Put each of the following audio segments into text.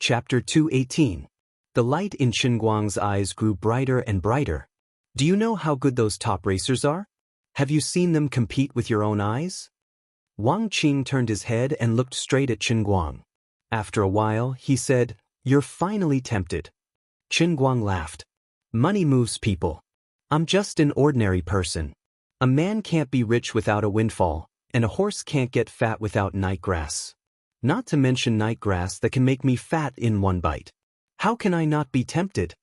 Chapter 218. The light in Qinguang's eyes grew brighter and brighter. Do you know how good those top racers are? Have you seen them compete with your own eyes? Wang Qing turned his head and looked straight at Qinguang. After a while, he said, "You're finally tempted." Qinguang laughed. "Money moves people. I'm just an ordinary person. A man can't be rich without a windfall, and a horse can't get fat without nightgrass. Not to mention nightgrass that can make me fat in one bite. How can I not be tempted?"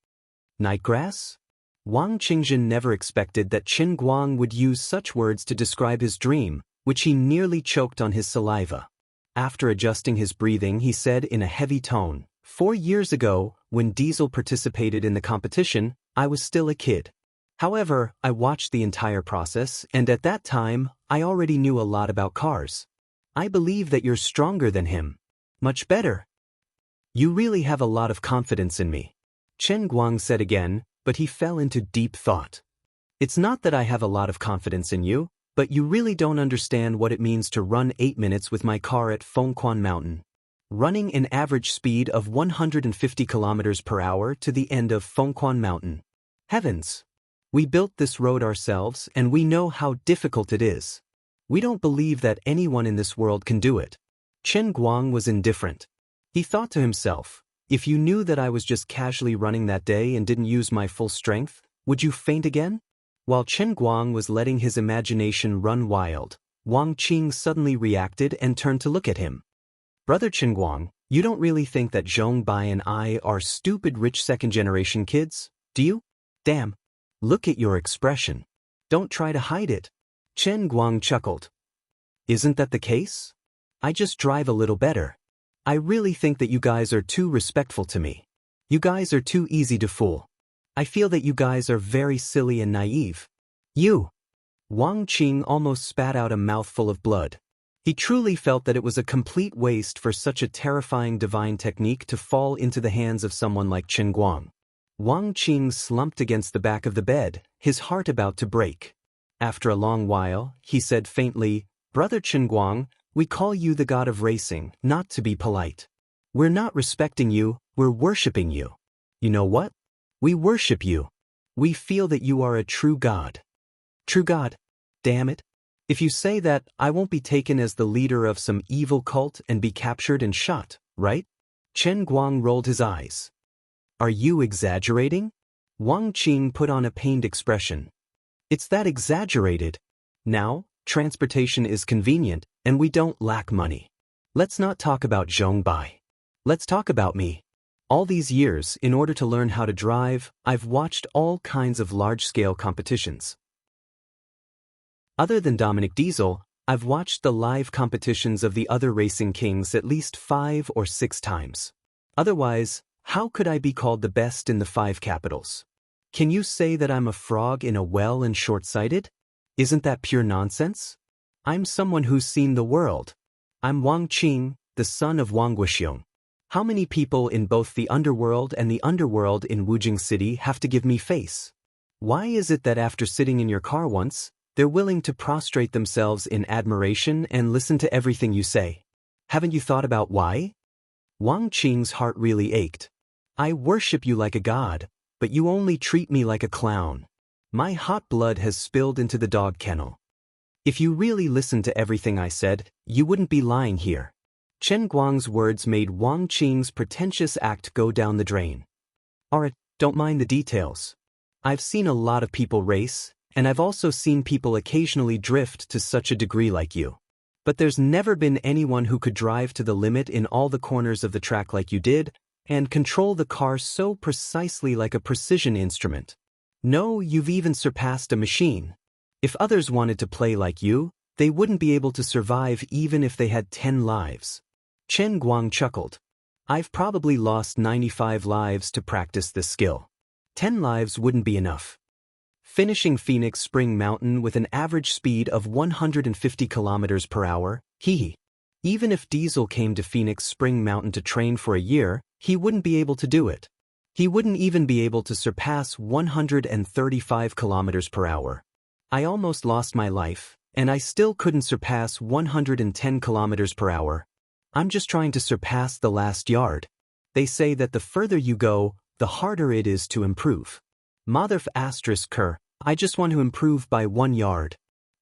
Nightgrass? Wang Qingjin never expected that Qinguang would use such words to describe his dream, which he nearly choked on his saliva. After adjusting his breathing, he said in a heavy tone, "4 years ago, when Diesel participated in the competition, I was still a kid. However, I watched the entire process, and at that time, I already knew a lot about cars. I believe that you're stronger than him. Much better. You really have a lot of confidence in me." Qinguang said again, but he fell into deep thought. "It's not that I have a lot of confidence in you, but you really don't understand what it means to run 8 minutes with my car at Fengquan Mountain. Running an average speed of 150 kilometers per hour to the end of Fengquan Mountain. Heavens! We built this road ourselves and we know how difficult it is. We don't believe that anyone in this world can do it." Qinguang was indifferent. He thought to himself, "If you knew that I was just casually running that day and didn't use my full strength, would you faint again?" While Qinguang was letting his imagination run wild, Wang Qing suddenly reacted and turned to look at him. "Brother Qinguang, you don't really think that Zhong Bai and I are stupid rich second-generation kids, do you? Damn. Look at your expression. Don't try to hide it." Qinguang chuckled. "Isn't that the case? I just drive a little better. I really think that you guys are too respectful to me. You guys are too easy to fool. I feel that you guys are very silly and naive. You." Wang Qing almost spat out a mouthful of blood. He truly felt that it was a complete waste for such a terrifying divine technique to fall into the hands of someone like Qinguang. Wang Qing slumped against the back of the bed, his heart about to break. After a long while, he said faintly, "Brother Qinguang, we call you the god of racing, not to be polite. We're not respecting you, we're worshipping you. You know what? We worship you. We feel that you are a true god." "True god? Damn it. If you say that, I won't be taken as the leader of some evil cult and be captured and shot, right?" Qinguang rolled his eyes. "Are you exaggerating?" Wang Qing put on a pained expression. "It's that exaggerated. Now, transportation is convenient, and we don't lack money. Let's not talk about Zhong Bai. Let's talk about me. All these years, in order to learn how to drive, I've watched all kinds of large-scale competitions. Other than Dominic Diesel, I've watched the live competitions of the other racing kings at least 5 or 6 times. Otherwise, how could I be called the best in the 5 capitals? Can you say that I'm a frog in a well and short-sighted? Isn't that pure nonsense? I'm someone who's seen the world. I'm Wang Qing, the son of Wang Guxiong. How many people in both the underworld and the underworld in Wujing City have to give me face? Why is it that after sitting in your car once, they're willing to prostrate themselves in admiration and listen to everything you say? Haven't you thought about why?" Wang Qing's heart really ached. "I worship you like a god, but you only treat me like a clown. My hot blood has spilled into the dog kennel. If you really listened to everything I said, you wouldn't be lying here." Qinguang's words made Wang Qing's pretentious act go down the drain. "Alright, don't mind the details. I've seen a lot of people race, and I've also seen people occasionally drift to such a degree like you. But there's never been anyone who could drive to the limit in all the corners of the track like you did, and control the car so precisely like a precision instrument. No, you've even surpassed a machine. If others wanted to play like you, they wouldn't be able to survive even if they had 10 lives." Qinguang chuckled. "I've probably lost 95 lives to practice this skill. 10 lives wouldn't be enough. Finishing Phoenix Spring Mountain with an average speed of 150 kilometers per hour, even if Diesel came to Phoenix Spring Mountain to train for a year, he wouldn't be able to do it. He wouldn't even be able to surpass 135 kilometers per hour. I almost lost my life, and I still couldn't surpass 110 kilometers per hour. I'm just trying to surpass the last yard." They say that the further you go, the harder it is to improve. Mother asterisk Kerr, I just want to improve by 1 yard.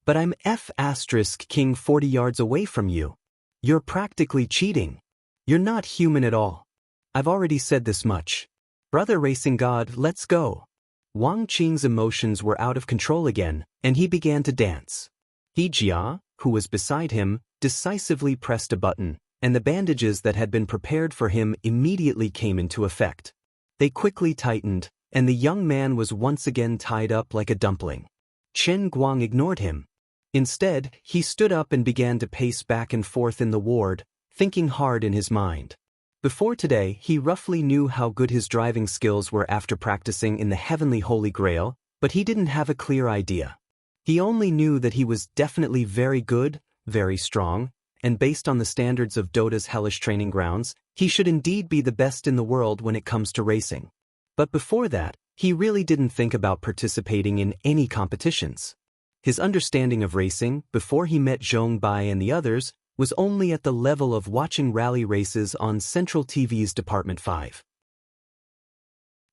But I'm F asterisk king 40 yards away from you. You're practically cheating. You're not human at all. I've already said this much. Brother racing god, let's go. Wang Qing's emotions were out of control again, and he began to dance. He Jia, who was beside him, decisively pressed a button, and the bandages that had been prepared for him immediately came into effect. They quickly tightened, and the young man was once again tied up like a dumpling. Chen Guang ignored him. Instead, he stood up and began to pace back and forth in the ward, thinking hard in his mind. Before today, he roughly knew how good his driving skills were after practicing in the Heavenly Holy Grail, but he didn't have a clear idea. He only knew that he was definitely very good, very strong, and based on the standards of Dota's hellish training grounds, he should indeed be the best in the world when it comes to racing. But before that, he really didn't think about participating in any competitions. His understanding of racing, before he met Zhong Bai and the others, was only at the level of watching rally races on Central TV's Department 5.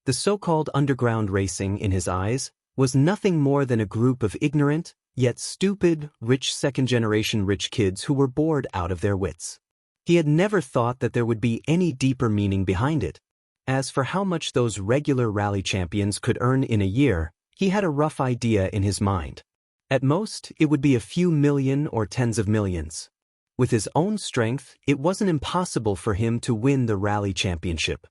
The so-called underground racing, in his eyes, was nothing more than a group of ignorant, yet stupid, rich second-generation rich kids who were bored out of their wits. He had never thought that there would be any deeper meaning behind it. As for how much those regular rally champions could earn in a year, he had a rough idea in his mind. At most, it would be a few million or tens of millions. With his own strength, it wasn't impossible for him to win the rally championship.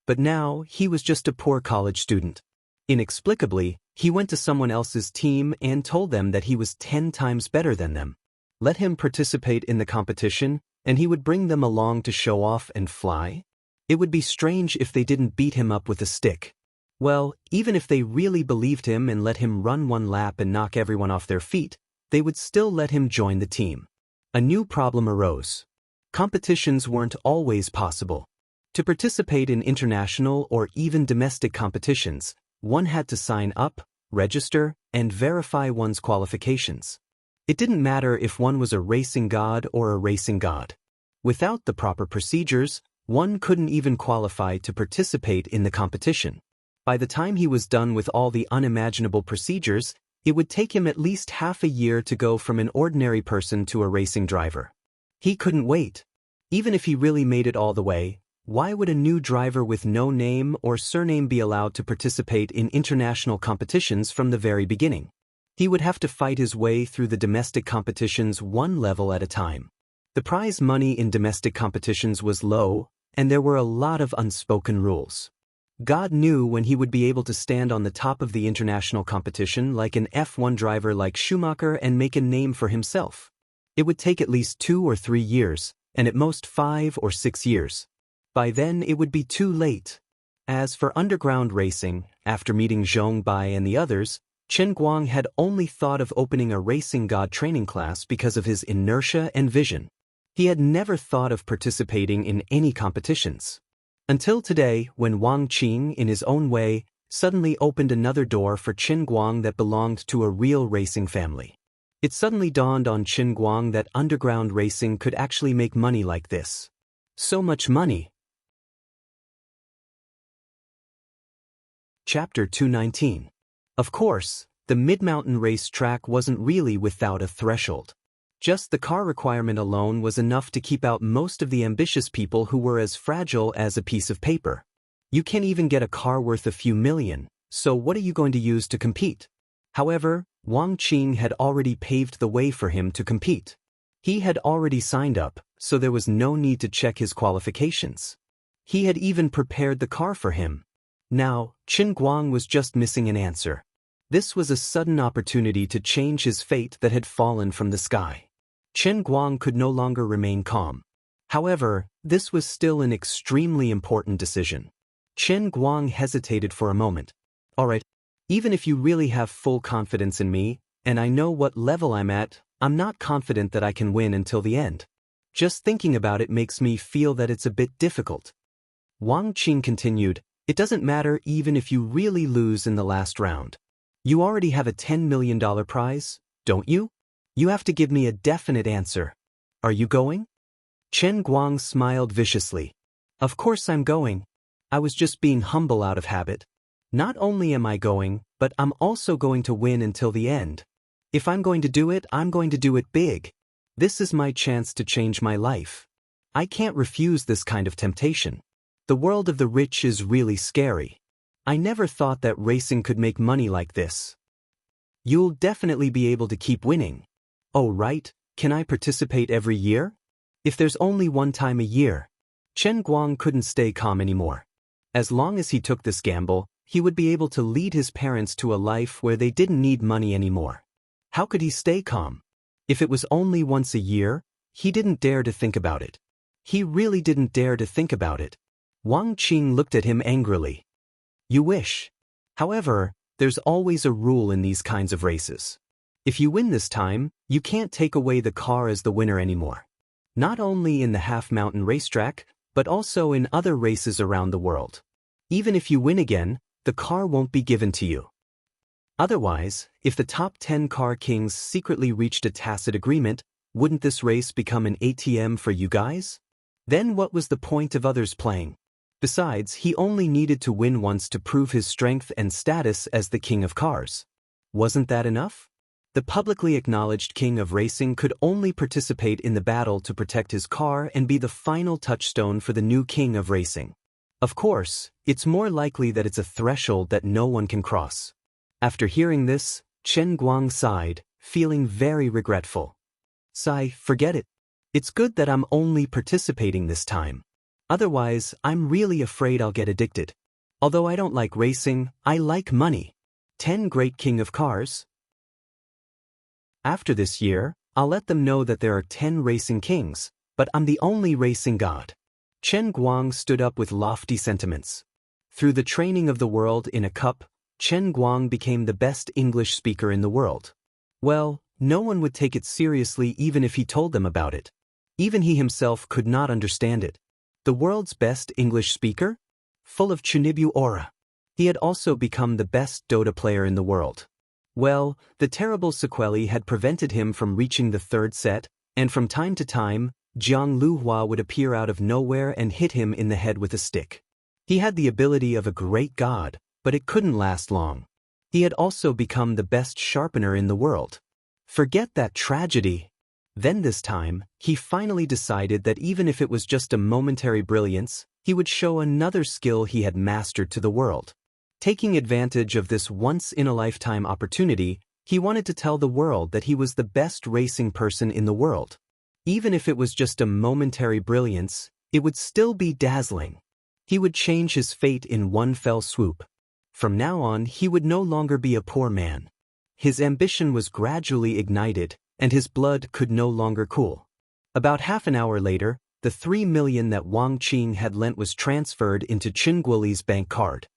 But now, he was just a poor college student. Inexplicably, he went to someone else's team and told them that he was 10 times better than them. Let him participate in the competition, and he would bring them along to show off and fly? It would be strange if they didn't beat him up with a stick. Well, even if they really believed him and let him run 1 lap and knock everyone off their feet, they would still let him join the team. A new problem arose. Competitions weren't always possible. To participate in international or even domestic competitions, one had to sign up, register, and verify one's qualifications. It didn't matter if one was a racing god or a racing god. Without the proper procedures, one couldn't even qualify to participate in the competition. By the time he was done with all the unimaginable procedures, it would take him at least half a year to go from an ordinary person to a racing driver. He couldn't wait. Even if he really made it all the way, why would a new driver with no name or surname be allowed to participate in international competitions from the very beginning? He would have to fight his way through the domestic competitions 1 level at a time. The prize money in domestic competitions was low, and there were a lot of unspoken rules. God knew when he would be able to stand on the top of the international competition like an F1 driver like Schumacher and make a name for himself. It would take at least 2 or 3 years, and at most 5 or 6 years. By then it would be too late. As for underground racing, after meeting Zhong Bai and the others, Chen Guang had only thought of opening a racing god training class because of his inertia and vision. He had never thought of participating in any competitions. Until today, when Wang Qing, in his own way, suddenly opened another door for Chen Guang that belonged to a real racing family. It suddenly dawned on Chen Guang that underground racing could actually make money like this. So much money. Chapter 219. Of course, the mid-mountain race track wasn't really without a threshold. Just the car requirement alone was enough to keep out most of the ambitious people who were as fragile as a piece of paper. You can't even get a car worth a few million, so what are you going to use to compete? However, Wang Qing had already paved the way for him to compete. He had already signed up, so there was no need to check his qualifications. He had even prepared the car for him. Now, Chen Guang was just missing an answer. This was a sudden opportunity to change his fate that had fallen from the sky. Chen Guang could no longer remain calm. However, this was still an extremely important decision. Chen Guang hesitated for a moment. All right, even if you really have full confidence in me, and I know what level I'm at, I'm not confident that I can win until the end. Just thinking about it makes me feel that it's a bit difficult. Wang Qing continued, it doesn't matter even if you really lose in the last round. You already have a $10 million prize, don't you? You have to give me a definite answer. Are you going? Chen Guang smiled viciously. Of course I'm going. I was just being humble out of habit. Not only am I going, but I'm also going to win until the end. If I'm going to do it, I'm going to do it big. This is my chance to change my life. I can't refuse this kind of temptation. The world of the rich is really scary. I never thought that racing could make money like this. You'll definitely be able to keep winning. Oh right, can I participate every year? If there's only one time a year. Chen Guang couldn't stay calm anymore. As long as he took this gamble, he would be able to lead his parents to a life where they didn't need money anymore. How could he stay calm? If it was only once a year, he didn't dare to think about it. He really didn't dare to think about it. Wang Qing looked at him angrily. You wish. However, there's always a rule in these kinds of races. If you win this time, you can't take away the car as the winner anymore. Not only in the half-mountain racetrack, but also in other races around the world. Even if you win again, the car won't be given to you. Otherwise, if the top 10 car kings secretly reached a tacit agreement, wouldn't this race become an ATM for you guys? Then what was the point of others playing? Besides, he only needed to win once to prove his strength and status as the king of cars. Wasn't that enough? The publicly acknowledged king of racing could only participate in the battle to protect his car and be the final touchstone for the new king of racing. Of course, it's more likely that it's a threshold that no one can cross. After hearing this, Chen Guang sighed, feeling very regretful. Sigh, forget it. It's good that I'm only participating this time. Otherwise, I'm really afraid I'll get addicted. Although I don't like racing, I like money. 10 great king of cars. After this year, I'll let them know that there are 10 racing kings, but I'm the only racing god. Chen Guang stood up with lofty sentiments. Through the training of the world in a cup, Chen Guang became the best English speaker in the world. Well, no one would take it seriously even if he told them about it. Even he himself could not understand it. The world's best English speaker? Full of Chunibu aura. He had also become the best Dota player in the world. Well, the terrible sequelae had prevented him from reaching the third set, and from time to time, Jiang Luhua would appear out of nowhere and hit him in the head with a stick. He had the ability of a great god, but it couldn't last long. He had also become the best sharpener in the world. Forget that tragedy. Then this time, he finally decided that even if it was just a momentary brilliance, he would show another skill he had mastered to the world. Taking advantage of this once-in-a-lifetime opportunity, he wanted to tell the world that he was the best racing person in the world. Even if it was just a momentary brilliance, it would still be dazzling. He would change his fate in one fell swoop. From now on, he would no longer be a poor man. His ambition was gradually ignited, and his blood could no longer cool. About half an hour later, the 3 million that Wang Qing had lent was transferred into Qin Guoli's bank card.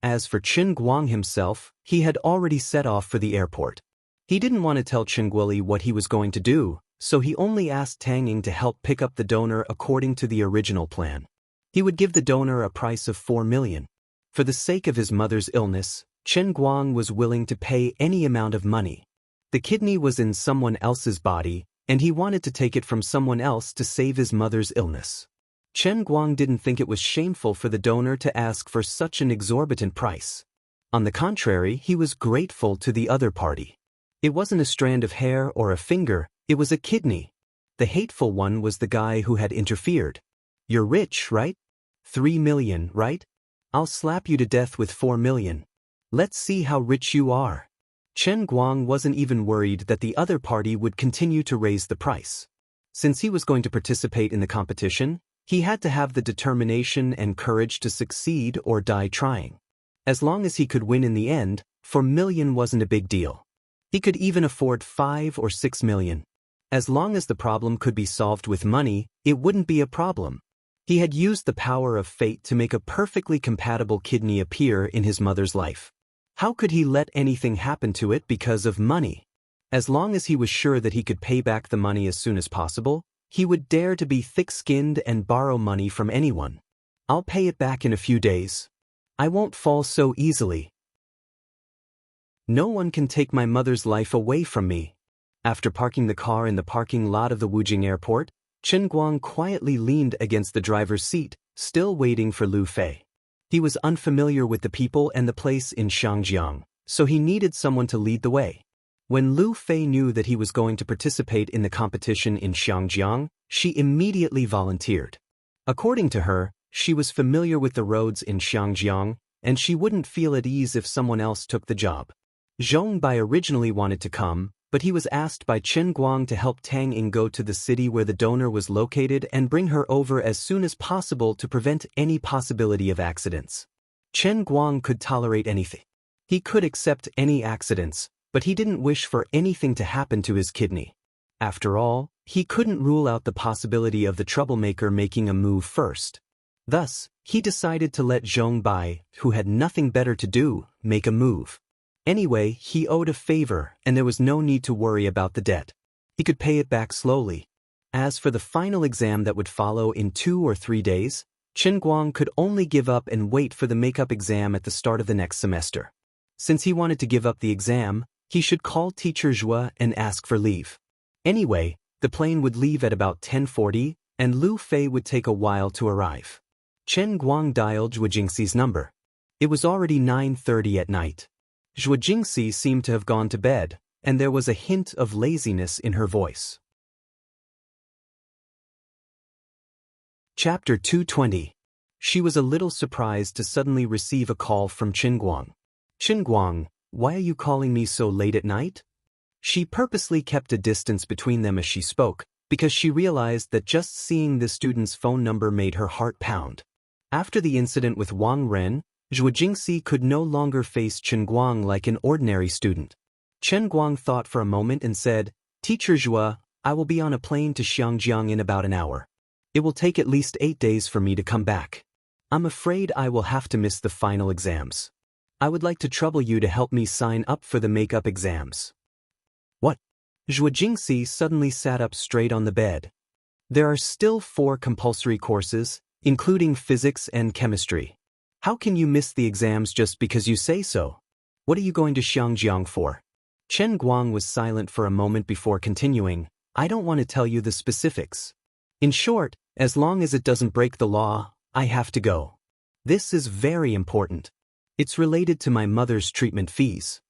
As for Qin Guang himself, he had already set off for the airport. He didn't want to tell Qin Guoli what he was going to do, so he only asked Tang Ying to help pick up the donor according to the original plan. He would give the donor a price of 4 million. For the sake of his mother's illness, Chen Guang was willing to pay any amount of money. The kidney was in someone else's body, and he wanted to take it from someone else to save his mother's illness. Chen Guang didn't think it was shameful for the donor to ask for such an exorbitant price. On the contrary, he was grateful to the other party. It wasn't a strand of hair or a finger, it was a kidney. The hateful one was the guy who had interfered. You're rich, right? 3 million, right? I'll slap you to death with 4 million. Let's see how rich you are. Chen Guang wasn't even worried that the other party would continue to raise the price. Since he was going to participate in the competition, he had to have the determination and courage to succeed or die trying. As long as he could win in the end, 4 million wasn't a big deal. He could even afford 5 or 6 million. As long as the problem could be solved with money, it wouldn't be a problem. He had used the power of fate to make a perfectly compatible kidney appear in his mother's life. How could he let anything happen to it because of money? As long as he was sure that he could pay back the money as soon as possible, he would dare to be thick-skinned and borrow money from anyone. I'll pay it back in a few days. I won't fall so easily. No one can take my mother's life away from me. After parking the car in the parking lot of the Wujing airport, Chen Guang quietly leaned against the driver's seat, still waiting for Lu Fei. He was unfamiliar with the people and the place in Xiangjiang, so he needed someone to lead the way. When Lu Fei knew that he was going to participate in the competition in Xiangjiang, she immediately volunteered. According to her, she was familiar with the roads in Xiangjiang, and she wouldn't feel at ease if someone else took the job. Zhong Bai originally wanted to come, but he was asked by Chen Guang to help Tang Ying go to the city where the donor was located and bring her over as soon as possible to prevent any possibility of accidents. Chen Guang could tolerate anything. He could accept any accidents, but he didn't wish for anything to happen to his kidney. After all, he couldn't rule out the possibility of the troublemaker making a move first. Thus, he decided to let Zhong Bai, who had nothing better to do, make a move. Anyway, he owed a favor, and there was no need to worry about the debt. He could pay it back slowly. As for the final exam that would follow in 2 or 3 days, Chen Guang could only give up and wait for the makeup exam at the start of the next semester. Since he wanted to give up the exam, he should call teacher Zhua and ask for leave. Anyway, the plane would leave at about 10:40, and Lu Fei would take a while to arrive. Chen Guang dialed Zhuo Jingxi's number. It was already 9:30 at night. Zhuo Jingxi seemed to have gone to bed, and there was a hint of laziness in her voice. Chapter 220. She was a little surprised to suddenly receive a call from Chen Guang. Chen Guang, why are you calling me so late at night? She purposely kept a distance between them as she spoke, because she realized that just seeing the student's phone number made her heart pound. After the incident with Wang Ren, Zhuo Jingxi could no longer face Chen Guang like an ordinary student. Chen Guang thought for a moment and said, Teacher Zhua, I will be on a plane to Xiangjiang in about an hour. It will take at least 8 days for me to come back. I'm afraid I will have to miss the final exams. I would like to trouble you to help me sign up for the makeup exams. What? Zhuo Jingxi suddenly sat up straight on the bed. There are still 4 compulsory courses, including physics and chemistry. How can you miss the exams just because you say so? What are you going to Xiangjiang for? Chen Guang was silent for a moment before continuing, I don't want to tell you the specifics. In short, as long as it doesn't break the law, I have to go. This is very important. It's related to my mother's treatment fees.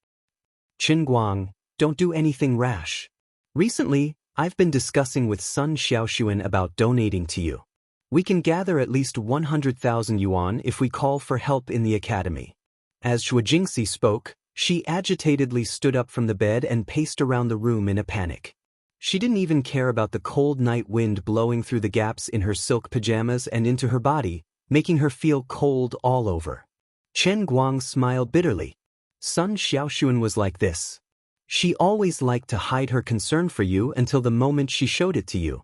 Chen Guang, don't do anything rash. Recently, I've been discussing with Sun Xiaoxuan about donating to you. We can gather at least 100,000 yuan if we call for help in the academy. As Zhuo Jingxi spoke, she agitatedly stood up from the bed and paced around the room in a panic. She didn't even care about the cold night wind blowing through the gaps in her silk pajamas and into her body, making her feel cold all over. Chen Guang smiled bitterly. Sun Xiaoxuan was like this. She always liked to hide her concern for you until the moment she showed it to you.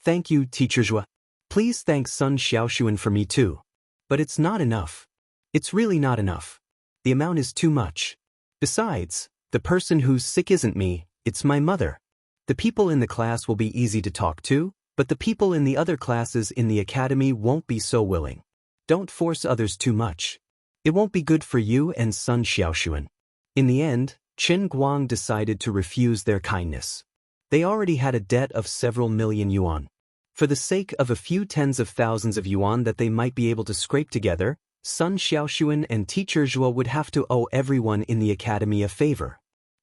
Thank you, Teacher Zhua. Please thank Sun Xiaoxuan for me too. But it's not enough. It's really not enough. The amount is too much. Besides, the person who's sick isn't me, it's my mother. The people in the class will be easy to talk to, but the people in the other classes in the academy won't be so willing. Don't force others too much. It won't be good for you and Sun Xiaoxuan. In the end, Chen Guang decided to refuse their kindness. They already had a debt of several million yuan. For the sake of a few tens of thousands of yuan that they might be able to scrape together, Sun Xiaoxuan and Teacher Zhuo would have to owe everyone in the academy a favor.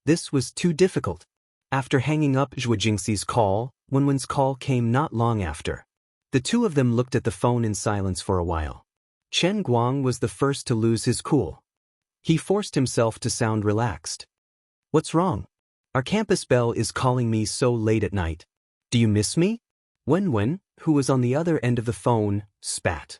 This was too difficult. After hanging up Zhuo Jingxi's call, Wenwen's call came not long after. The two of them looked at the phone in silence for a while. Chen Guang was the first to lose his cool. He forced himself to sound relaxed. What's wrong? Our campus bell is calling me so late at night. Do you miss me? Wenwen, who was on the other end of the phone, spat.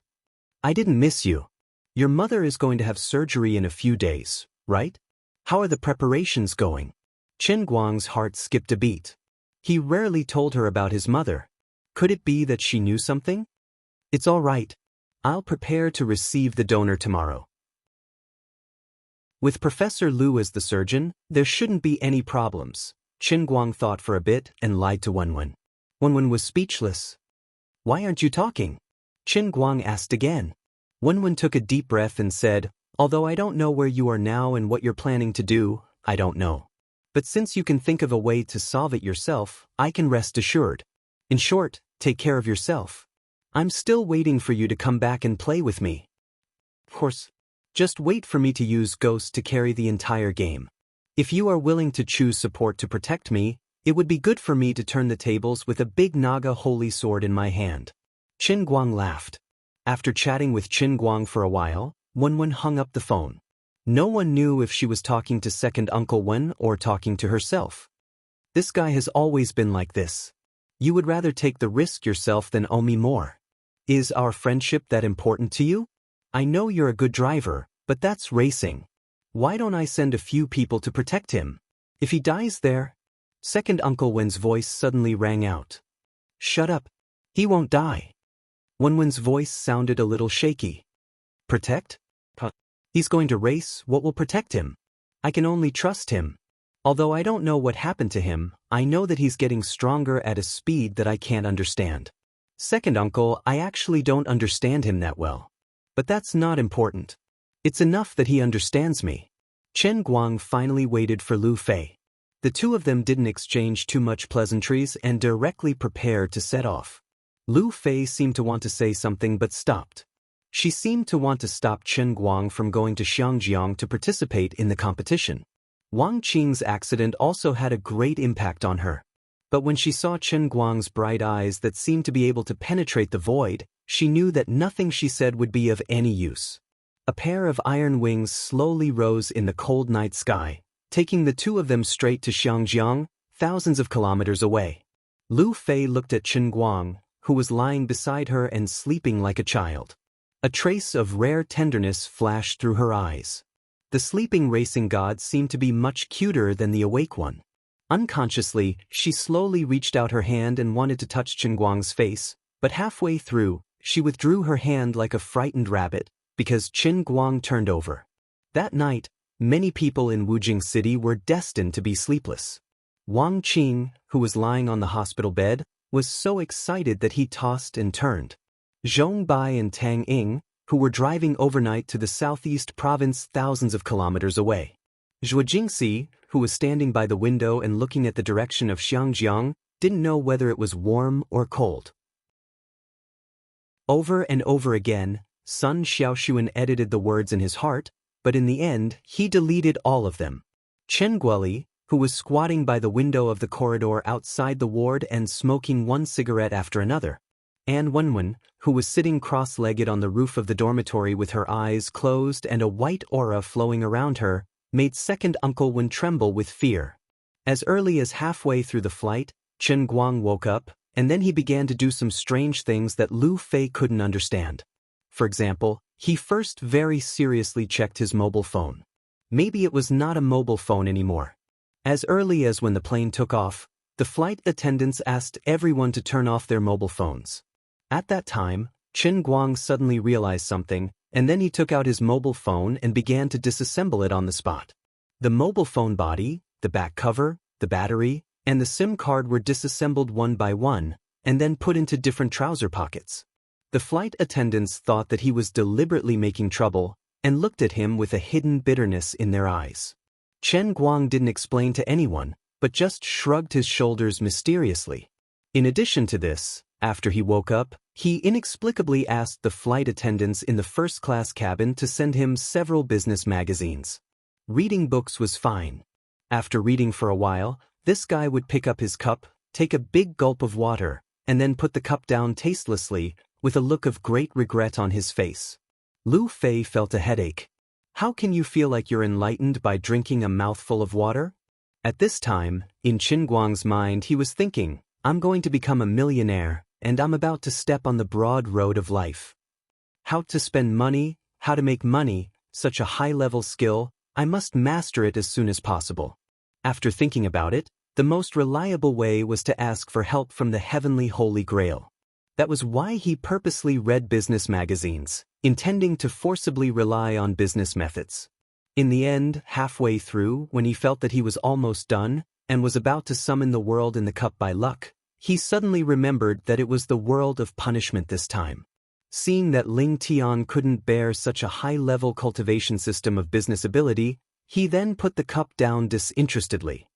I didn't miss you. Your mother is going to have surgery in a few days, right? How are the preparations going? Chen Guang's heart skipped a beat. He rarely told her about his mother. Could it be that she knew something? It's all right. I'll prepare to receive the donor tomorrow. With Professor Lu as the surgeon, there shouldn't be any problems. Chen Guang thought for a bit and lied to Wenwen. Wenwen was speechless. Why aren't you talking? Chen Guang asked again. Wenwen took a deep breath and said, although I don't know where you are now and what you're planning to do, I don't know. But since you can think of a way to solve it yourself, I can rest assured. In short, take care of yourself. I'm still waiting for you to come back and play with me. Of course, just wait for me to use Ghost to carry the entire game. If you are willing to choose support to protect me, it would be good for me to turn the tables with a big Naga holy sword in my hand. Qin Guang laughed. After chatting with Qin Guang for a while, Wenwen hung up the phone. No one knew if she was talking to second Uncle Wen or talking to herself. This guy has always been like this. You would rather take the risk yourself than owe me more. Is our friendship that important to you? I know you're a good driver, but that's racing. Why don't I send a few people to protect him? If he dies there... Second Uncle Wen's voice suddenly rang out. Shut up. He won't die. Wenwen's voice sounded a little shaky. Protect? He's going to race, what will protect him? I can only trust him. Although I don't know what happened to him, I know that he's getting stronger at a speed that I can't understand. Second uncle, I actually don't understand him that well. But that's not important. It's enough that he understands me. Chen Guang finally waited for Lu Fei. The two of them didn't exchange too much pleasantries and directly prepared to set off. Lu Fei seemed to want to say something but stopped. She seemed to want to stop Chen Guang from going to Xiangjiang to participate in the competition. Wang Qing's accident also had a great impact on her. But when she saw Chen Guang's bright eyes that seemed to be able to penetrate the void, she knew that nothing she said would be of any use. A pair of iron wings slowly rose in the cold night sky, taking the two of them straight to Xiangjiang, thousands of kilometers away. Lu Fei looked at Chen Guang, who was lying beside her and sleeping like a child. A trace of rare tenderness flashed through her eyes. The sleeping racing god seemed to be much cuter than the awake one. Unconsciously, she slowly reached out her hand and wanted to touch Chen Guang's face, but halfway through, she withdrew her hand like a frightened rabbit, because Chen Guang turned over. That night, many people in Wujing City were destined to be sleepless. Wang Qing, who was lying on the hospital bed, was so excited that he tossed and turned. Zhong Bai and Tang Ying, who were driving overnight to the southeast province thousands of kilometers away. Zhuo Jingxi, who was standing by the window and looking at the direction of Xiangjiang, didn't know whether it was warm or cold. Over and over again, Sun Xiaoshuan edited the words in his heart, but in the end, he deleted all of them. Chen Guoli, who was squatting by the window of the corridor outside the ward and smoking one cigarette after another. Anne Wenwen, who was sitting cross-legged on the roof of the dormitory with her eyes closed and a white aura flowing around her, made second Uncle Wen tremble with fear. As early as halfway through the flight, Chen Guang woke up, and then he began to do some strange things that Lu Fei couldn't understand. For example, he first very seriously checked his mobile phone. Maybe it was not a mobile phone anymore. As early as when the plane took off, the flight attendants asked everyone to turn off their mobile phones. At that time, Chen Guang suddenly realized something, and then he took out his mobile phone and began to disassemble it on the spot. The mobile phone body, the back cover, the battery, and the SIM card were disassembled one by one, and then put into different trouser pockets. The flight attendants thought that he was deliberately making trouble, and looked at him with a hidden bitterness in their eyes. Chen Guang didn't explain to anyone, but just shrugged his shoulders mysteriously. In addition to this, after he woke up, he inexplicably asked the flight attendants in the first-class cabin to send him several business magazines. Reading books was fine. After reading for a while, this guy would pick up his cup, take a big gulp of water, and then put the cup down tastelessly, with a look of great regret on his face. Lu Fei felt a headache. How can you feel like you're enlightened by drinking a mouthful of water? At this time, in Qin Guang's mind he was thinking, I'm going to become a millionaire, and I'm about to step on the broad road of life. How to spend money, how to make money, such a high-level skill, I must master it as soon as possible. After thinking about it, the most reliable way was to ask for help from the heavenly Holy Grail. That was why he purposely read business magazines, intending to forcibly rely on business methods. In the end, halfway through, when he felt that he was almost done, and was about to summon the world in the cup by luck, he suddenly remembered that it was the world of punishment this time. Seeing that Ling Tian couldn't bear such a high-level cultivation system of business ability, he then put the cup down disinterestedly.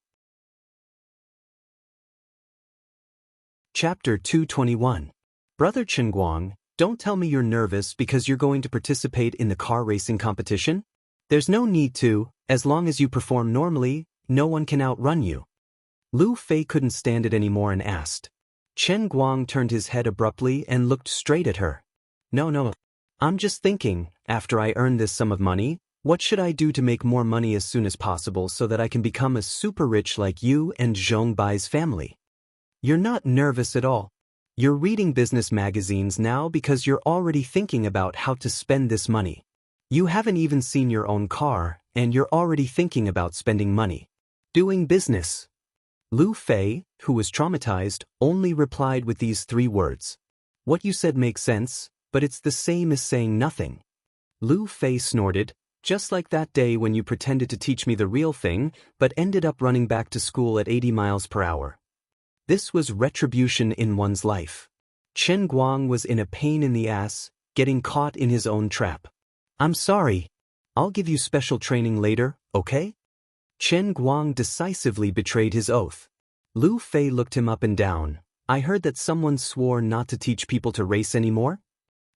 Chapter 221. Brother Chenguang, don't tell me you're nervous because you're going to participate in the car racing competition? There's no need to, as long as you perform normally, no one can outrun you. Lu Fei couldn't stand it anymore and asked. Chen Guang turned his head abruptly and looked straight at her. No. I'm just thinking, after I earn this sum of money, what should I do to make more money as soon as possible so that I can become a super rich like you and Zhong Bai's family? You're not nervous at all. You're reading business magazines now because you're already thinking about how to spend this money. You haven't even seen your own car, and you're already thinking about spending money. Doing business. Lu Fei, who was traumatized, only replied with these 3 words. What you said makes sense, but it's the same as saying nothing. Lu Fei snorted, just like that day when you pretended to teach me the real thing, but ended up running back to school at 80 miles per hour. This was retribution in one's life. Chen Guang was in a pain in the ass, getting caught in his own trap. I'm sorry. I'll give you special training later, okay? Chen Guang decisively betrayed his oath. Lu Fei looked him up and down. I heard that someone swore not to teach people to race anymore?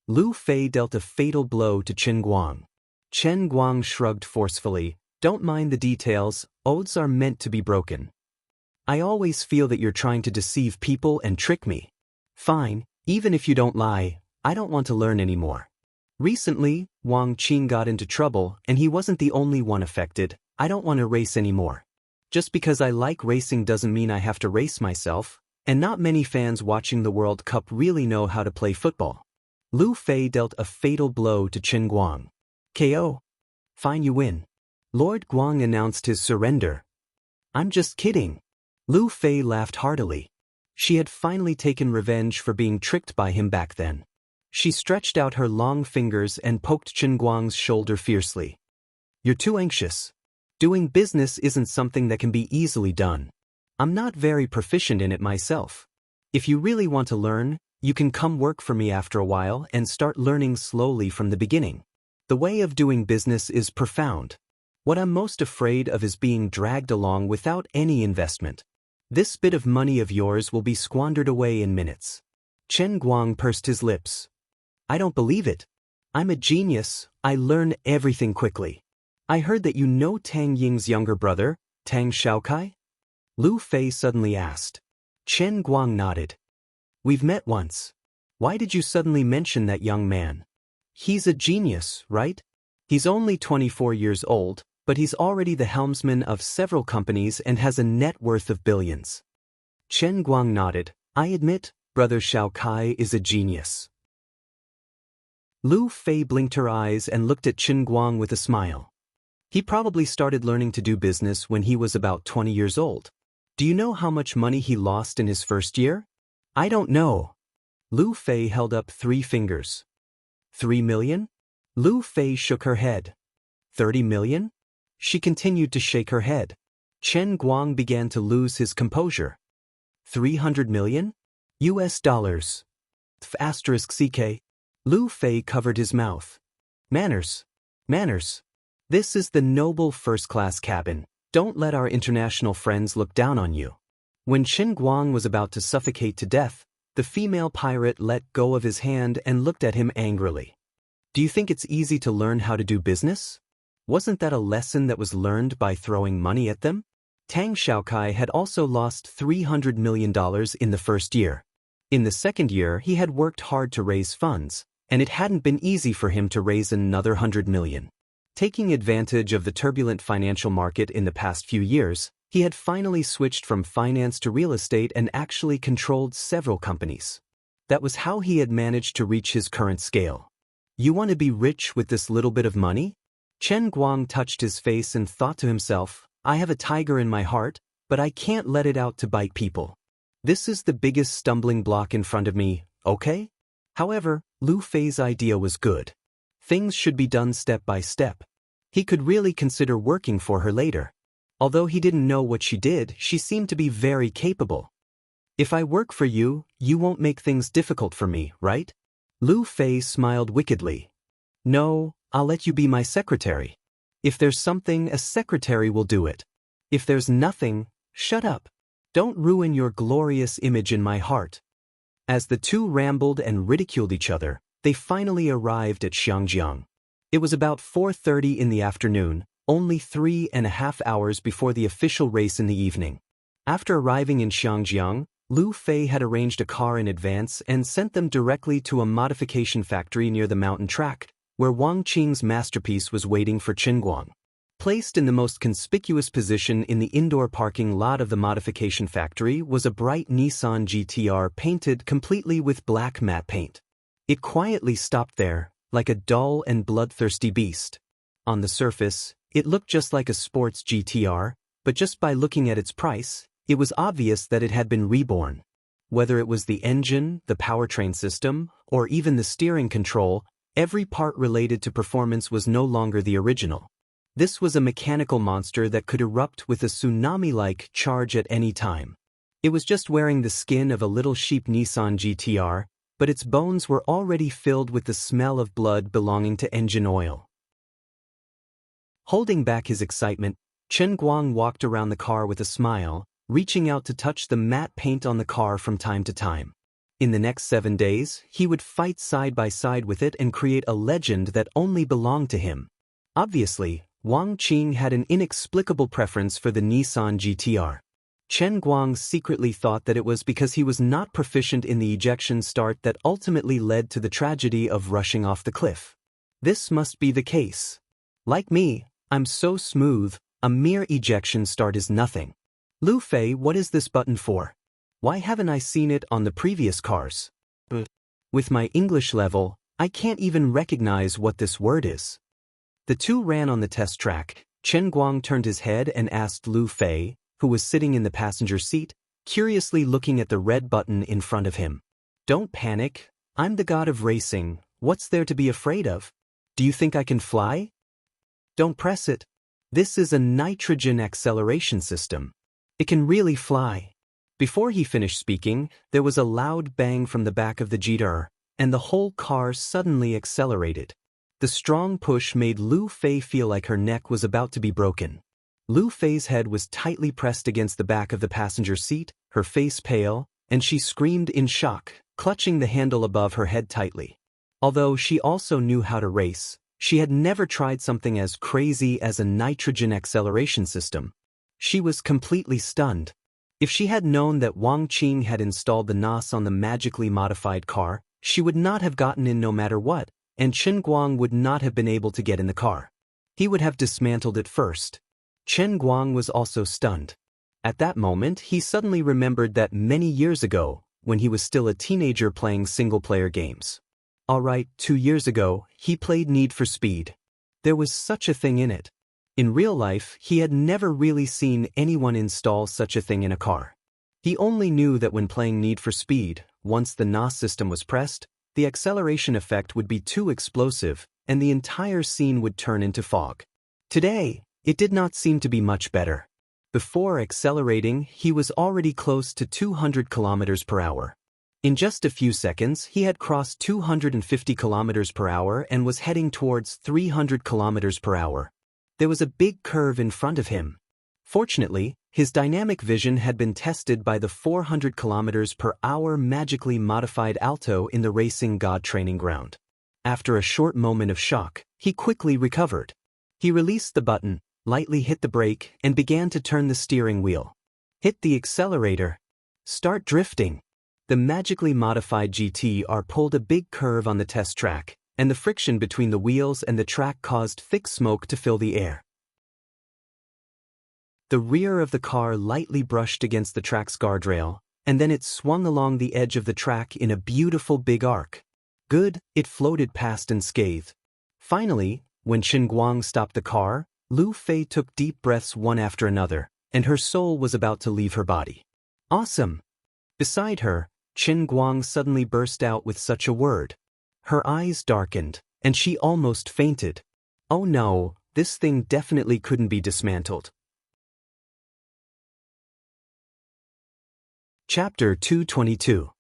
Lu Fei dealt a fatal blow to Chen Guang. Chen Guang shrugged forcefully. Don't mind the details, oaths are meant to be broken. I always feel that you're trying to deceive people and trick me. Fine, even if you don't lie, I don't want to learn anymore. Recently, Wang Qing got into trouble and he wasn't the only one affected. I don't want to race anymore. Just because I like racing doesn't mean I have to race myself, and not many fans watching the World Cup really know how to play football. Lu Fei dealt a fatal blow to Chen Guang. KO. Fine, you win. Lord Guang announced his surrender. I'm just kidding. Lu Fei laughed heartily. She had finally taken revenge for being tricked by him back then. She stretched out her long fingers and poked Chen Guang's shoulder fiercely. You're too anxious. Doing business isn't something that can be easily done. I'm not very proficient in it myself. If you really want to learn, you can come work for me after a while and start learning slowly from the beginning. The way of doing business is profound. What I'm most afraid of is being dragged along without any investment. This bit of money of yours will be squandered away in minutes. Chen Guang pursed his lips. I don't believe it. I'm a genius, I learn everything quickly. I heard that you know Tang Ying's younger brother, Tang Xiaokai? Lu Fei suddenly asked. Chen Guang nodded. We've met once. Why did you suddenly mention that young man? He's a genius, right? He's only 24 years old, but he's already the helmsman of several companies and has a net worth of billions. Chen Guang nodded. I admit, Brother Xiaokai is a genius. Lu Fei blinked her eyes and looked at Chen Guang with a smile. He probably started learning to do business when he was about 20 years old. Do you know how much money he lost in his first year? I don't know. Lu Fei held up 3 fingers. 3 million? Lu Fei shook her head. 30 million? She continued to shake her head. Chen Guang began to lose his composure. 300 million? US dollars. *CK. Lu Fei covered his mouth. Manners. Manners. This is the noble first-class cabin. Don't let our international friends look down on you. When Chen Guang was about to suffocate to death, the female pirate let go of his hand and looked at him angrily. Do you think it's easy to learn how to do business? Wasn't that a lesson that was learned by throwing money at them? Tang Xiaokai had also lost $300 million in the first year. In the second year, he had worked hard to raise funds, and it hadn't been easy for him to raise another $100 million. Taking advantage of the turbulent financial market in the past few years, he had finally switched from finance to real estate and actually controlled several companies. That was how he had managed to reach his current scale. You want to be rich with this little bit of money? Chen Guang touched his face and thought to himself, I have a tiger in my heart, but I can't let it out to bite people. This is the biggest stumbling block in front of me, okay? However, Lu Fei's idea was good. Things should be done step by step. He could really consider working for her later. Although he didn't know what she did, she seemed to be very capable. If I work for you, you won't make things difficult for me, right? Lu Fei smiled wickedly. No, I'll let you be my secretary. If there's something, a secretary will do it. If there's nothing, shut up. Don't ruin your glorious image in my heart. As the two rambled and ridiculed each other, they finally arrived at Xiangjiang. It was about 4:30 in the afternoon, only 3.5 hours before the official race in the evening. After arriving in Xiangjiang, Lu Fei had arranged a car in advance and sent them directly to a modification factory near the mountain track, where Wang Qing's masterpiece was waiting for Qinguang. Placed in the most conspicuous position in the indoor parking lot of the modification factory was a bright Nissan GTR painted completely with black matte paint. It quietly stopped there, like a dull and bloodthirsty beast. On the surface, it looked just like a sports GTR, but just by looking at its price, it was obvious that it had been reborn. Whether it was the engine, the powertrain system, or even the steering control, every part related to performance was no longer the original. This was a mechanical monster that could erupt with a tsunami-like charge at any time. It was just wearing the skin of a little sheep Nissan GTR, but its bones were already filled with the smell of blood belonging to engine oil. Holding back his excitement, Chen Guang walked around the car with a smile, reaching out to touch the matte paint on the car from time to time. In the next 7 days, he would fight side by side with it and create a legend that only belonged to him. Obviously, Wang Qing had an inexplicable preference for the Nissan GTR. Chen Guang secretly thought that it was because he was not proficient in the ejection start that ultimately led to the tragedy of rushing off the cliff. This must be the case. Like me, I'm so smooth, a mere ejection start is nothing. Lu Fei, what is this button for? Why haven't I seen it on the previous cars? With my English level, I can't even recognize what this word is. The two ran on the test track. Chen Guang turned his head and asked Lu Fei, who was sitting in the passenger seat, curiously looking at the red button in front of him. Don't panic, I'm the god of racing, what's there to be afraid of? Do you think I can fly? Don't press it. This is a nitrogen acceleration system. It can really fly. Before he finished speaking, there was a loud bang from the back of the GTR, and the whole car suddenly accelerated. The strong push made Lu Fei feel like her neck was about to be broken. Lu Fei's head was tightly pressed against the back of the passenger seat, her face pale, and she screamed in shock, clutching the handle above her head tightly. Although she also knew how to race, she had never tried something as crazy as a nitrogen acceleration system. She was completely stunned. If she had known that Wang Qing had installed the NOS on the magically modified car, she would not have gotten in no matter what, and Chen Guang would not have been able to get in the car. He would have dismantled it first. Chen Guang was also stunned. At that moment, he suddenly remembered that many years ago, when he was still a teenager playing single-player games. Alright, 2 years ago, he played Need for Speed. There was such a thing in it. In real life, he had never really seen anyone install such a thing in a car. He only knew that when playing Need for Speed, once the NOS system was pressed, the acceleration effect would be too explosive, and the entire scene would turn into fog. Today, it did not seem to be much better. Before accelerating, he was already close to 200 kilometers per hour. In just a few seconds, he had crossed 250 kilometers per hour and was heading towards 300 kilometers per hour. There was a big curve in front of him. Fortunately, his dynamic vision had been tested by the 400 kilometers per hour magically modified Alto in the racing god training ground. After a short moment of shock, he quickly recovered. He released the button, lightly hit the brake, and began to turn the steering wheel. Hit the accelerator. Start drifting. The magically modified GTR pulled a big curve on the test track, and the friction between the wheels and the track caused thick smoke to fill the air. The rear of the car lightly brushed against the track's guardrail, and then it swung along the edge of the track in a beautiful big arc. Good, it floated past unscathed. Finally, when Chen Guang stopped the car, Lu Fei took deep breaths one after another, and her soul was about to leave her body. Awesome! Beside her, Chen Guang suddenly burst out with such a word. Her eyes darkened, and she almost fainted. Oh no, this thing definitely couldn't be dismantled. Chapter 222.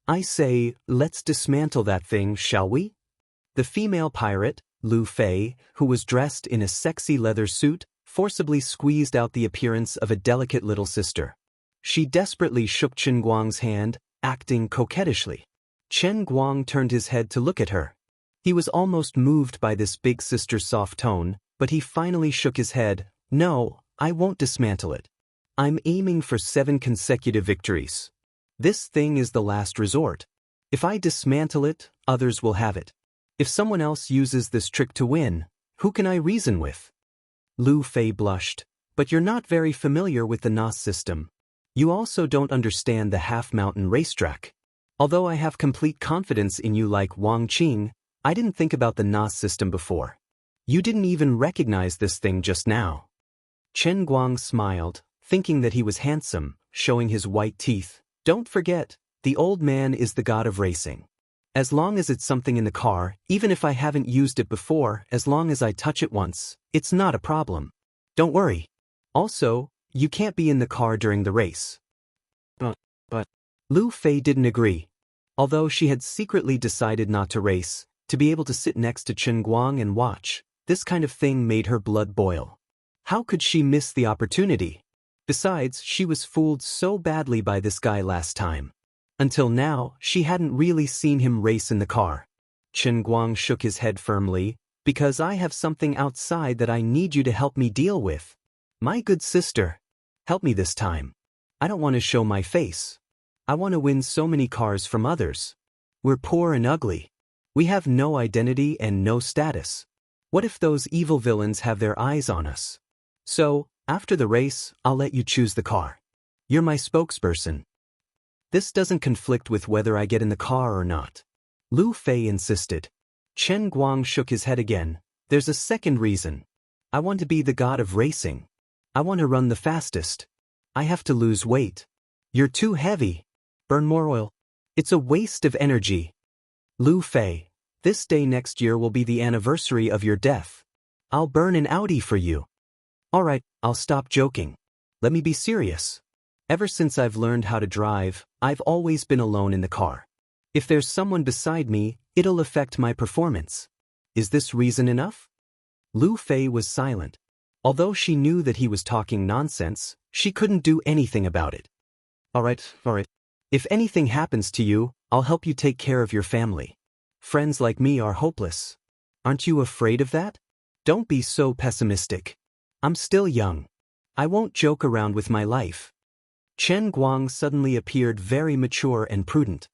I say, let's dismantle that thing, shall we? The female pirate, Lu Fei, who was dressed in a sexy leather suit, forcibly squeezed out the appearance of a delicate little sister. She desperately shook Chen Guang's hand, acting coquettishly. Chen Guang turned his head to look at her. He was almost moved by this big sister's soft tone, but he finally shook his head. No, I won't dismantle it. I'm aiming for 7 consecutive victories. This thing is the last resort. If I dismantle it, others will have it. If someone else uses this trick to win, who can I reason with? Lu Fei blushed. But you're not very familiar with the NOS system. You also don't understand the half-mountain racetrack. Although I have complete confidence in you like Wang Qing, I didn't think about the NOS system before. You didn't even recognize this thing just now. Chen Guang smiled, thinking that he was handsome, showing his white teeth. Don't forget, the old man is the god of racing. As long as it's something in the car, even if I haven't used it before, as long as I touch it once, it's not a problem. Don't worry. Also, you can't be in the car during the race. But, Lu Fei didn't agree. Although she had secretly decided not to race, to be able to sit next to Chen Guang and watch, this kind of thing made her blood boil. How could she miss the opportunity? Besides, she was fooled so badly by this guy last time. Until now, she hadn't really seen him race in the car. Chen Guang shook his head firmly, because I have something outside that I need you to help me deal with. My good sister, help me this time. I don't want to show my face. I want to win so many cars from others. We're poor and ugly. We have no identity and no status. What if those evil villains have their eyes on us? So, after the race, I'll let you choose the car. You're my spokesperson. This doesn't conflict with whether I get in the car or not. Lu Fei insisted. Chen Guang shook his head again. There's a second reason. I want to be the god of racing. I want to run the fastest. I have to lose weight. You're too heavy. Burn more oil. It's a waste of energy. Lu Fei, this day next year will be the anniversary of your death. I'll burn an Audi for you. Alright, I'll stop joking. Let me be serious. Ever since I've learned how to drive, I've always been alone in the car. If there's someone beside me, it'll affect my performance. Is this reason enough? Lu Fei was silent. Although she knew that he was talking nonsense, she couldn't do anything about it. Alright. If anything happens to you, I'll help you take care of your family. Friends like me are hopeless. Aren't you afraid of that? Don't be so pessimistic. I'm still young. I won't joke around with my life. Chen Guang suddenly appeared very mature and prudent.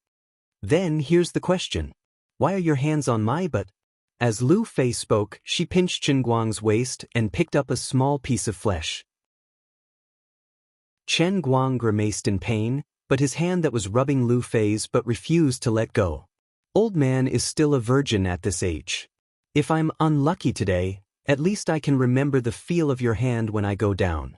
Then here's the question. Why are your hands on my butt? As Lu Fei spoke, she pinched Chen Guang's waist and picked up a small piece of flesh. Chen Guang grimaced in pain, but his hand that was rubbing Lu Fei's but refused to let go. Old man is still a virgin at this age. If I'm unlucky today, at least I can remember the feel of your hand when I go down.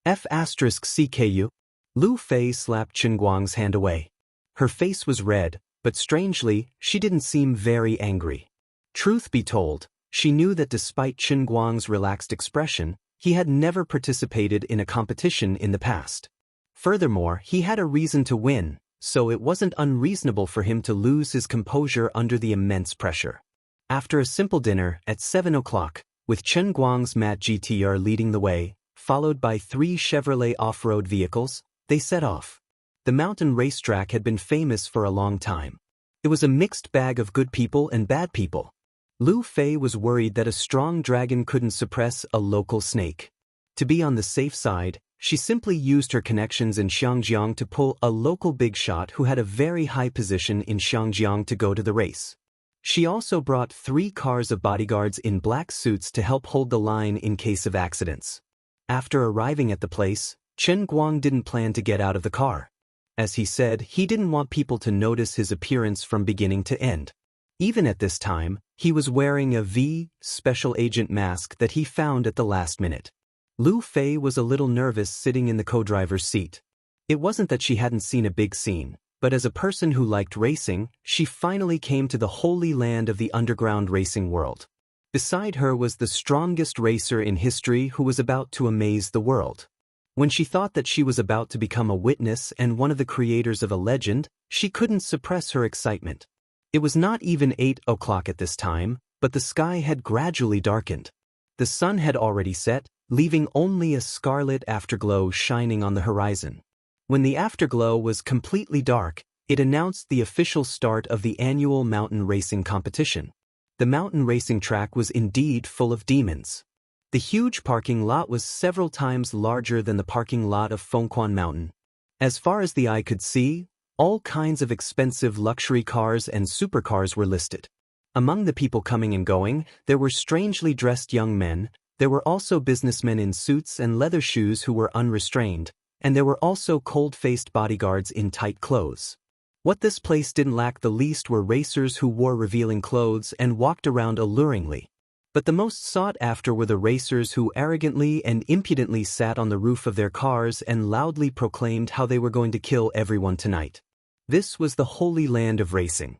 F*CKU. Lu Fei slapped Chen Guang's hand away. Her face was red, but strangely, she didn't seem very angry. Truth be told, she knew that despite Chen Guang's relaxed expression, he had never participated in a competition in the past. Furthermore, he had a reason to win, so it wasn't unreasonable for him to lose his composure under the immense pressure. After a simple dinner at 7 o'clock, with Chen Guang's Matte GTR leading the way, followed by 3 Chevrolet off-road vehicles, they set off. The mountain racetrack had been famous for a long time. It was a mixed bag of good people and bad people. Lu Fei was worried that a strong dragon couldn't suppress a local snake. To be on the safe side, she simply used her connections in Xiangyang to pull a local big shot who had a very high position in Xiangyang to go to the race. She also brought 3 cars of bodyguards in black suits to help hold the line in case of accidents. After arriving at the place, Chen Guang didn't plan to get out of the car. As he said, he didn't want people to notice his appearance from beginning to end. Even at this time, he was wearing a V special agent mask that he found at the last minute. Lu Fei was a little nervous sitting in the co-driver's seat. It wasn't that she hadn't seen a big scene, but as a person who liked racing, she finally came to the holy land of the underground racing world. Beside her was the strongest racer in history who was about to amaze the world. When she thought that she was about to become a witness and one of the creators of a legend, she couldn't suppress her excitement. It was not even 8 o'clock at this time, but the sky had gradually darkened. The sun had already set, leaving only a scarlet afterglow shining on the horizon. When the afterglow was completely dark, it announced the official start of the annual mountain racing competition. The mountain racing track was indeed full of demons. The huge parking lot was several times larger than the parking lot of Fengquan Mountain. As far as the eye could see, all kinds of expensive luxury cars and supercars were listed. Among the people coming and going, there were strangely dressed young men, there were also businessmen in suits and leather shoes who were unrestrained, and there were also cold-faced bodyguards in tight clothes. What this place didn't lack the least were racers who wore revealing clothes and walked around alluringly. But the most sought after were the racers who arrogantly and impudently sat on the roof of their cars and loudly proclaimed how they were going to kill everyone tonight. This was the holy land of racing.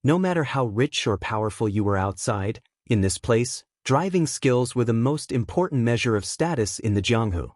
No matter how rich or powerful you were outside, in this place, driving skills were the most important measure of status in the Jianghu.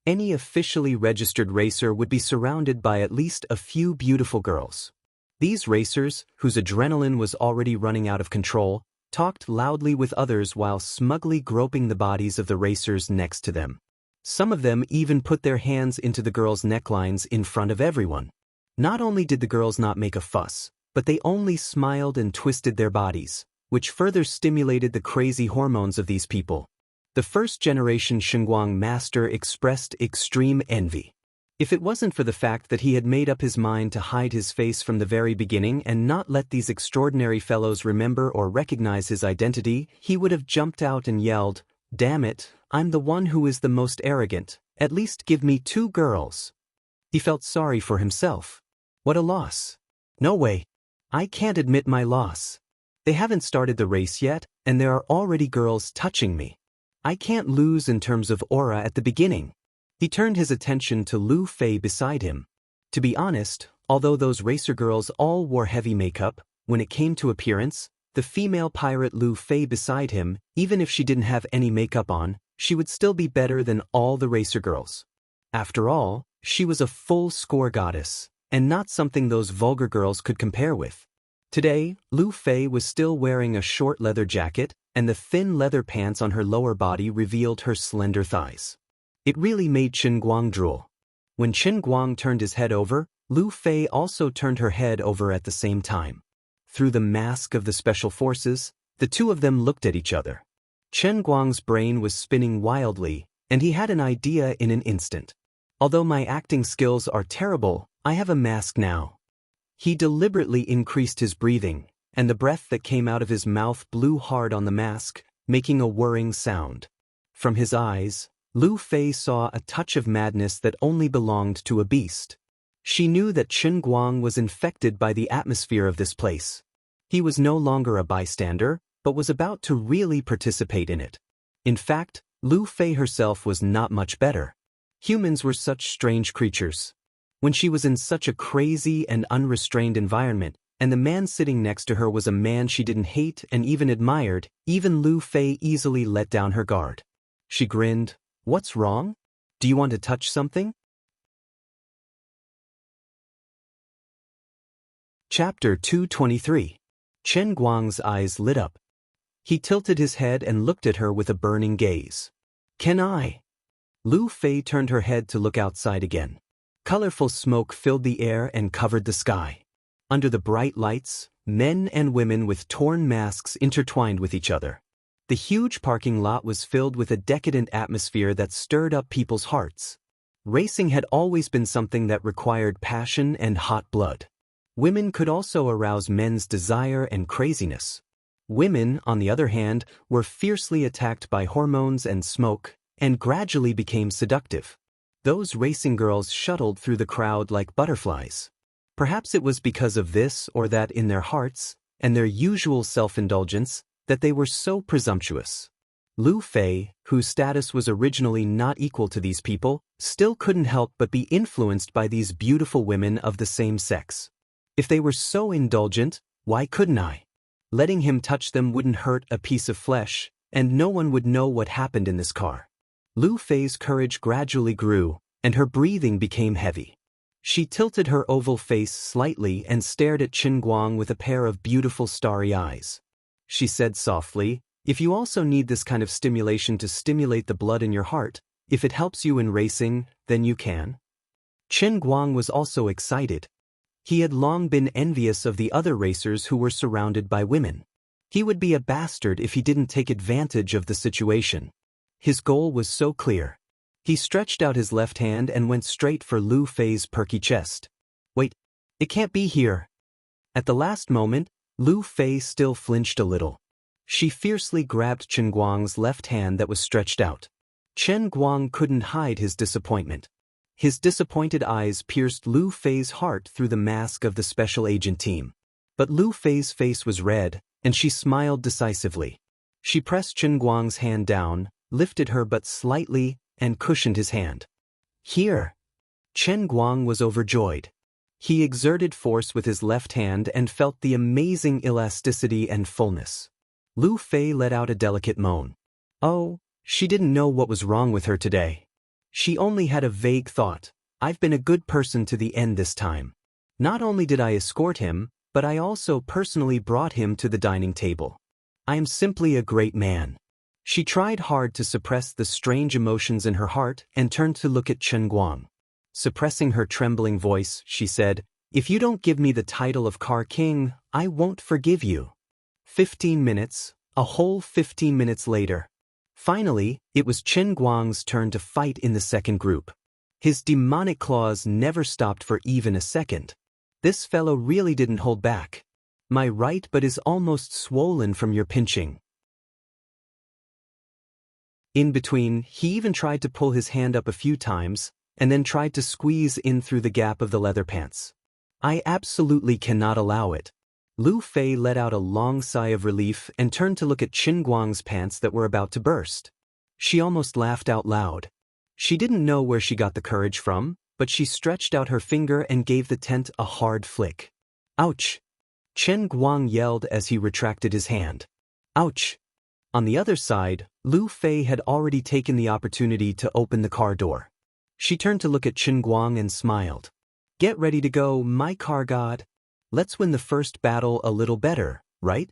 Any officially registered racer would be surrounded by at least a few beautiful girls. These racers, whose adrenaline was already running out of control, talked loudly with others while smugly groping the bodies of the racers next to them. Some of them even put their hands into the girls' necklines in front of everyone. Not only did the girls not make a fuss, but they only smiled and twisted their bodies, which further stimulated the crazy hormones of these people. The first-generation Xinguang master expressed extreme envy. If it wasn't for the fact that he had made up his mind to hide his face from the very beginning and not let these extraordinary fellows remember or recognize his identity, he would have jumped out and yelled, "Damn it, I'm the one who is the most arrogant, at least give me 2 girls." He felt sorry for himself. What a loss. No way. I can't admit my loss. They haven't started the race yet, and there are already girls touching me. I can't lose in terms of aura at the beginning. He turned his attention to Lu Fei beside him. To be honest, although those racer girls all wore heavy makeup, when it came to appearance, the female pirate Lu Fei beside him, even if she didn't have any makeup on, she would still be better than all the racer girls. After all, she was a full-score goddess, and not something those vulgar girls could compare with. Today, Lu Fei was still wearing a short leather jacket, and the thin leather pants on her lower body revealed her slender thighs. It really made Chen Guang drool. When Chen Guang turned his head over, Lu Fei also turned her head over at the same time. Through the mask of the special forces, the two of them looked at each other. Chen Guang's brain was spinning wildly, and he had an idea in an instant. Although my acting skills are terrible, I have a mask now. He deliberately increased his breathing, and the breath that came out of his mouth blew hard on the mask, making a whirring sound. From his eyes, Lu Fei saw a touch of madness that only belonged to a beast. She knew that Chen Guang was infected by the atmosphere of this place. He was no longer a bystander, but was about to really participate in it. In fact, Lu Fei herself was not much better. Humans were such strange creatures. When she was in such a crazy and unrestrained environment, and the man sitting next to her was a man she didn't hate and even admired, even Lu Fei easily let down her guard. She grinned. "What's wrong? Do you want to touch something?" Chapter 223. Chen Guang's eyes lit up. He tilted his head and looked at her with a burning gaze. "Can I?" Lu Fei turned her head to look outside again. Colorful smoke filled the air and covered the sky. Under the bright lights, men and women with torn masks intertwined with each other. The huge parking lot was filled with a decadent atmosphere that stirred up people's hearts. Racing had always been something that required passion and hot blood. Women could also arouse men's desire and craziness. Women, on the other hand, were fiercely attacked by hormones and smoke, and gradually became seductive. Those racing girls shuttled through the crowd like butterflies. Perhaps it was because of this or that in their hearts, and their usual self-indulgence, that they were so presumptuous. Lu Fei, whose status was originally not equal to these people, still couldn't help but be influenced by these beautiful women of the same sex. If they were so indulgent, why couldn't I? Letting him touch them wouldn't hurt a piece of flesh, and no one would know what happened in this car. Lu Fei's courage gradually grew, and her breathing became heavy. She tilted her oval face slightly and stared at Chen Guang with a pair of beautiful starry eyes. She said softly, "If you also need this kind of stimulation to stimulate the blood in your heart, If it helps you in racing, then you can. Chen Guang was also excited. He had long been envious of the other racers who were surrounded by women. He would be a bastard if he didn't take advantage of the situation. His goal was so clear. He stretched out his left hand and went straight for Lu Fei's perky chest. Wait, it can't be here. At the last moment, Lu Fei still flinched a little. She fiercely grabbed Chen Guang's left hand that was stretched out. Chen Guang couldn't hide his disappointment. His disappointed eyes pierced Lu Fei's heart through the mask of the special agent team. But Lu Fei's face was red, and she smiled decisively. She pressed Chen Guang's hand down, lifted her but slightly, and cushioned his hand. Here! Chen Guang was overjoyed. He exerted force with his left hand and felt the amazing elasticity and fullness. Lu Fei let out a delicate moan. Oh, she didn't know what was wrong with her today. She only had a vague thought, I've been a good person to the end this time. Not only did I escort him, but I also personally brought him to the dining table. I am simply a great man. She tried hard to suppress the strange emotions in her heart and turned to look at Chen Guang. Suppressing her trembling voice, she said, If you don't give me the title of Car King, I won't forgive you. 15 minutes, a whole 15 minutes later. Finally, it was Chen Guang's turn to fight in the second group. His demonic claws never stopped for even a second. This fellow really didn't hold back. My right butt is almost swollen from your pinching. In between, he even tried to pull his hand up a few times, and then tried to squeeze in through the gap of the leather pants. I absolutely cannot allow it. Lu Fei let out a long sigh of relief and turned to look at Chen Guang's pants that were about to burst. She almost laughed out loud. She didn't know where she got the courage from, but she stretched out her finger and gave the tent a hard flick. Ouch! Chen Guang yelled as he retracted his hand. Ouch! On the other side, Lu Fei had already taken the opportunity to open the car door. She turned to look at Chen Guang and smiled. Get ready to go, my car god. Let's win the first battle a little better, right?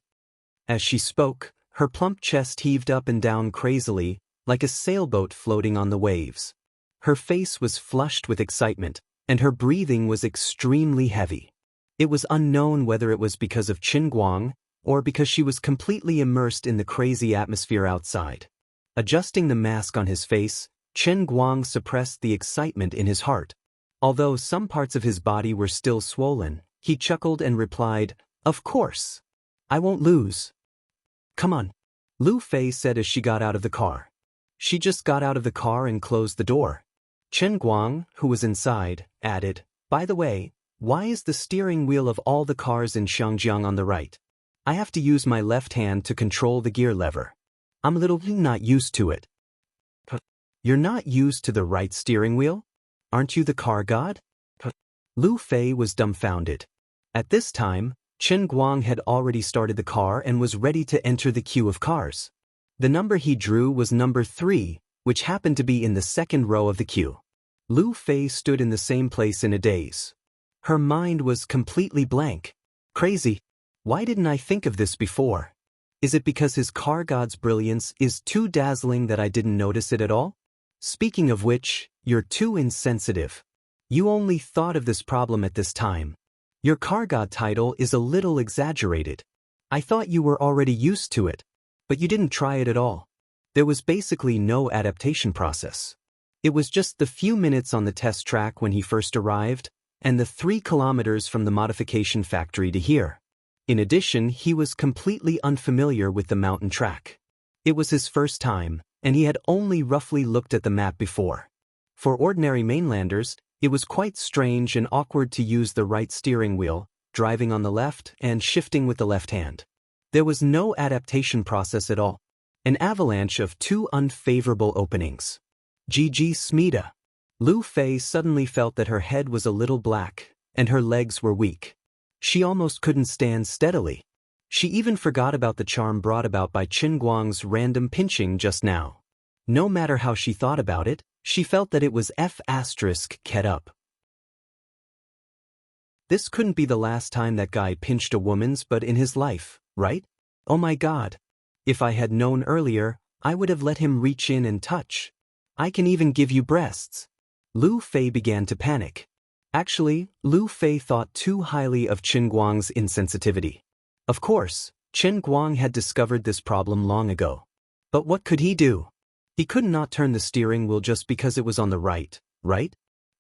As she spoke, her plump chest heaved up and down crazily, like a sailboat floating on the waves. Her face was flushed with excitement, and her breathing was extremely heavy. It was unknown whether it was because of Chen Guang, or because she was completely immersed in the crazy atmosphere outside. Adjusting the mask on his face, Chen Guang suppressed the excitement in his heart. Although some parts of his body were still swollen, he chuckled and replied, Of course. I won't lose. Come on, Lu Fei said as she got out of the car. She just got out of the car and closed the door. Chen Guang, who was inside, added, By the way, why is the steering wheel of all the cars in Xiangjiang on the right? I have to use my left hand to control the gear lever. I'm a little not used to it. You're not used to the right steering wheel? Aren't you the car god? Lu Fei was dumbfounded. At this time, Chen Guang had already started the car and was ready to enter the queue of cars. The number he drew was number 3, which happened to be in the second row of the queue. Lu Fei stood in the same place in a daze. Her mind was completely blank. Crazy. Why didn't I think of this before? Is it because his car god's brilliance is too dazzling that I didn't notice it at all? Speaking of which, you're too insensitive. You only thought of this problem at this time. Your car god title is a little exaggerated. I thought you were already used to it. But you didn't try it at all. There was basically no adaptation process. It was just the few minutes on the test track when he first arrived, and the 3 kilometers from the modification factory to here. In addition, he was completely unfamiliar with the mountain track. It was his first time, and he had only roughly looked at the map before. For ordinary mainlanders, it was quite strange and awkward to use the right steering wheel, driving on the left and shifting with the left hand. There was no adaptation process at all. An avalanche of 2 unfavorable openings. GG Smida. Lu Fei suddenly felt that her head was a little black, and her legs were weak. She almost couldn't stand steadily. She even forgot about the charm brought about by Chen Guang's random pinching just now. No matter how she thought about it, she felt that it was F***ket up. This couldn't be the last time that guy pinched a woman's butt in his life, right? Oh my god. If I had known earlier, I would have let him reach in and touch. I can even give you breasts. Lu Fei began to panic. Actually, Lu Fei thought too highly of Chen Guang's insensitivity. Of course, Chen Guang had discovered this problem long ago. But what could he do? He could not turn the steering wheel just because it was on the right?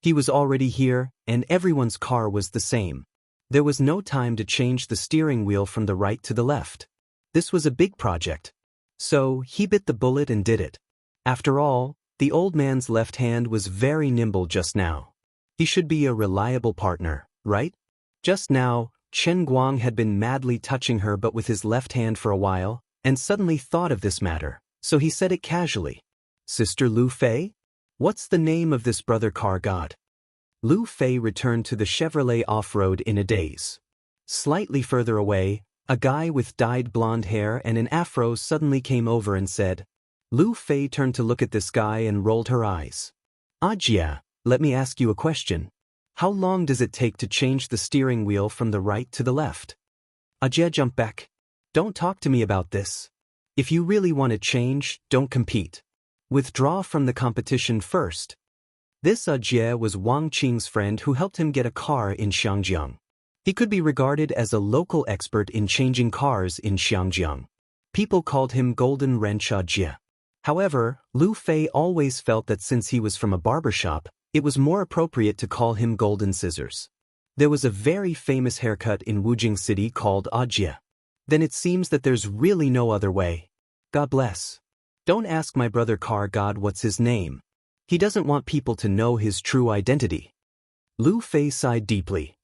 He was already here, and everyone's car was the same. There was no time to change the steering wheel from the right to the left. This was a big project. So, he bit the bullet and did it. After all, the old man's left hand was very nimble just now. He should be a reliable partner, right? Just now, Chen Guang had been madly touching her but with his left hand for a while, and suddenly thought of this matter, so he said it casually. Sister Lu Fei? What's the name of this brother car god? Lu Fei returned to the Chevrolet off-road in a daze. Slightly further away, a guy with dyed blonde hair and an afro suddenly came over and said. Lu Fei turned to look at this guy and rolled her eyes. Ajia, let me ask you a question. How long does it take to change the steering wheel from the right to the left? Ajia jumped back. Don't talk to me about this. If you really want to change, don't compete. Withdraw from the competition first. This Ajie was Wang Qing's friend who helped him get a car in Xiangjiang. He could be regarded as a local expert in changing cars in Xiangjiang. People called him Golden Wrench Ajie. However, Lu Fei always felt that since he was from a barbershop, it was more appropriate to call him Golden Scissors. There was a very famous haircut in Wujing City called Ajie. Then it seems that there's really no other way. God bless. Don't ask my brother car god what's his name. He doesn't want people to know his true identity. Lu Fei sighed deeply.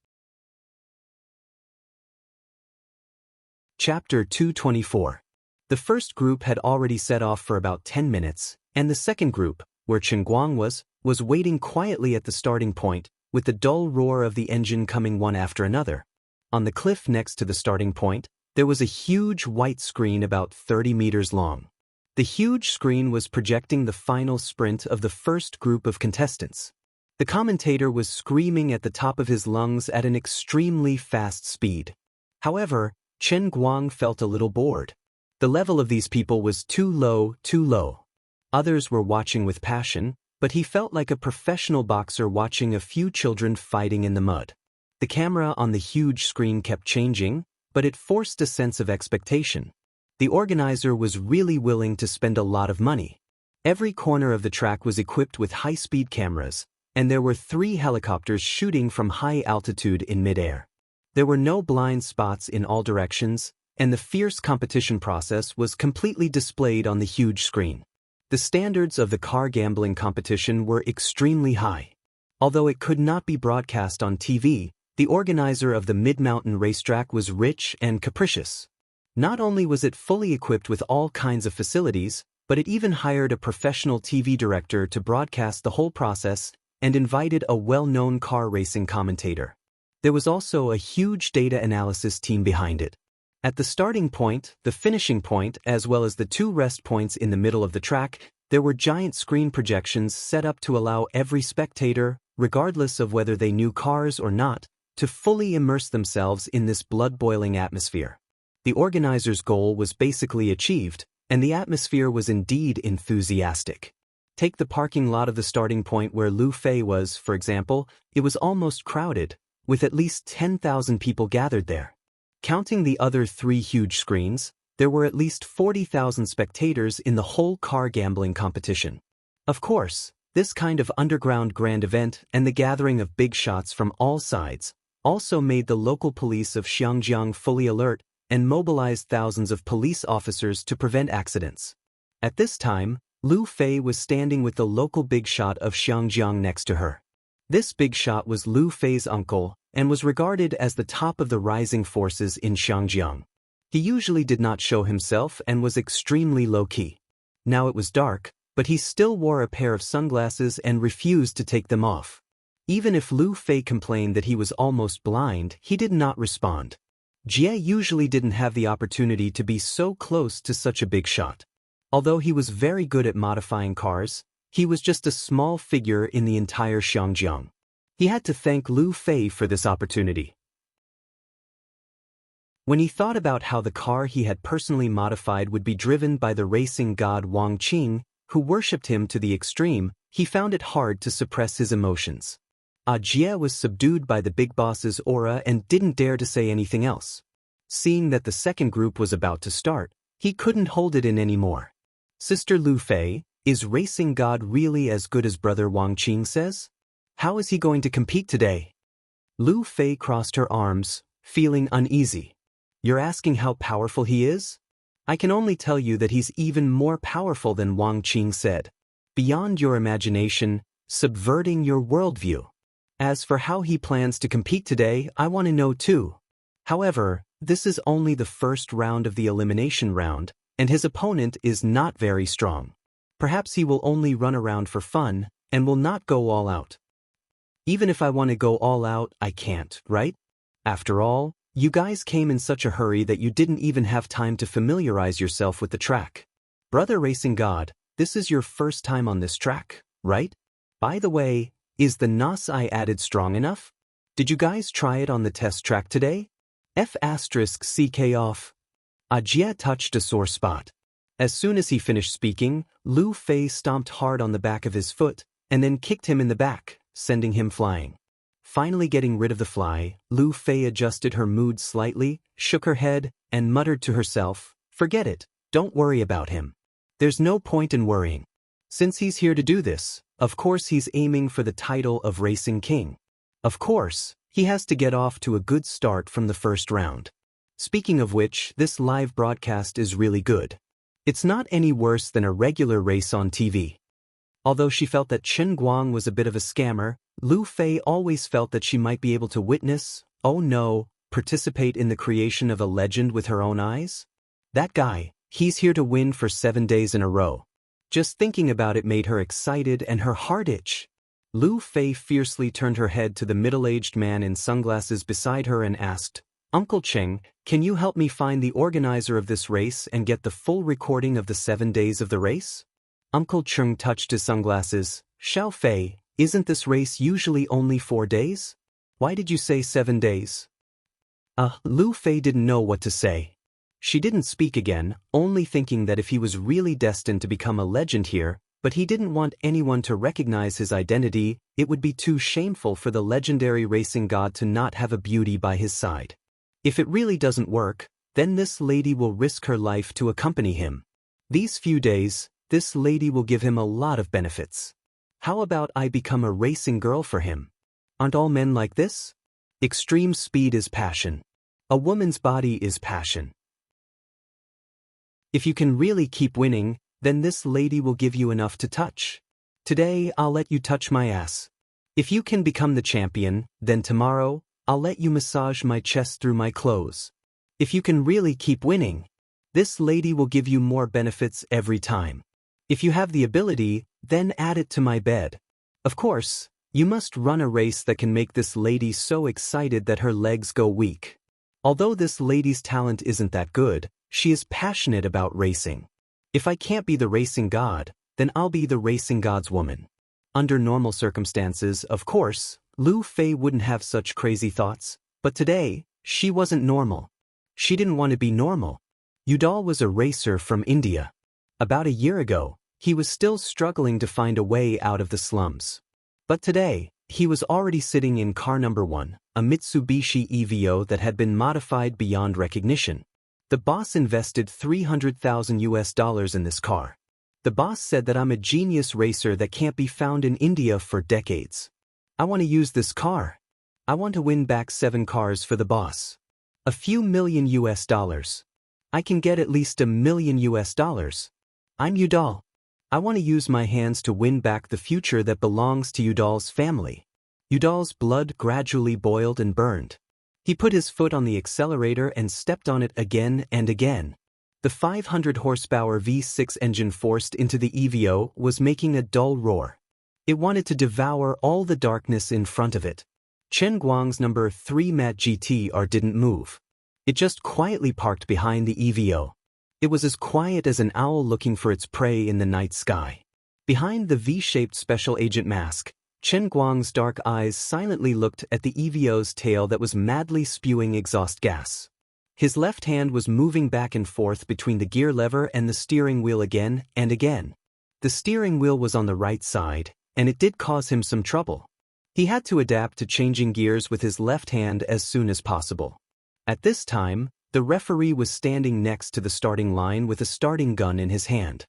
Chapter 224. The first group had already set off for about 10 minutes, and the second group, where Chen Guang was waiting quietly at the starting point, with the dull roar of the engine coming one after another. On the cliff next to the starting point, there was a huge white screen about 30 meters long. The huge screen was projecting the final sprint of the first group of contestants. The commentator was screaming at the top of his lungs at an extremely fast speed. However, Chen Guang felt a little bored. The level of these people was too low. Others were watching with passion, but he felt like a professional boxer watching a few children fighting in the mud. The camera on the huge screen kept changing, but it forced a sense of expectation. The organizer was really willing to spend a lot of money. Every corner of the track was equipped with high-speed cameras, and there were 3 helicopters shooting from high altitude in midair. There were no blind spots in all directions, and the fierce competition process was completely displayed on the huge screen. The standards of the car gambling competition were extremely high. Although it could not be broadcast on TV, the organizer of the mid-mountain racetrack was rich and capricious. Not only was it fully equipped with all kinds of facilities, but it even hired a professional TV director to broadcast the whole process and invited a well-known car racing commentator. There was also a huge data analysis team behind it. At the starting point, the finishing point, as well as the 2 rest points in the middle of the track, there were giant screen projections set up to allow every spectator, regardless of whether they knew cars or not, to fully immerse themselves in this blood-boiling atmosphere. The organizer's goal was basically achieved, and the atmosphere was indeed enthusiastic. Take the parking lot of the starting point where Lu Fei was, for example. It was almost crowded, with at least 10,000 people gathered there. Counting the other 3 huge screens, there were at least 40,000 spectators in the whole car gambling competition. Of course, this kind of underground grand event and the gathering of big shots from all sides also made the local police of Xiangjiang fully alert and mobilized thousands of police officers to prevent accidents. At this time, Lu Fei was standing with the local big shot of Xiangjiang next to her. This big shot was Lu Fei's uncle and was regarded as the top of the rising forces in Xiangjiang. He usually did not show himself and was extremely low-key. Now it was dark, but he still wore a pair of sunglasses and refused to take them off. Even if Lu Fei complained that he was almost blind, he did not respond. Jie usually didn't have the opportunity to be so close to such a big shot. Although he was very good at modifying cars, he was just a small figure in the entire Xiangjiang. He had to thank Lu Fei for this opportunity. When he thought about how the car he had personally modified would be driven by the racing god Wang Qing, who worshipped him to the extreme, he found it hard to suppress his emotions. Jie was subdued by the big boss's aura and didn't dare to say anything else. Seeing that the second group was about to start, he couldn't hold it in anymore. Sister Lu Fei, is Racing God really as good as Brother Wang Qing says? How is he going to compete today? Lu Fei crossed her arms, feeling uneasy. You're asking how powerful he is? I can only tell you that he's even more powerful than Wang Qing said. Beyond your imagination, subverting your worldview. As for how he plans to compete today, I want to know too. However, this is only the first round of the elimination round, and his opponent is not very strong. Perhaps he will only run around for fun, and will not go all out. Even if I want to go all out, I can't, right? After all, you guys came in such a hurry that you didn't even have time to familiarize yourself with the track. Brother Racing God, this is your first time on this track, right? By the way, is the NOS I added strong enough? Did you guys try it on the test track today? F***ck off. Jie touched a sore spot. As soon as he finished speaking, Lu Fei stomped hard on the back of his foot, and then kicked him in the back, sending him flying. Finally getting rid of the fly, Lu Fei adjusted her mood slightly, shook her head, and muttered to herself, forget it, don't worry about him. There's no point in worrying. Since he's here to do this, of course he's aiming for the title of Racing King. Of course, he has to get off to a good start from the first round. Speaking of which, this live broadcast is really good. It's not any worse than a regular race on TV. Although she felt that Chen Guang was a bit of a scammer, Lu Fei always felt that she might be able to witness, oh no, participate in the creation of a legend with her own eyes. That guy, he's here to win for 7 days in a row. Just thinking about it made her excited and her heart itch. Lu Fei fiercely turned her head to the middle-aged man in sunglasses beside her and asked, Uncle Cheng, can you help me find the organizer of this race and get the full recording of the 7 days of the race? Uncle Cheng touched his sunglasses. Xiao Fei, isn't this race usually only 4 days? Why did you say 7 days? Lu Fei didn't know what to say. She didn't speak again, only thinking that if he was really destined to become a legend here, but he didn't want anyone to recognize his identity, it would be too shameful for the legendary racing god to not have a beauty by his side. If it really doesn't work, then this lady will risk her life to accompany him. These few days, this lady will give him a lot of benefits. How about I become a racing girl for him? Aren't all men like this? Extreme speed is passion. A woman's body is passion. If you can really keep winning, then this lady will give you enough to touch. Today, I'll let you touch my ass. If you can become the champion, then tomorrow, I'll let you massage my chest through my clothes. If you can really keep winning, this lady will give you more benefits every time. If you have the ability, then add it to my bed. Of course, you must run a race that can make this lady so excited that her legs go weak. Although this lady's talent isn't that good, she is passionate about racing. If I can't be the racing god, then I'll be the racing god's woman. Under normal circumstances, of course, Lu Fei wouldn't have such crazy thoughts, but today, she wasn't normal. She didn't want to be normal. Udall was a racer from India. About a year ago, he was still struggling to find a way out of the slums. But today, he was already sitting in car number 1, a Mitsubishi EVO that had been modified beyond recognition. The boss invested $300,000 in this car. The boss said that I'm a genius racer that can't be found in India for decades. I want to use this car. I want to win back 7 cars for the boss. A few million $. I can get at least $1 million. I'm Udall. I want to use my hands to win back the future that belongs to Udall's family. Udall's blood gradually boiled and burned. He put his foot on the accelerator and stepped on it again and again. The 500 horsepower V6 engine forced into the EVO was making a dull roar. It wanted to devour all the darkness in front of it. Chen Guang's number 3 Mat GTR didn't move. It just quietly parked behind the EVO. It was as quiet as an owl looking for its prey in the night sky. Behind the V-shaped special agent mask, Chen Guang's dark eyes silently looked at the EVO's tail that was madly spewing exhaust gas. His left hand was moving back and forth between the gear lever and the steering wheel again and again. The steering wheel was on the right side, and it did cause him some trouble. He had to adapt to changing gears with his left hand as soon as possible. At this time, the referee was standing next to the starting line with a starting gun in his hand.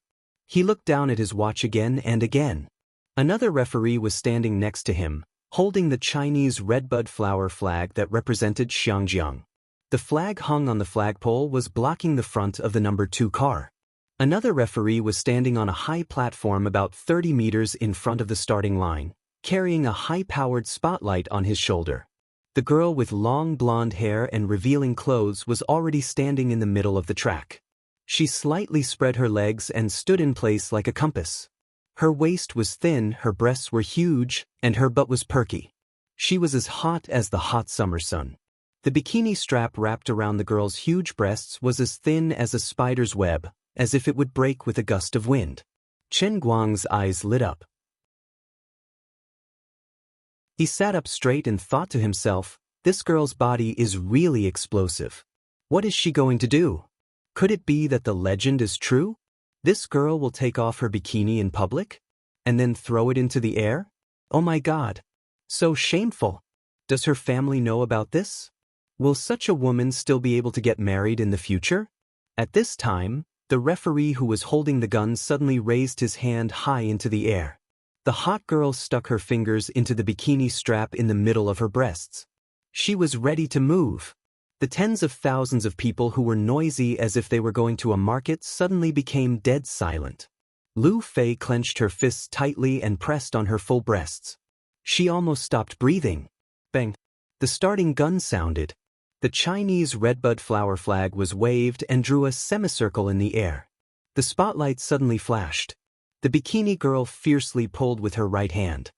He looked down at his watch again and again. Another referee was standing next to him, holding the Chinese redbud flower flag that represented Xianxia. The flag hung on the flagpole was blocking the front of the number 2 car. Another referee was standing on a high platform about 30 meters in front of the starting line, carrying a high-powered spotlight on his shoulder. The girl with long blonde hair and revealing clothes was already standing in the middle of the track. She slightly spread her legs and stood in place like a compass. Her waist was thin, her breasts were huge, and her butt was perky. She was as hot as the hot summer sun. The bikini strap wrapped around the girl's huge breasts was as thin as a spider's web, as if it would break with a gust of wind. Chen Guang's eyes lit up. He sat up straight and thought to himself, this girl's body is really explosive. What is she going to do? Could it be that the legend is true? This girl will take off her bikini in public? And then throw it into the air? Oh my God! So shameful! Does her family know about this? Will such a woman still be able to get married in the future? At this time, the referee who was holding the gun suddenly raised his hand high into the air. The hot girl stuck her fingers into the bikini strap in the middle of her breasts. She was ready to move. The tens of thousands of people who were noisy as if they were going to a market suddenly became dead silent. Lu Fei clenched her fists tightly and pressed on her full breasts. She almost stopped breathing. Bang! The starting gun sounded. The Chinese redbud flower flag was waved and drew a semicircle in the air. The spotlight suddenly flashed. The bikini girl fiercely pulled with her right hand.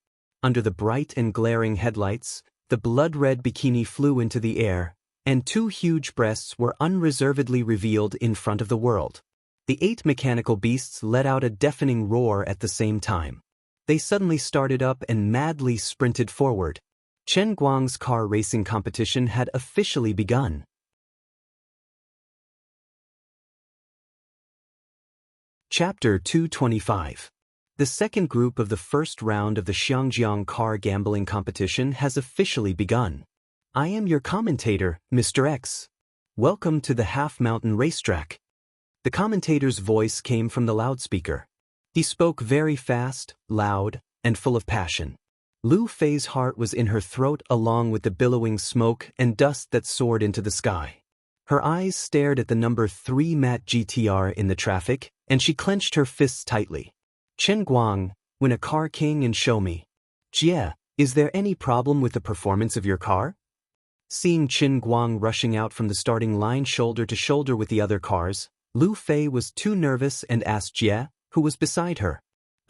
Under the bright and glaring headlights, the blood-red bikini flew into the air, and 2 huge breasts were unreservedly revealed in front of the world. The 8 mechanical beasts let out a deafening roar at the same time. They suddenly started up and madly sprinted forward. Chen Guang's car racing competition had officially begun. Chapter 225. The second group of the first round of the Xianxia car gambling competition has officially begun. I am your commentator, Mr. X. Welcome to the half-mountain racetrack. The commentator's voice came from the loudspeaker. He spoke very fast, loud, and full of passion. Lu Fei's heart was in her throat along with the billowing smoke and dust that soared into the sky. Her eyes stared at the number 3 matte GTR in the traffic, and she clenched her fists tightly. Chen Guang, win a car king and show me. Jie, is there any problem with the performance of your car? Seeing Chen Guang rushing out from the starting line shoulder to shoulder with the other cars, Lu Fei was too nervous and asked Jie, who was beside her.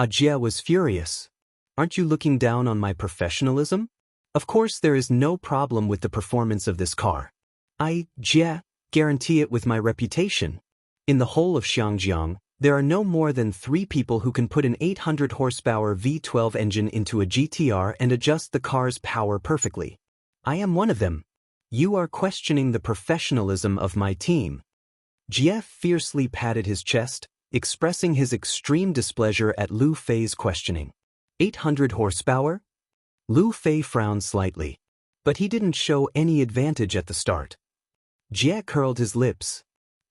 Jie was furious. Aren't you looking down on my professionalism? Of course there is no problem with the performance of this car. Jie, guarantee it with my reputation. In the whole of Xianxia, there are no more than 3 people who can put an 800 horsepower V12 engine into a GTR and adjust the car's power perfectly. I am one of them. You are questioning the professionalism of my team. Jie fiercely patted his chest, expressing his extreme displeasure at Lu Fei's questioning. 800 horsepower? Lu Fei frowned slightly, but he didn't show any advantage at the start. Jie curled his lips.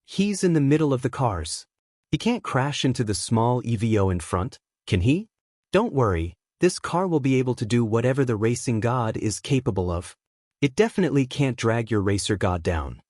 He's in the middle of the cars. He can't crash into the small EVO in front, can he? Don't worry, this car will be able to do whatever the racing god is capable of. It definitely can't drag your racer god down.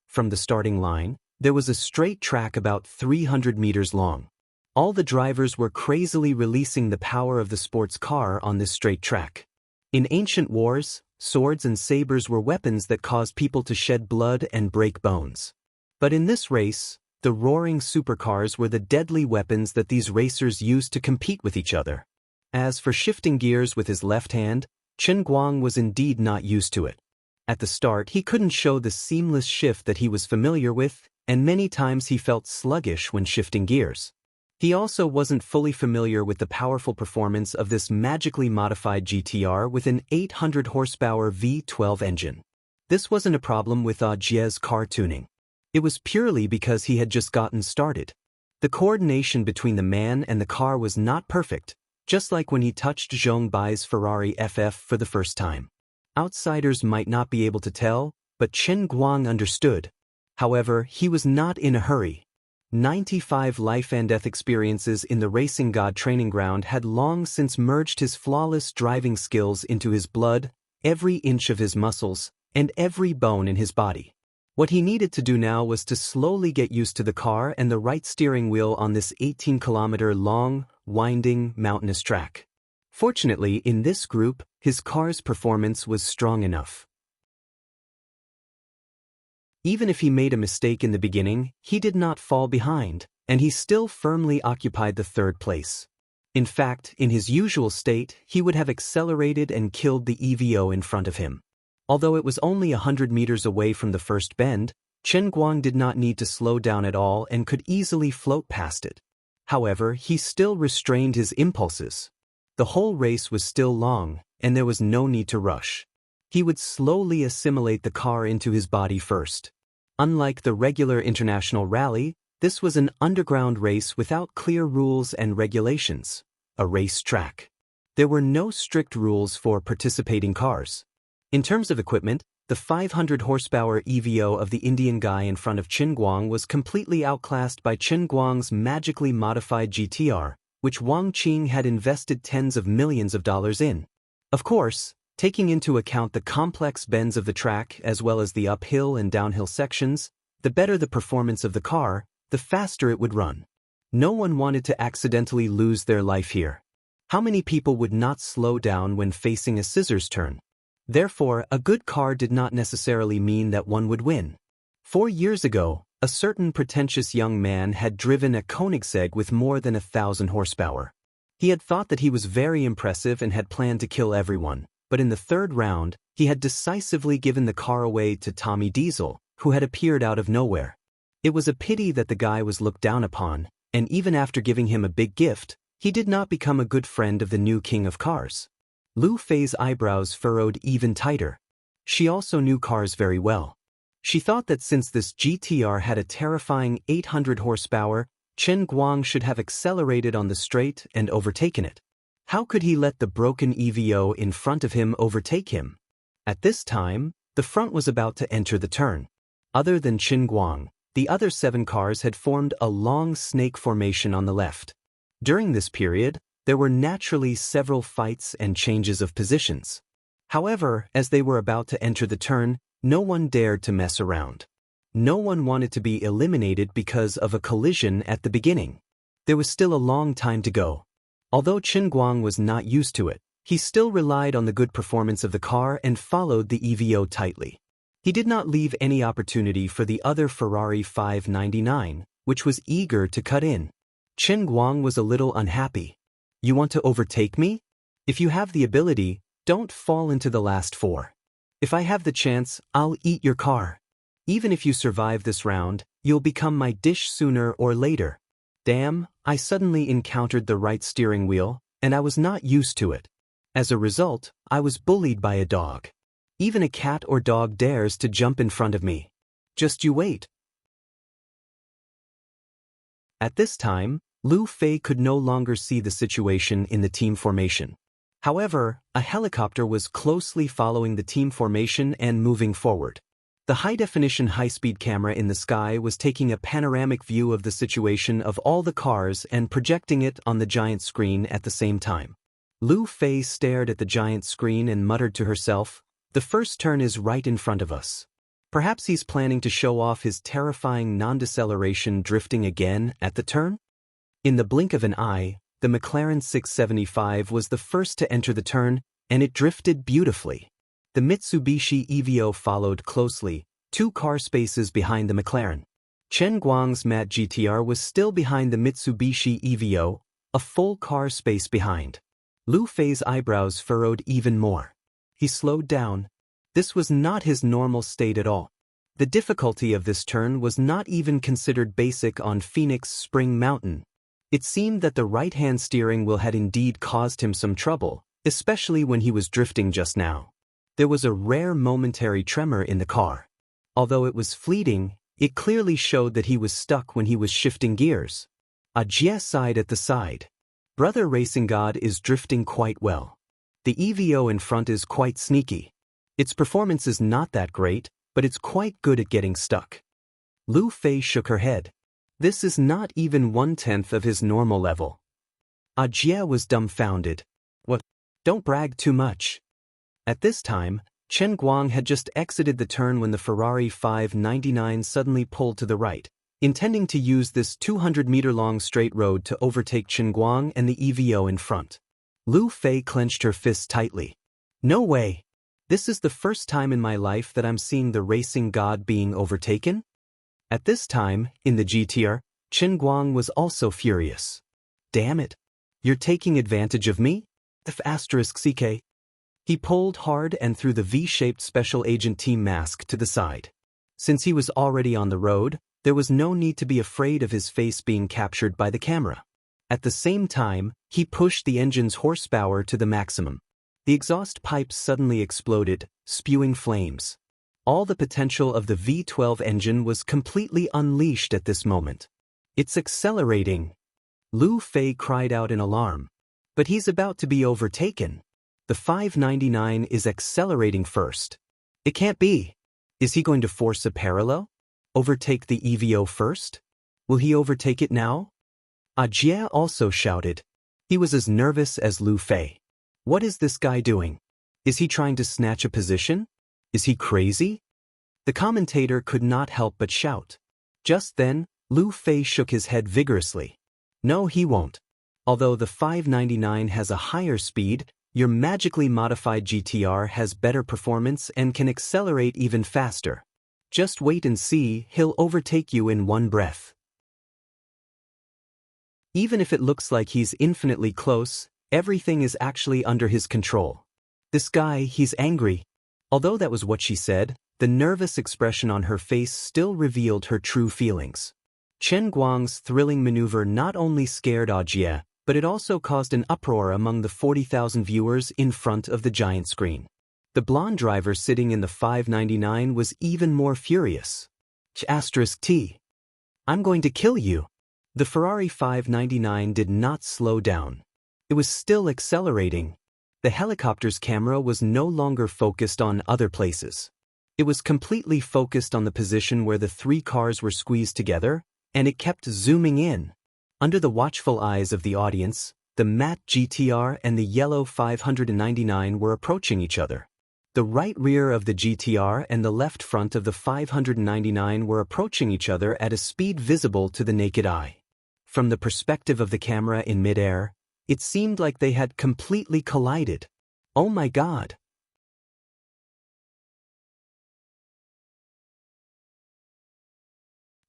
From the starting line, there was a straight track about 300 meters long. All the drivers were crazily releasing the power of the sports car on this straight track. In ancient wars, swords and sabers were weapons that caused people to shed blood and break bones. But in this race, the roaring supercars were the deadly weapons that these racers used to compete with each other. As for shifting gears with his left hand, Chen Guang was indeed not used to it. At the start, he couldn't show the seamless shift that he was familiar with, and many times he felt sluggish when shifting gears. He also wasn't fully familiar with the powerful performance of this magically modified GTR with an 800 horsepower V12 engine. This wasn't a problem with Jie's car tuning. It was purely because he had just gotten started. The coordination between the man and the car was not perfect, just like when he touched Zhong Bai's Ferrari FF for the first time. Outsiders might not be able to tell, but Chen Guang understood. However, he was not in a hurry. 95 life and death experiences in the racing god training ground had long since merged his flawless driving skills into his blood, every inch of his muscles, and every bone in his body. What he needed to do now was to slowly get used to the car and the right steering wheel on this 18-kilometer-long, winding, mountainous track. Fortunately, in this group, his car's performance was strong enough. Even if he made a mistake in the beginning, he did not fall behind, and he still firmly occupied the third place. In fact, in his usual state, he would have accelerated and killed the EVO in front of him. Although it was only 100 meters away from the first bend, Chen Guang did not need to slow down at all and could easily float past it. However, he still restrained his impulses. The whole race was still long, and there was no need to rush. He would slowly assimilate the car into his body first. Unlike the regular international rally, this was an underground race without clear rules and regulations, a race track. There were no strict rules for participating cars. In terms of equipment, the 500 horsepower EVO of the Indian guy in front of Chen Guang was completely outclassed by Chen Guang's magically modified GTR, which Wang Qing had invested tens of millions of dollars in. Of course, taking into account the complex bends of the track as well as the uphill and downhill sections, the better the performance of the car, the faster it would run. No one wanted to accidentally lose their life here. How many people would not slow down when facing a scissors turn? Therefore, a good car did not necessarily mean that one would win. 4 years ago, a certain pretentious young man had driven a Koenigsegg with more than 1,000 horsepower. He had thought that he was very impressive and had planned to kill everyone, but in the third round, he had decisively given the car away to Tommy Diesel, who had appeared out of nowhere. It was a pity that the guy was looked down upon, and even after giving him a big gift, he did not become a good friend of the new king of cars. Lu Fei's eyebrows furrowed even tighter. She also knew cars very well. She thought that since this GTR had a terrifying 800 horsepower, Chen Guang should have accelerated on the straight and overtaken it. How could he let the broken EVO in front of him overtake him? At this time, the front was about to enter the turn. Other than Chen Guang, the other 7 cars had formed a long snake formation on the left. During this period, there were naturally several fights and changes of positions. However, as they were about to enter the turn, no one dared to mess around. No one wanted to be eliminated because of a collision at the beginning. There was still a long time to go. Although Chen Guang was not used to it, he still relied on the good performance of the car and followed the EVO tightly. He did not leave any opportunity for the other Ferrari 599, which was eager to cut in. Chen Guang was a little unhappy. You want to overtake me? If you have the ability, don't fall into the last 4. If I have the chance, I'll eat your car. Even if you survive this round, you'll become my dish sooner or later. Damn, I suddenly encountered the right steering wheel, and I was not used to it. As a result, I was bullied by a dog. Even a cat or dog dares to jump in front of me. Just you wait. At this time, Lu Fei could no longer see the situation in the team formation. However, a helicopter was closely following the team formation and moving forward. The high-definition high-speed camera in the sky was taking a panoramic view of the situation of all the cars and projecting it on the giant screen at the same time. Lu Fei stared at the giant screen and muttered to herself, "The first turn is right in front of us. Perhaps he's planning to show off his terrifying non-deceleration drifting again at the turn?" In the blink of an eye, the McLaren 675 was the first to enter the turn, and it drifted beautifully. The Mitsubishi EVO followed closely, 2 car spaces behind the McLaren. Chen Guang's matte GTR was still behind the Mitsubishi EVO, a full car space behind. Lu Fei's eyebrows furrowed even more. He slowed down. This was not his normal state at all. The difficulty of this turn was not even considered basic on Phoenix Spring Mountain. It seemed that the right-hand steering wheel had indeed caused him some trouble, especially when he was drifting just now. There was a rare momentary tremor in the car. Although it was fleeting, it clearly showed that he was stuck when he was shifting gears. Jie sighed at the side. Brother Racing God is drifting quite well. The EVO in front is quite sneaky. Its performance is not that great, but it's quite good at getting stuck. Lu Fei shook her head. This is not even 1/10 of his normal level. Jie was dumbfounded. What? Don't brag too much. At this time, Chen Guang had just exited the turn when the Ferrari 599 suddenly pulled to the right, intending to use this 200-meter-long straight road to overtake Chen Guang and the EVO in front. Lu Fei clenched her fists tightly. No way! This is the first time in my life that I'm seeing the racing god being overtaken? At this time, in the GTR, Chen Guang was also furious. Damn it! You're taking advantage of me? *CK. He pulled hard and threw the V-shaped Special Agent Team mask to the side. Since he was already on the road, there was no need to be afraid of his face being captured by the camera. At the same time, he pushed the engine's horsepower to the maximum. The exhaust pipes suddenly exploded, spewing flames. All the potential of the V12 engine was completely unleashed at this moment. It's accelerating. Lu Fei cried out in alarm. But he's about to be overtaken. The 599 is accelerating first. It can't be. Is he going to force a parallel? Overtake the EVO first? Will he overtake it now? Jie also shouted. He was as nervous as Lu Fei. What is this guy doing? Is he trying to snatch a position? Is he crazy? The commentator could not help but shout. Just then, Lu Fei shook his head vigorously. No, he won't. Although the 599 has a higher speed, your magically modified GTR has better performance and can accelerate even faster. Just wait and see, he'll overtake you in one breath. Even if it looks like he's infinitely close, everything is actually under his control. This guy, he's angry. Although that was what she said, the nervous expression on her face still revealed her true feelings. Chen Guang's thrilling maneuver not only scared Jie, but it also caused an uproar among the 40,000 viewers in front of the giant screen. The blonde driver sitting in the 599 was even more furious. *T. I'm going to kill you. The Ferrari 599 did not slow down. It was still accelerating. The helicopter's camera was no longer focused on other places. It was completely focused on the position where the three cars were squeezed together, and it kept zooming in. Under the watchful eyes of the audience, the matte GTR and the yellow 599 were approaching each other. The right rear of the GTR and the left front of the 599 were approaching each other at a speed visible to the naked eye. From the perspective of the camera in midair, it seemed like they had completely collided. Oh my God!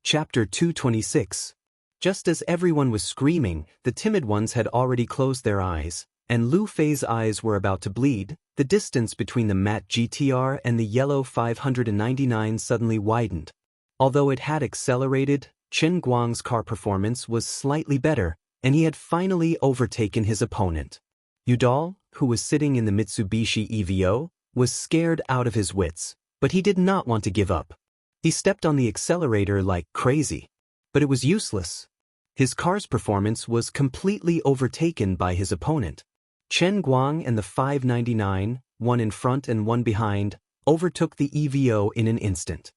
Chapter 226. Just as everyone was screaming, the timid ones had already closed their eyes, and Lu Fei's eyes were about to bleed. The distance between the matte GTR and the yellow 599 suddenly widened. Although it had accelerated, Chen Guang's car performance was slightly better, and he had finally overtaken his opponent. Udall, who was sitting in the Mitsubishi EVO, was scared out of his wits, but he did not want to give up. He stepped on the accelerator like crazy. But it was useless. His car's performance was completely overtaken by his opponent. Chen Guang and the 599, one in front and one behind, overtook the EVO in an instant.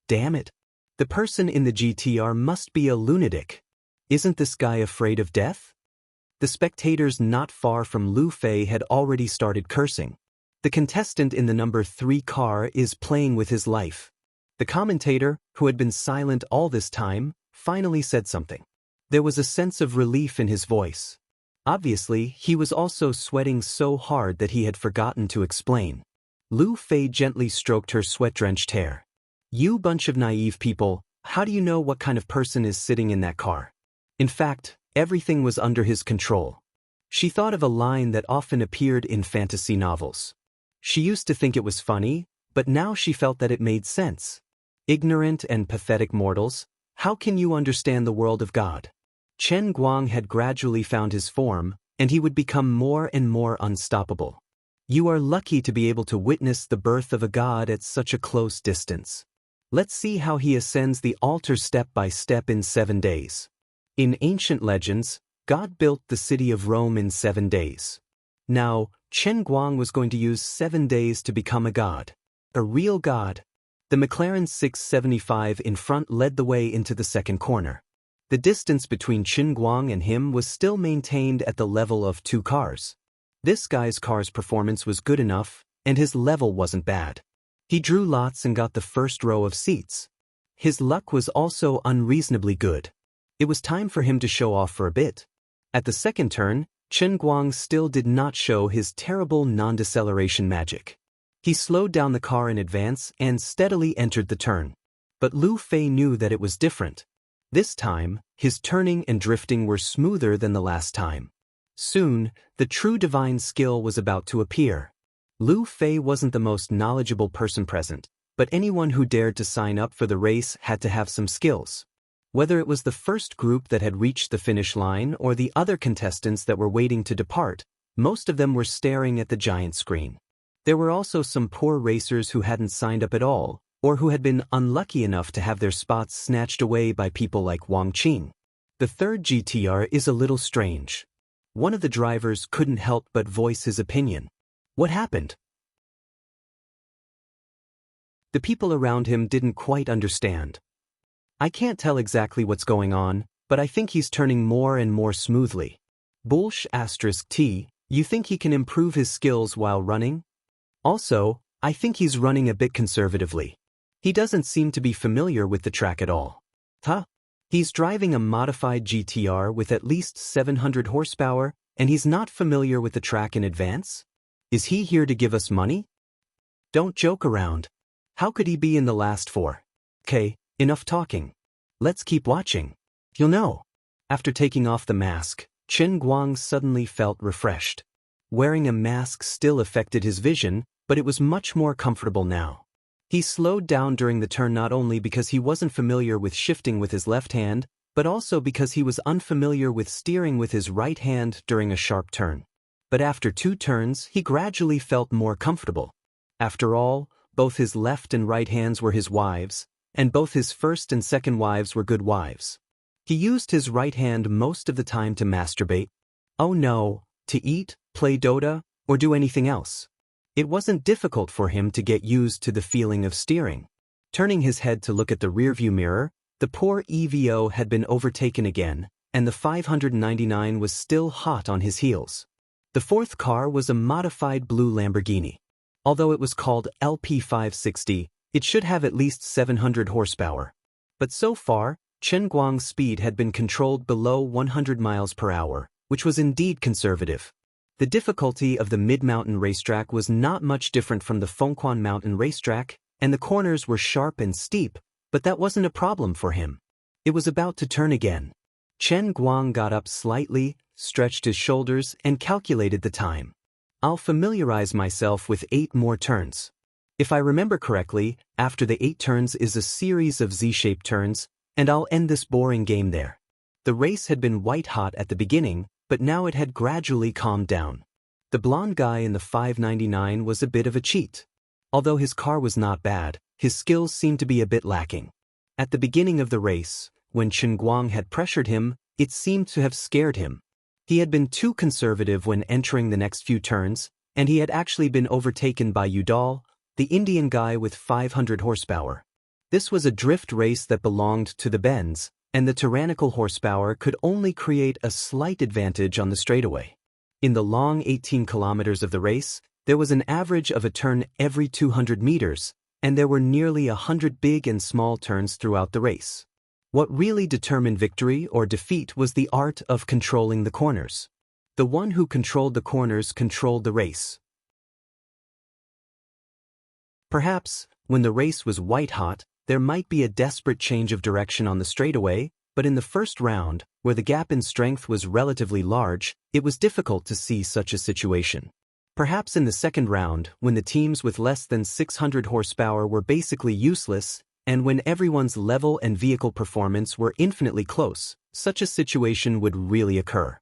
Damn it! The person in the GTR must be a lunatic. Isn't this guy afraid of death? The spectators not far from Lu Fei had already started cursing. The contestant in the number 3 car is playing with his life. The commentator, who had been silent all this time, finally said something. There was a sense of relief in his voice. Obviously, he was also sweating so hard that he had forgotten to explain. Lu Fei gently stroked her sweat-drenched hair. You bunch of naive people, how do you know what kind of person is sitting in that car? In fact, everything was under his control. She thought of a line that often appeared in fantasy novels. She used to think it was funny, but now she felt that it made sense. Ignorant and pathetic mortals, how can you understand the world of God? Chen Guang had gradually found his form, and he would become more and more unstoppable. You are lucky to be able to witness the birth of a god at such a close distance. Let's see how he ascends the altar step by step in 7 days. In ancient legends, God built the city of Rome in 7 days. Now, Chen Guang was going to use 7 days to become a god. A real god. The McLaren 675 in front led the way into the second corner. The distance between Chen Guang and him was still maintained at the level of 2 cars. This guy's car's performance was good enough, and his level wasn't bad. He drew lots and got the first row of seats. His luck was also unreasonably good. It was time for him to show off for a bit. At the second turn, Chen Guang still did not show his terrible non-deceleration magic. He slowed down the car in advance and steadily entered the turn. But Lu Fei knew that it was different. This time, his turning and drifting were smoother than the last time. Soon, the true divine skill was about to appear. Lu Fei wasn't the most knowledgeable person present, but anyone who dared to sign up for the race had to have some skills. Whether it was the first group that had reached the finish line or the other contestants that were waiting to depart, most of them were staring at the giant screen. There were also some poor racers who hadn't signed up at all, or who had been unlucky enough to have their spots snatched away by people like Wang Qing. The third GTR is a little strange. One of the drivers couldn't help but voice his opinion. What happened? The people around him didn't quite understand. I can't tell exactly what's going on, but I think he's turning more and more smoothly. *T, you think he can improve his skills while running? Also, I think he's running a bit conservatively. He doesn't seem to be familiar with the track at all. Huh? He's driving a modified GTR with at least 700 horsepower, and he's not familiar with the track in advance? Is he here to give us money? Don't joke around. How could he be in the last 4? Okay, enough talking. Let's keep watching. You'll know. After taking off the mask, Chen Guang suddenly felt refreshed. Wearing a mask still affected his vision, but it was much more comfortable now. He slowed down during the turn not only because he wasn't familiar with shifting with his left hand, but also because he was unfamiliar with steering with his right hand during a sharp turn. But after 2 turns, he gradually felt more comfortable. After all, both his left and right hands were his wives, and both his first and second wives were good wives. He used his right hand most of the time to masturbate. Oh no, to eat, play Dota, or do anything else. It wasn't difficult for him to get used to the feeling of steering. Turning his head to look at the rearview mirror, the poor EVO had been overtaken again, and the 599 was still hot on his heels. The fourth car was a modified blue Lamborghini. Although it was called LP560, it should have at least 700 horsepower. But so far, Chen Guang's speed had been controlled below 100 miles per hour, which was indeed conservative. The difficulty of the mid-mountain racetrack was not much different from the Fengquan mountain racetrack, and the corners were sharp and steep, but that wasn't a problem for him. It was about to turn again. Chen Guang got up slightly, stretched his shoulders, and calculated the time. I'll familiarize myself with 8 more turns. If I remember correctly, after the 8 turns is a series of Z-shaped turns, and I'll end this boring game there. The race had been white-hot at the beginning, but now it had gradually calmed down. The blonde guy in the 599 was a bit of a cheat. Although his car was not bad, his skills seemed to be a bit lacking. At the beginning of the race, when Chen Guang had pressured him, it seemed to have scared him. He had been too conservative when entering the next few turns, and he had actually been overtaken by Udall, the Indian guy with 500 horsepower. This was a drift race that belonged to the bends, and the tyrannical horsepower could only create a slight advantage on the straightaway. In the long 18 kilometers of the race, there was an average of a turn every 200 meters, and there were nearly 100 big and small turns throughout the race. What really determined victory or defeat was the art of controlling the corners. The one who controlled the corners controlled the race. Perhaps, when the race was white-hot, there might be a desperate change of direction on the straightaway, but in the first round, where the gap in strength was relatively large, it was difficult to see such a situation. Perhaps in the second round, when the teams with less than 600 horsepower were basically useless, and when everyone's level and vehicle performance were infinitely close, such a situation would really occur.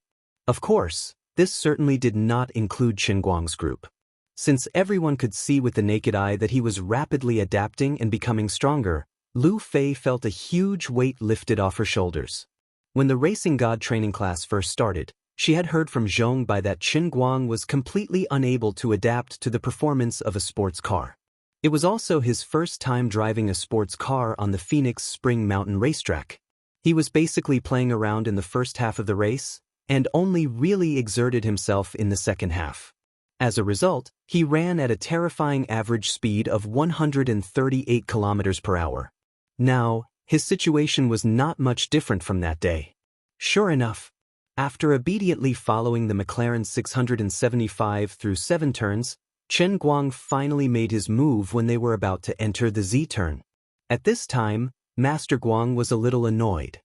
Of course, this certainly did not include Chen Guang's group. Since everyone could see with the naked eye that he was rapidly adapting and becoming stronger, Lu Fei felt a huge weight lifted off her shoulders. When the Racing God training class first started, she had heard from Zhong Bai that Qin Guang was completely unable to adapt to the performance of a sports car. It was also his first time driving a sports car on the Phoenix Spring Mountain racetrack. He was basically playing around in the first half of the race, and only really exerted himself in the second half. As a result, he ran at a terrifying average speed of 138 kilometers per hour. Now, his situation was not much different from that day. Sure enough, after obediently following the McLaren 675 through 7 turns, Chen Guang finally made his move when they were about to enter the Z-turn. At this time, Master Guang was a little annoyed.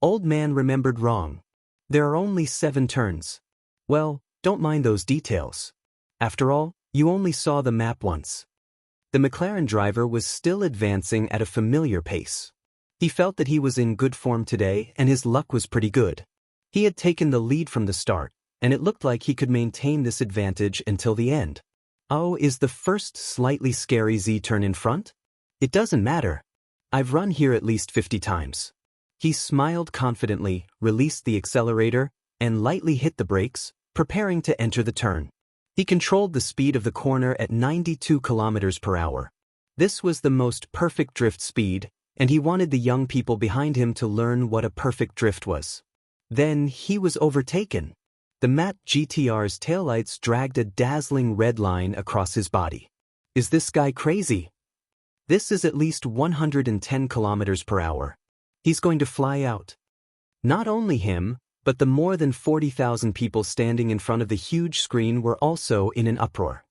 Old man remembered wrong. There are only 7 turns. Well, don't mind those details. After all, you only saw the map once. The McLaren driver was still advancing at a familiar pace. He felt that he was in good form today and his luck was pretty good. He had taken the lead from the start, and it looked like he could maintain this advantage until the end. Oh, is the first slightly scary Z-turn in front? It doesn't matter. I've run here at least 50 times. He smiled confidently, released the accelerator, and lightly hit the brakes, preparing to enter the turn. He controlled the speed of the corner at 92 kilometers per hour. This was the most perfect drift speed, and he wanted the young people behind him to learn what a perfect drift was. Then he was overtaken. The matte GTR's taillights dragged a dazzling red line across his body. Is this guy crazy? This is at least 110 kilometers per hour. He's going to fly out. Not only him, but the more than 40,000 people standing in front of the huge screen were also in an uproar.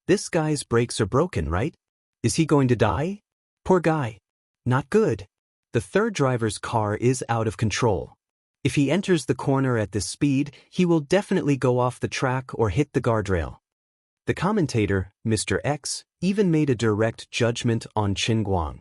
This guy's brakes are broken, right? Is he going to die? Poor guy. Not good. The third driver's car is out of control. If he enters the corner at this speed, he will definitely go off the track or hit the guardrail. The commentator, Mr. X, even made a direct judgment on Qin Guang.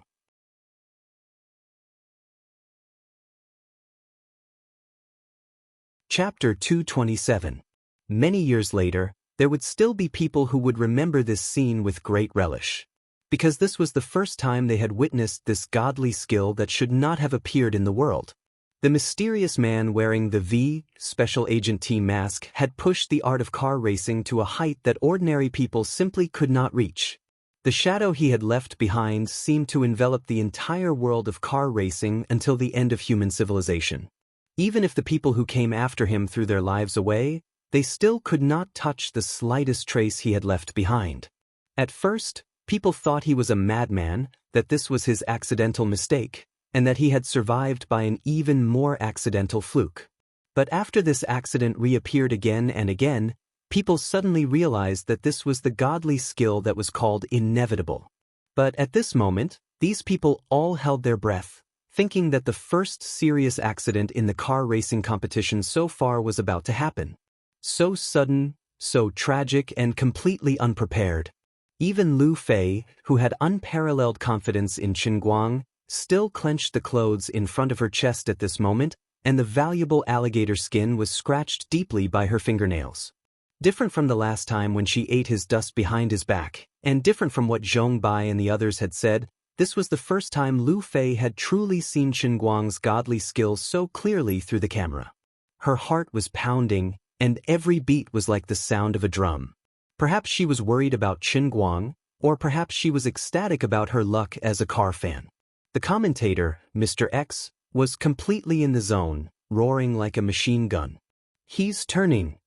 Chapter 227. Many years later, there would still be people who would remember this scene with great relish. Because this was the first time they had witnessed this godly skill that should not have appeared in the world. The mysterious man wearing the V Special Agent T mask had pushed the art of car racing to a height that ordinary people simply could not reach. The shadow he had left behind seemed to envelop the entire world of car racing until the end of human civilization. Even if the people who came after him threw their lives away, they still could not touch the slightest trace he had left behind. At first, people thought he was a madman, that this was his accidental mistake, and that he had survived by an even more accidental fluke. But after this accident reappeared again and again, people suddenly realized that this was the godly skill that was called inevitable. But at this moment, these people all held their breath, thinking that the first serious accident in the car racing competition so far was about to happen. So sudden, so tragic, and completely unprepared. Even Lu Fei, who had unparalleled confidence in Qin Guang, still clenched the clothes in front of her chest at this moment, and the valuable alligator skin was scratched deeply by her fingernails. Different from the last time when she ate his dust behind his back, and different from what Zhong Bai and the others had said, this was the first time Lu Fei had truly seen Qin Guang's godly skills so clearly through the camera. Her heart was pounding, and every beat was like the sound of a drum. Perhaps she was worried about Qin Guang, or perhaps she was ecstatic about her luck as a car fan. The commentator, Mr. X, was completely in the zone, roaring like a machine gun. He's turning.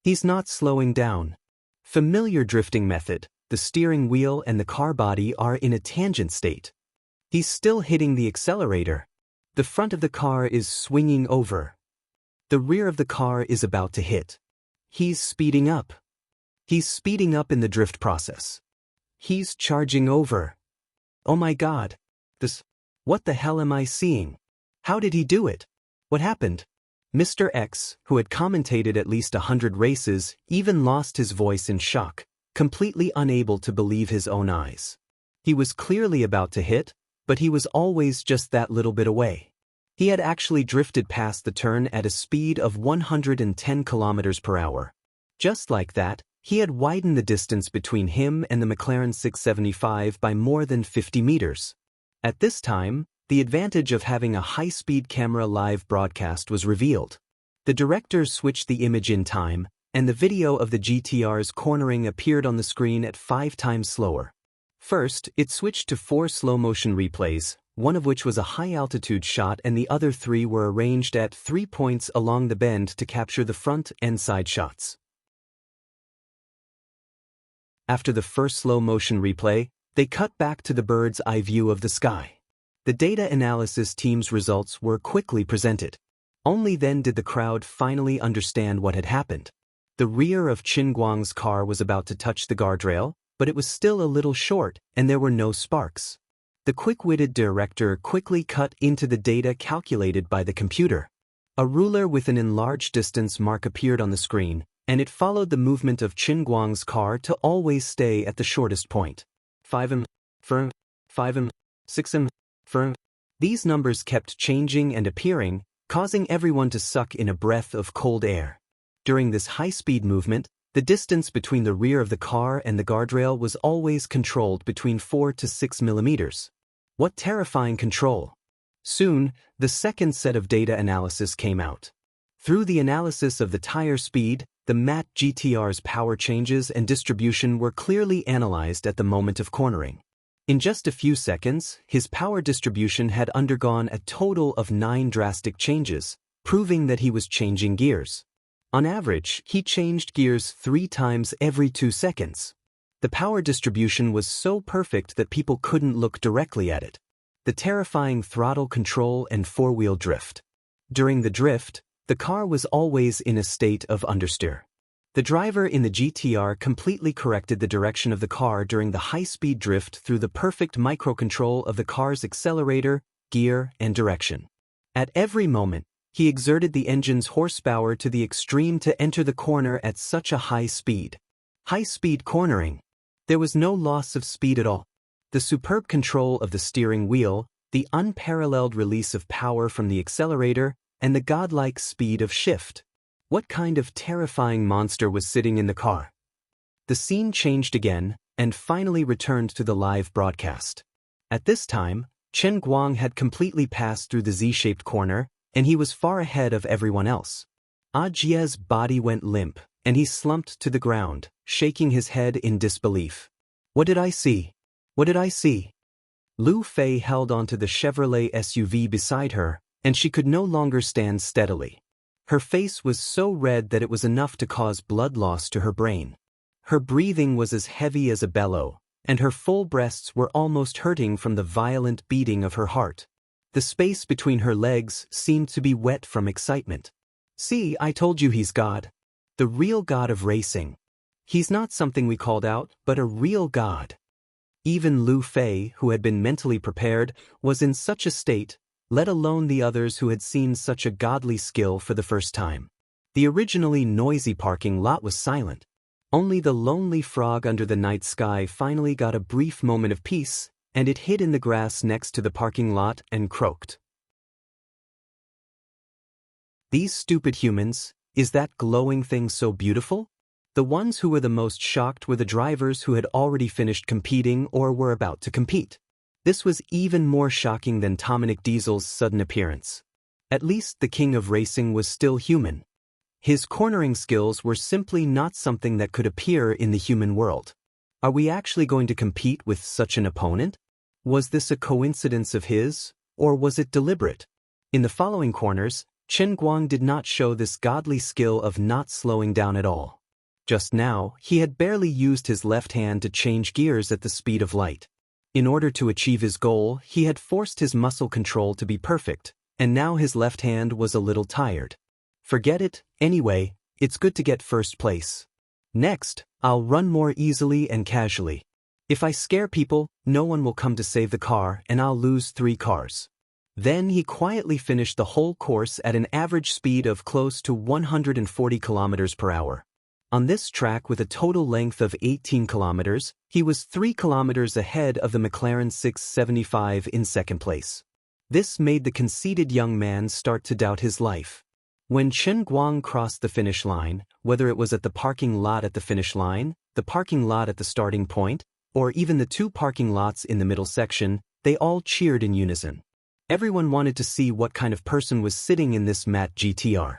He's not slowing down. Familiar drifting method, the steering wheel and the car body are in a tangent state. He's still hitting the accelerator. The front of the car is swinging over. The rear of the car is about to hit. He's speeding up. He's speeding up in the drift process. He's charging over. Oh my God. What the hell am I seeing? How did he do it? What happened? Mr. X, who had commentated at least 100 races, even lost his voice in shock, completely unable to believe his own eyes. He was clearly about to hit, but he was always just that little bit away. He had actually drifted past the turn at a speed of 110 kilometers per hour. Just like that, he had widened the distance between him and the McLaren 675 by more than 50 meters. At this time, the advantage of having a high-speed camera live broadcast was revealed. The director switched the image in time, and the video of the GTR's cornering appeared on the screen at 5 times slower. First, it switched to 4 slow-motion replays, one of which was a high-altitude shot and the other 3 were arranged at 3 points along the bend to capture the front and side shots. After the first slow-motion replay, they cut back to the bird's eye view of the sky. The data analysis team's results were quickly presented. Only then did the crowd finally understand what had happened. The rear of Qin Guang's car was about to touch the guardrail, but it was still a little short, and there were no sparks. The quick-witted director quickly cut into the data calculated by the computer. A ruler with an enlarged distance mark appeared on the screen, and it followed the movement of Qin Guang's car to always stay at the shortest point. 5 firm, 5 6 firm. These numbers kept changing and appearing, causing everyone to suck in a breath of cold air. During this high-speed movement, the distance between the rear of the car and the guardrail was always controlled between 4 to 6 millimeters. What terrifying control! Soon, the second set of data analysis came out. Through the analysis of the tire speed, the MAT GTR's power changes and distribution were clearly analyzed at the moment of cornering. In just a few seconds, his power distribution had undergone a total of 9 drastic changes, proving that he was changing gears. On average, he changed gears 3 times every 2 seconds. The power distribution was so perfect that people couldn't look directly at it. The terrifying throttle control and 4-wheel drift. During the drift, the car was always in a state of understeer. The driver in the GTR completely corrected the direction of the car during the high-speed drift through the perfect microcontrol of the car's accelerator, gear, and direction. At every moment, he exerted the engine's horsepower to the extreme to enter the corner at such a high speed. High-speed cornering. There was no loss of speed at all. The superb control of the steering wheel, the unparalleled release of power from the accelerator, and the godlike speed of shift. What kind of terrifying monster was sitting in the car? The scene changed again, and finally returned to the live broadcast. At this time, Qin Guang had completely passed through the Z-shaped corner, and he was far ahead of everyone else. Jia's body went limp, and he slumped to the ground, shaking his head in disbelief. What did I see? What did I see? Lu Fei held onto the Chevrolet SUV beside her, and she could no longer stand steadily. Her face was so red that it was enough to cause blood loss to her brain. Her breathing was as heavy as a bellow, and her full breasts were almost hurting from the violent beating of her heart. The space between her legs seemed to be wet from excitement. See, I told you he's God. The real God of racing. He's not something we called out, but a real God. Even Lu Fei, who had been mentally prepared, was in such a state, let alone the others who had seen such a godly skill for the first time. The originally noisy parking lot was silent. Only the lonely frog under the night sky finally got a brief moment of peace, and it hid in the grass next to the parking lot and croaked. These stupid humans, is that glowing thing so beautiful? The ones who were the most shocked were the drivers who had already finished competing or were about to compete. This was even more shocking than Dominic Diesel's sudden appearance. At least the king of racing was still human. His cornering skills were simply not something that could appear in the human world. Are we actually going to compete with such an opponent? Was this a coincidence of his, or was it deliberate? In the following corners, Qin Guang did not show this godly skill of not slowing down at all. Just now, he had barely used his left hand to change gears at the speed of light. In order to achieve his goal, he had forced his muscle control to be perfect, and now his left hand was a little tired. Forget it, anyway, it's good to get first place. Next, I'll run more easily and casually. If I scare people, no one will come to save the car and I'll lose 3 cars. Then he quietly finished the whole course at an average speed of close to 140 kilometers per hour. On this track with a total length of 18 kilometers, he was 3 kilometers ahead of the McLaren 675 in second place. This made the conceited young man start to doubt his life. When Qin Guang crossed the finish line, whether it was at the parking lot at the finish line, the parking lot at the starting point, or even the 2 parking lots in the middle section, they all cheered in unison. Everyone wanted to see what kind of person was sitting in this matte GTR.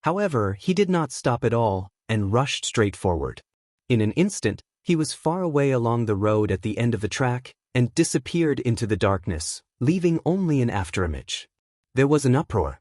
However, he did not stop at all and rushed straight forward. In an instant, he was far away along the road at the end of the track and disappeared into the darkness, leaving only an afterimage. There was an uproar.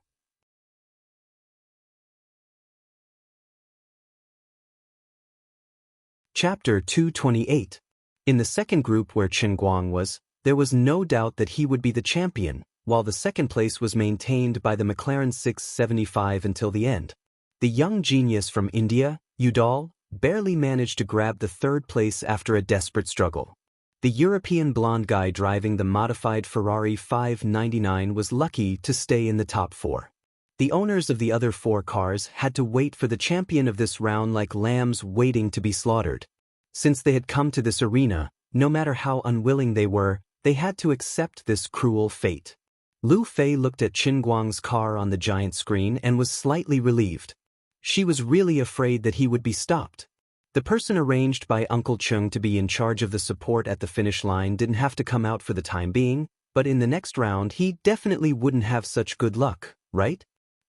Chapter 228. In the second group where Chen Guang was, there was no doubt that he would be the champion, while the second place was maintained by the McLaren 675 until the end. The young genius from India, Udal, barely managed to grab the third place after a desperate struggle. The European blonde guy driving the modified Ferrari 599 was lucky to stay in the top four. The owners of the other four cars had to wait for the champion of this round like lambs waiting to be slaughtered. Since they had come to this arena, no matter how unwilling they were, they had to accept this cruel fate. Lu Fei looked at Chen Guang's car on the giant screen and was slightly relieved. She was really afraid that he would be stopped. The person arranged by Uncle Cheng to be in charge of the support at the finish line didn't have to come out for the time being, but in the next round he definitely wouldn't have such good luck, right?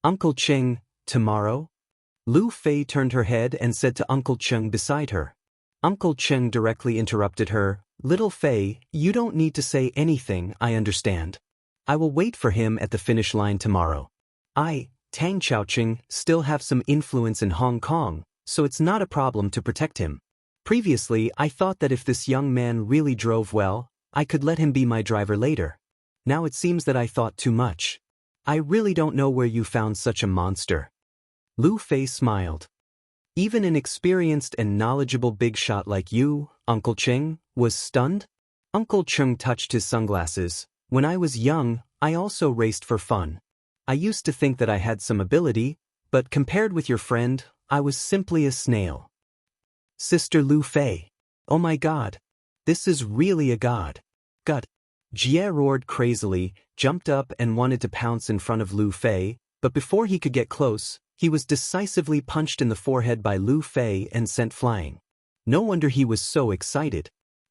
Uncle Cheng, tomorrow? Lu Fei turned her head and said to Uncle Cheng beside her. Uncle Cheng directly interrupted her, "Little Fei, you don't need to say anything, I understand. I will wait for him at the finish line tomorrow. I, Tang Chaoqing, still have some influence in Hong Kong, so it's not a problem to protect him. Previously, I thought that if this young man really drove well, I could let him be my driver later. Now it seems that I thought too much. I really don't know where you found such a monster." Lu Fei smiled. "Even an experienced and knowledgeable big shot like you, Uncle Cheng, was stunned?" Uncle Cheng touched his sunglasses. "When I was young, I also raced for fun. I used to think that I had some ability, but compared with your friend, I was simply a snail." "Sister Lu Fei. Oh my god. This is really a god. God." Jie roared crazily, jumped up and wanted to pounce in front of Lu Fei, but before he could get close, he was decisively punched in the forehead by Lu Fei and sent flying. No wonder he was so excited.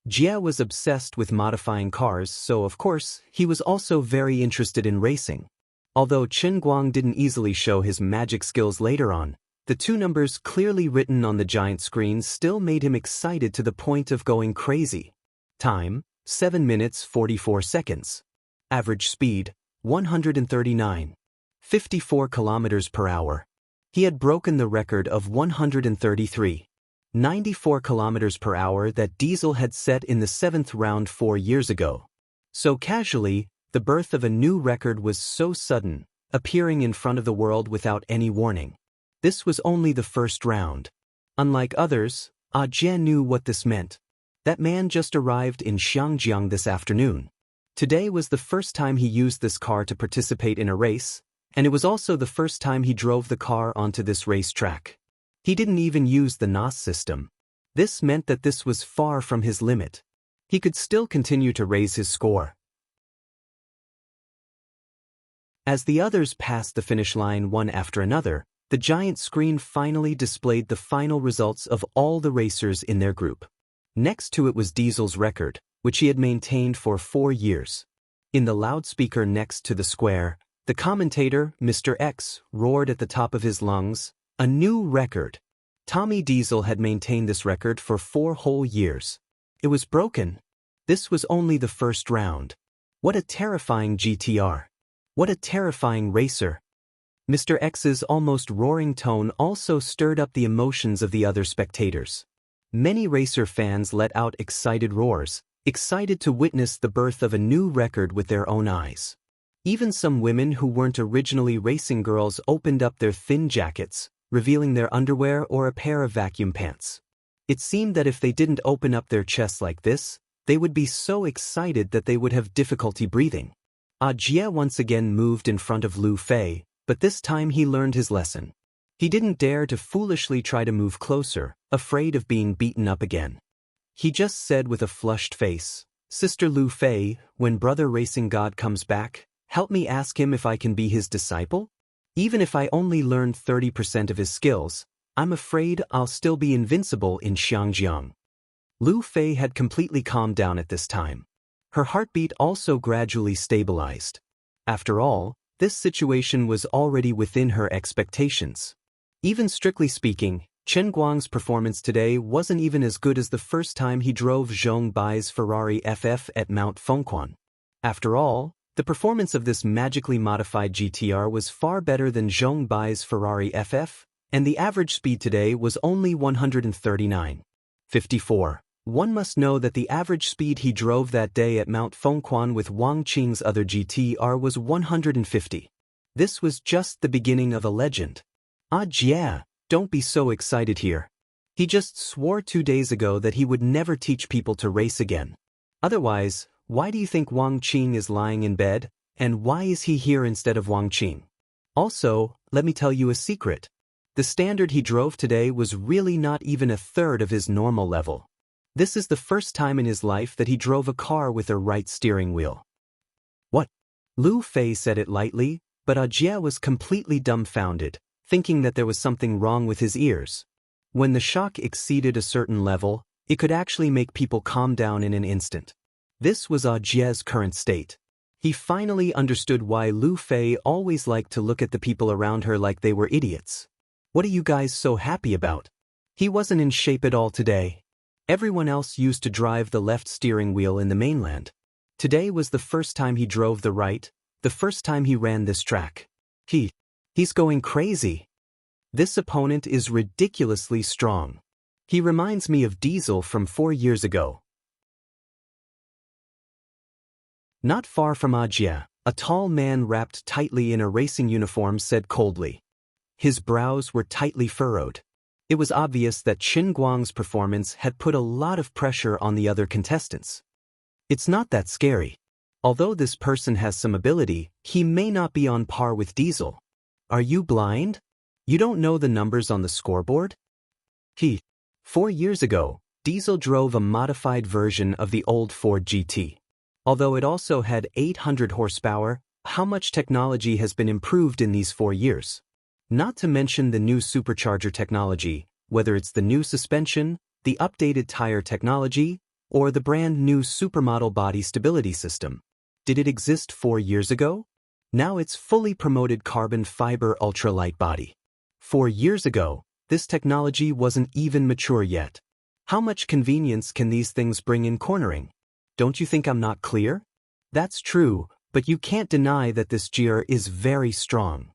Jie was obsessed with modifying cars, so of course, he was also very interested in racing. Although Chen Guang didn't easily show his magic skills later on, the two numbers clearly written on the giant screen still made him excited to the point of going crazy. Time, 7 minutes 44 seconds. Average speed, 139. 54 kilometers per hour. He had broken the record of 133. 94 kilometers per hour that Diesel had set in the 7th round 4 years ago. So casually, the birth of a new record was so sudden, appearing in front of the world without any warning. This was only the first round. Unlike others, Jian knew what this meant. That man just arrived in Xiangjiang this afternoon. Today was the first time he used this car to participate in a race, and it was also the first time he drove the car onto this racetrack. He didn't even use the NOS system. This meant that this was far from his limit. He could still continue to raise his score. As the others passed the finish line one after another, the giant screen finally displayed the final results of all the racers in their group. Next to it was Diesel's record, which he had maintained for 4 years. In the loudspeaker next to the square, the commentator, Mr. X, roared at the top of his lungs, "A new record." Tommy Diesel had maintained this record for 4 whole years. It was broken. This was only the first round. What a terrifying GTR. What a terrifying racer. Mr. X's almost roaring tone also stirred up the emotions of the other spectators. Many racer fans let out excited roars, excited to witness the birth of a new record with their own eyes. Even some women who weren't originally racing girls opened up their thin jackets, revealing their underwear or a pair of vacuum pants. It seemed that if they didn't open up their chests like this, they would be so excited that they would have difficulty breathing. Jie once again moved in front of Lu Fei, but this time he learned his lesson. He didn't dare to foolishly try to move closer, afraid of being beaten up again. He just said with a flushed face, "Sister Lu Fei, when Brother Racing God comes back, help me ask him if I can be his disciple? Even if I only learned 30% of his skills, I'm afraid I'll still be invincible in Xiangjiang." Lu Fei had completely calmed down at this time. Her heartbeat also gradually stabilized. After all, this situation was already within her expectations. Even strictly speaking, Chen Guang's performance today wasn't even as good as the first time he drove Zhong Bai's Ferrari FF at Mount Fengquan. After all, the performance of this magically modified GTR was far better than Zhong Bai's Ferrari FF, and the average speed today was only 139.54. One must know that the average speed he drove that day at Mount Fengquan with Wang Qing's other GTR was 150. This was just the beginning of a legend. Yeah, don't be so excited here. He just swore 2 days ago that he would never teach people to race again. Otherwise, why do you think Wang Qing is lying in bed, and why is he here instead of Wang Qing? Also, let me tell you a secret. The standard he drove today was really not even a third of his normal level. This is the first time in his life that he drove a car with a right steering wheel. What? Lu Fei said it lightly, but Jie was completely dumbfounded, thinking that there was something wrong with his ears. When the shock exceeded a certain level, it could actually make people calm down in an instant. This was Jie's current state. He finally understood why Lu Fei always liked to look at the people around her like they were idiots. What are you guys so happy about? He wasn't in shape at all today. Everyone else used to drive the left steering wheel in the mainland. Today was the first time he drove the right, the first time he ran this track. He's going crazy. This opponent is ridiculously strong. He reminds me of Diesel from 4 years ago. Not far from Jie, a tall man wrapped tightly in a racing uniform said coldly. His brows were tightly furrowed. It was obvious that Chen Guang's performance had put a lot of pressure on the other contestants. It's not that scary. Although this person has some ability, he may not be on par with Diesel. Are you blind? You don't know the numbers on the scoreboard? 4 years ago, Diesel drove a modified version of the old Ford GT. Although it also had 800 horsepower, how much technology has been improved in these 4 years? Not to mention the new supercharger technology, whether it's the new suspension, the updated tire technology, or the brand new supermodel body stability system. Did it exist 4 years ago? Now it's fully promoted carbon fiber ultralight body. 4 years ago, this technology wasn't even mature yet. How much convenience can these things bring in cornering? Don't you think I'm not clear? That's true, but you can't deny that this GR is very strong.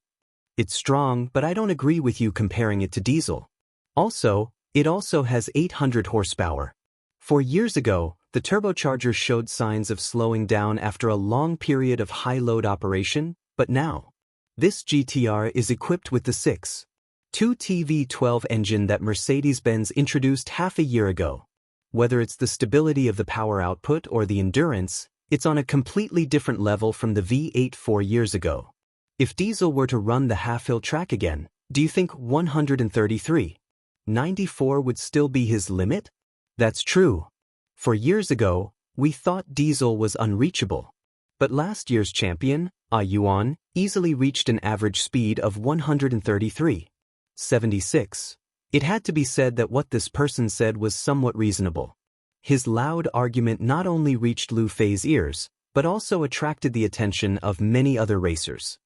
It's strong, but I don't agree with you comparing it to Diesel. Also, it also has 800 horsepower. 4 years ago, the turbocharger showed signs of slowing down after a long period of high-load operation, but now, this GTR is equipped with the 6.2 V12 engine that Mercedes-Benz introduced half a year ago. Whether it's the stability of the power output or the endurance, it's on a completely different level from the V8 4 years ago. If Diesel were to run the half-hill track again, do you think 133.94 would still be his limit? That's true. 4 years ago, we thought Diesel was unreachable. But last year's champion, Yuan, easily reached an average speed of 133.76. It had to be said that what this person said was somewhat reasonable. His loud argument not only reached Lu Fei's ears, but also attracted the attention of many other racers.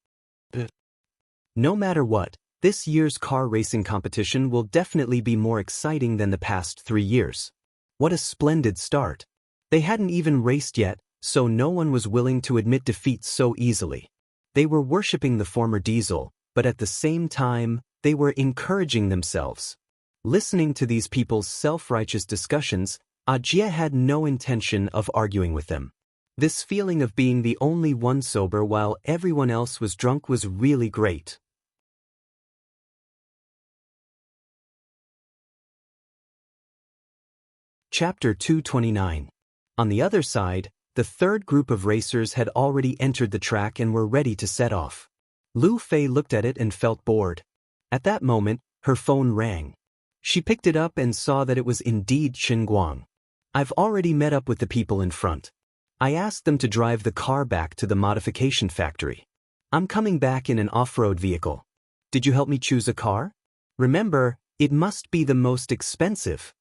No matter what, this year's car racing competition will definitely be more exciting than the past 3 years. What a splendid start. They hadn't even raced yet, so no one was willing to admit defeat so easily. They were worshipping the former Diesel, but at the same time, they were encouraging themselves. Listening to these people's self-righteous discussions, Jie had no intention of arguing with them. This feeling of being the only one sober while everyone else was drunk was really great. Chapter 229. On the other side, the third group of racers had already entered the track and were ready to set off. Lu Fei looked at it and felt bored. At that moment, her phone rang. She picked it up and saw that it was indeed Chen Guang. I've already met up with the people in front. I asked them to drive the car back to the modification factory. I'm coming back in an off-road vehicle. Did you help me choose a car? Remember, it must be the most expensive.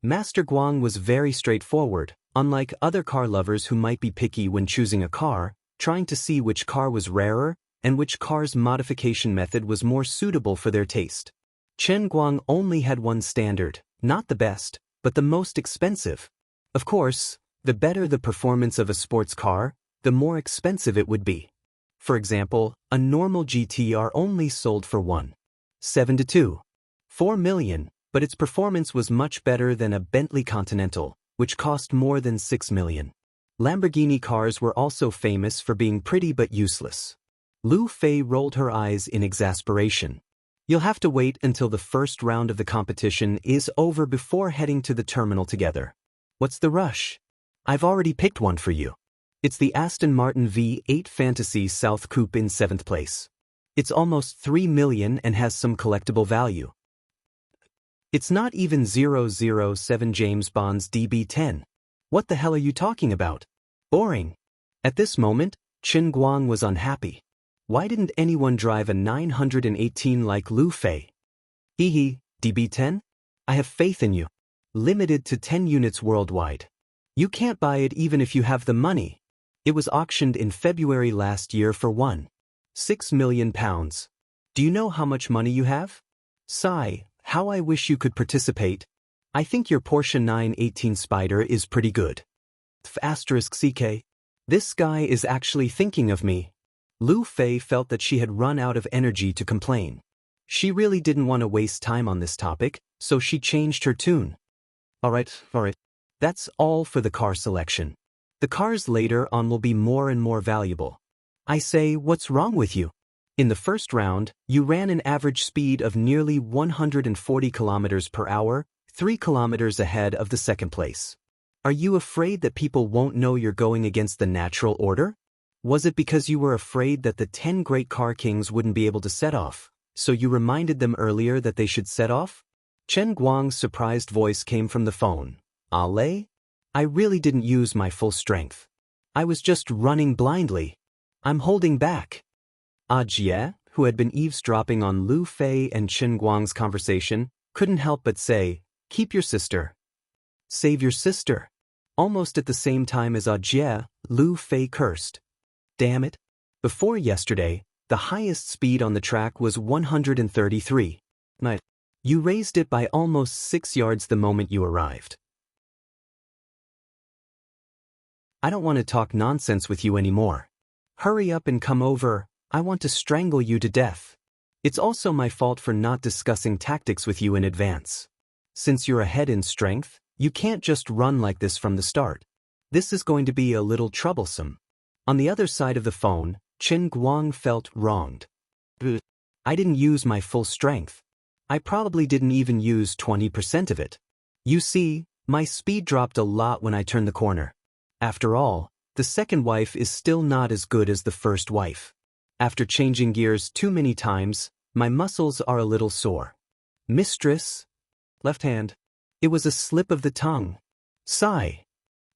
Master Guang was very straightforward. Unlike other car lovers who might be picky when choosing a car, trying to see which car was rarer and which car's modification method was more suitable for their taste. Chen Guang only had one standard, not the best, but the most expensive. Of course, the better the performance of a sports car, the more expensive it would be. For example, a normal GT-R only sold for 1.7 to 2.4 million, but its performance was much better than a Bentley Continental, which cost more than 6 million. Lamborghini cars were also famous for being pretty but useless. Lu Fei rolled her eyes in exasperation. You'll have to wait until the first round of the competition is over before heading to the terminal together. What's the rush? I've already picked one for you. It's the Aston Martin V8 Fantasy South Coupe in 7th place. It's almost 3 million and has some collectible value. It's not even 007 James Bond's DB10. What the hell are you talking about? Boring. At this moment, Chen Guang was unhappy. Why didn't anyone drive a 918 like Lu Fei? Hee, DB10? I have faith in you. Limited to 10 units worldwide. You can't buy it even if you have the money. It was auctioned in February last year for £1.6 million. Do you know how much money you have? Sigh, how I wish you could participate. I think your Porsche 918 Spider is pretty good. *CK. This guy is actually thinking of me. Lu Fei felt that she had run out of energy to complain. She really didn't want to waste time on this topic, so she changed her tune. Alright. That's all for the car selection. The cars later on will be more and more valuable. I say, what's wrong with you? In the first round, you ran an average speed of nearly 140 kilometers per hour, 3 kilometers ahead of the second place. Are you afraid that people won't know you're going against the natural order? Was it because you were afraid that the 10 great car kings wouldn't be able to set off, so you reminded them earlier that they should set off? Chen Guang's surprised voice came from the phone. Ale? I really didn't use my full strength. I was just running blindly. I'm holding back. Jie, who had been eavesdropping on Lu Fei and Chen Guang's conversation, couldn't help but say, keep your sister. Save your sister. Almost at the same time as Jie, Lu Fei cursed. Damn it. Before yesterday, the highest speed on the track was 133. You raised it by almost 6 yards the moment you arrived. I don't want to talk nonsense with you anymore. Hurry up and come over, I want to strangle you to death. It's also my fault for not discussing tactics with you in advance. Since you're ahead in strength, you can't just run like this from the start. This is going to be a little troublesome. On the other side of the phone, Chen Guang felt wronged. I didn't use my full strength. I probably didn't even use 20% of it. You see, my speed dropped a lot when I turned the corner. After all, the second wife is still not as good as the first wife. After changing gears too many times, my muscles are a little sore. Mistress? Left hand. It was a slip of the tongue. Sigh.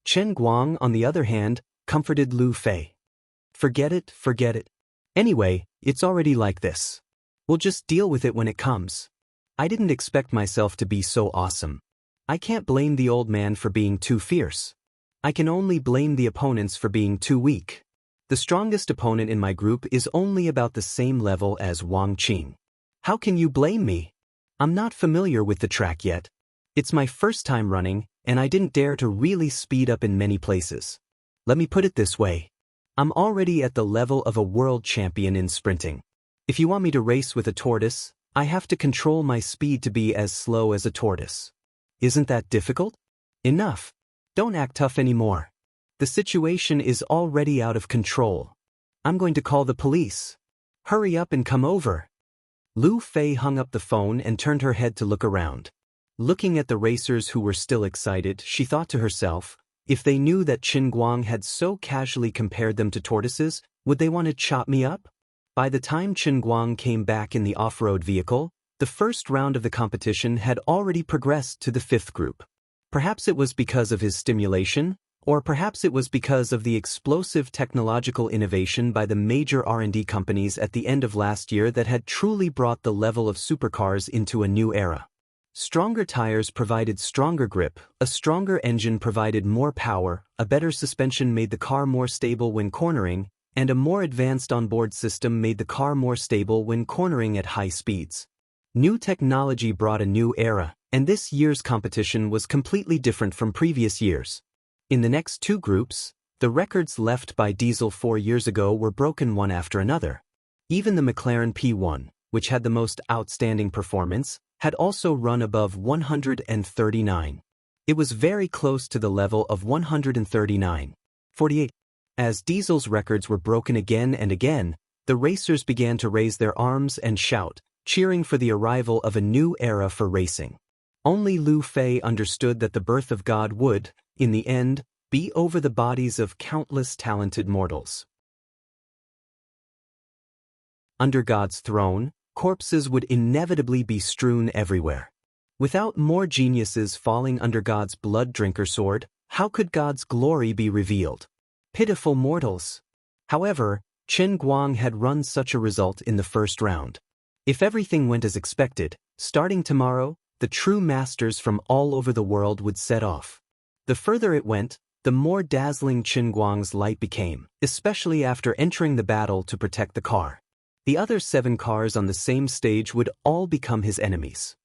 Chen Guang, on the other hand, comforted Lu Fei. Forget it. Anyway, it's already like this. We'll just deal with it when it comes. I didn't expect myself to be so awesome. I can't blame the old man for being too fierce. I can only blame the opponents for being too weak. The strongest opponent in my group is only about the same level as Wang Qing. How can you blame me? I'm not familiar with the track yet. It's my first time running, and I didn't dare to really speed up in many places. Let me put it this way. I'm already at the level of a world champion in sprinting. If you want me to race with a tortoise, I have to control my speed to be as slow as a tortoise. Isn't that difficult? Enough. Don't act tough anymore. The situation is already out of control. I'm going to call the police. Hurry up and come over. Lu Fei hung up the phone and turned her head to look around. Looking at the racers who were still excited, she thought to herself, if they knew that Chen Guang had so casually compared them to tortoises, would they want to chop me up? By the time Chen Guang came back in the off-road vehicle, the first round of the competition had already progressed to the 5th group. Perhaps it was because of his stimulation, or perhaps it was because of the explosive technological innovation by the major R&D companies at the end of last year that had truly brought the level of supercars into a new era. Stronger tires provided stronger grip, a stronger engine provided more power, a better suspension made the car more stable when cornering, and a more advanced onboard system made the car more stable when cornering at high speeds. New technology brought a new era, and this year's competition was completely different from previous years. In the next two groups, the records left by Diesel 4 years ago were broken one after another. Even the McLaren P1, which had the most outstanding performance, had also run above 139. It was very close to the level of 139.48. As Diesel's records were broken again and again, the racers began to raise their arms and shout, cheering for the arrival of a new era for racing. Only Lu Fei understood that the birth of God would, in the end, be over the bodies of countless talented mortals. Under God's throne, corpses would inevitably be strewn everywhere. Without more geniuses falling under God's blood-drinker sword, how could God's glory be revealed? Pitiful mortals! However, Chen Guang had run such a result in the first round. If everything went as expected, starting tomorrow, the true masters from all over the world would set off. The further it went, the more dazzling Chen Guang's light became, especially after entering the battle to protect the car. The other 7 cars on the same stage would all become his enemies.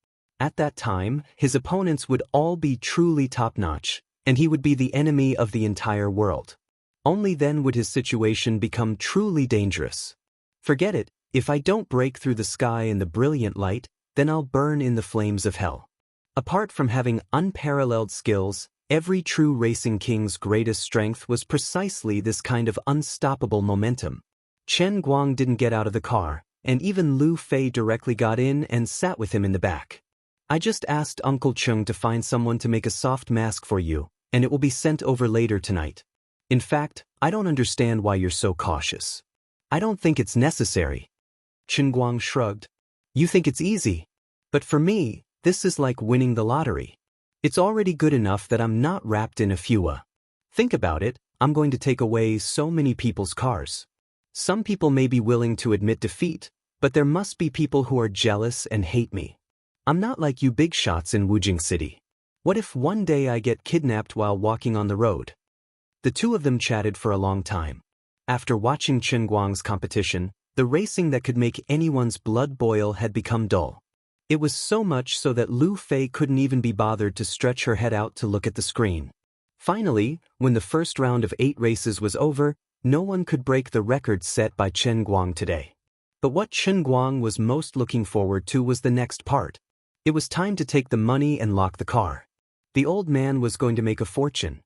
At that time, his opponents would all be truly top-notch, and he would be the enemy of the entire world. Only then would his situation become truly dangerous. Forget it, if I don't break through the sky in the brilliant light, then I'll burn in the flames of hell. Apart from having unparalleled skills, every true racing king's greatest strength was precisely this kind of unstoppable momentum. Chen Guang didn't get out of the car, and even Lu Fei directly got in and sat with him in the back. I just asked Uncle Chung to find someone to make a soft mask for you, and it will be sent over later tonight. In fact, I don't understand why you're so cautious. I don't think it's necessary. Chen Guang shrugged. You think it's easy. But for me, this is like winning the lottery. It's already good enough that I'm not wrapped in a fewa. Think about it, I'm going to take away so many people's cars. Some people may be willing to admit defeat, but there must be people who are jealous and hate me. I'm not like you big shots in Wujing City. What if one day I get kidnapped while walking on the road? The two of them chatted for a long time. After watching Chen Guang's competition, the racing that could make anyone's blood boil had become dull. It was so much so that Lu Fei couldn't even be bothered to stretch her head out to look at the screen. Finally, when the first round of 8 races was over, no one could break the record set by Chen Guang today. But what Chen Guang was most looking forward to was the next part. It was time to take the money and lock the car. The old man was going to make a fortune.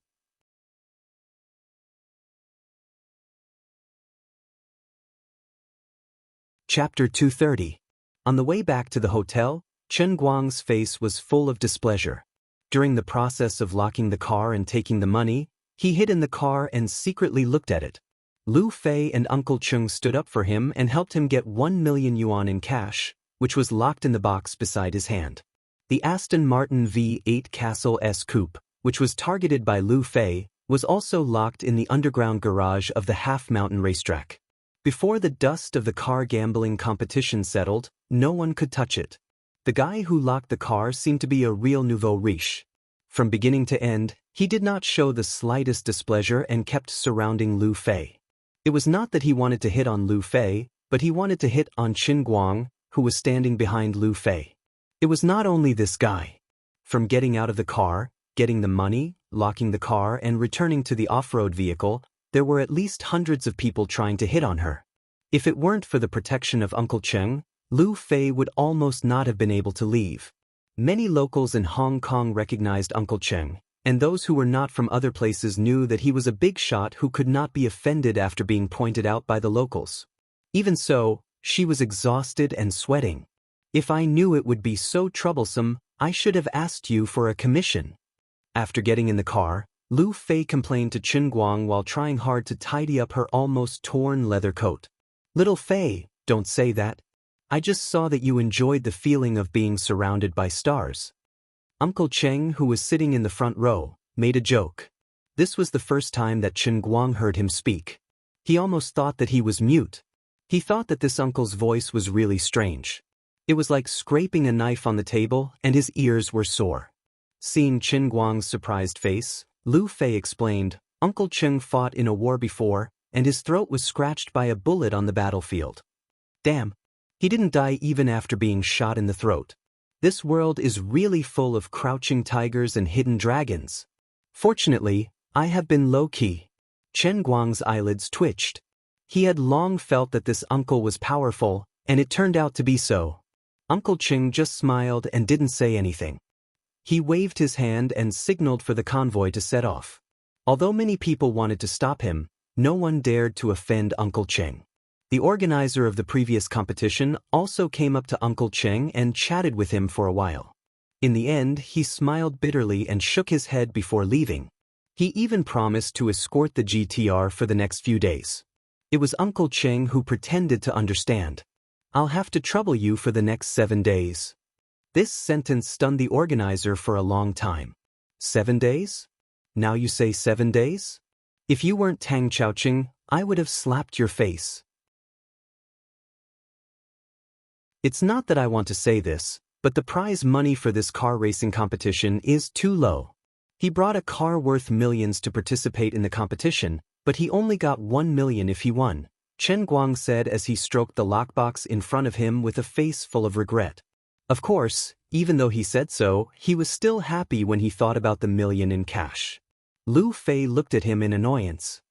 Chapter 230. On the way back to the hotel, Chen Guang's face was full of displeasure. During the process of locking the car and taking the money, he hid in the car and secretly looked at it. Lu Fei and Uncle Chung stood up for him and helped him get 1 million yuan in cash, which was locked in the box beside his hand. The Aston Martin V8 Castle S Coupe, which was targeted by Lu Fei, was also locked in the underground garage of the half-mountain racetrack. Before the dust of the car gambling competition settled, no one could touch it. The guy who locked the car seemed to be a real nouveau riche. From beginning to end, he did not show the slightest displeasure and kept surrounding Lu Fei. It was not that he wanted to hit on Lu Fei, but he wanted to hit on Chen Guang, who was standing behind Lu Fei. It was not only this guy. From getting out of the car, getting the money, locking the car and returning to the off-road vehicle, there were at least hundreds of people trying to hit on her. If it weren't for the protection of Uncle Cheng, Lu Fei would almost not have been able to leave. Many locals in Hong Kong recognized Uncle Cheng, and those who were not from other places knew that he was a big shot who could not be offended after being pointed out by the locals. Even so, she was exhausted and sweating. If I knew it would be so troublesome, I should have asked you for a commission. After getting in the car, Lu Fei complained to Chen Guang while trying hard to tidy up her almost torn leather coat. Little Fei, don't say that. I just saw that you enjoyed the feeling of being surrounded by stars. Uncle Cheng, who was sitting in the front row, made a joke. This was the first time that Chen Guang heard him speak. He almost thought that he was mute. He thought that this uncle's voice was really strange. It was like scraping a knife on the table, and his ears were sore. Seeing Chen Guang's surprised face, Lu Fei explained, Uncle Cheng fought in a war before, and his throat was scratched by a bullet on the battlefield. Damn. He didn't die even after being shot in the throat. This world is really full of crouching tigers and hidden dragons. Fortunately, I have been low-key. Chen Guang's eyelids twitched. He had long felt that this uncle was powerful, and it turned out to be so. Uncle Qing just smiled and didn't say anything. He waved his hand and signaled for the convoy to set off. Although many people wanted to stop him, no one dared to offend Uncle Qing. The organizer of the previous competition also came up to Uncle Qing and chatted with him for a while. In the end, he smiled bitterly and shook his head before leaving. He even promised to escort the GTR for the next few days. It was Uncle Qing who pretended to understand. I'll have to trouble you for the next 7 days. This sentence stunned the organizer for a long time. 7 days? Now you say 7 days? If you weren't Tang Chaoqing, I would have slapped your face. It's not that I want to say this, but the prize money for this car racing competition is too low. He brought a car worth millions to participate in the competition, but he only got 1 million if he won, Chen Guang said as he stroked the lockbox in front of him with a face full of regret. Of course, even though he said so, he was still happy when he thought about the million in cash. Lu Fei looked at him in annoyance.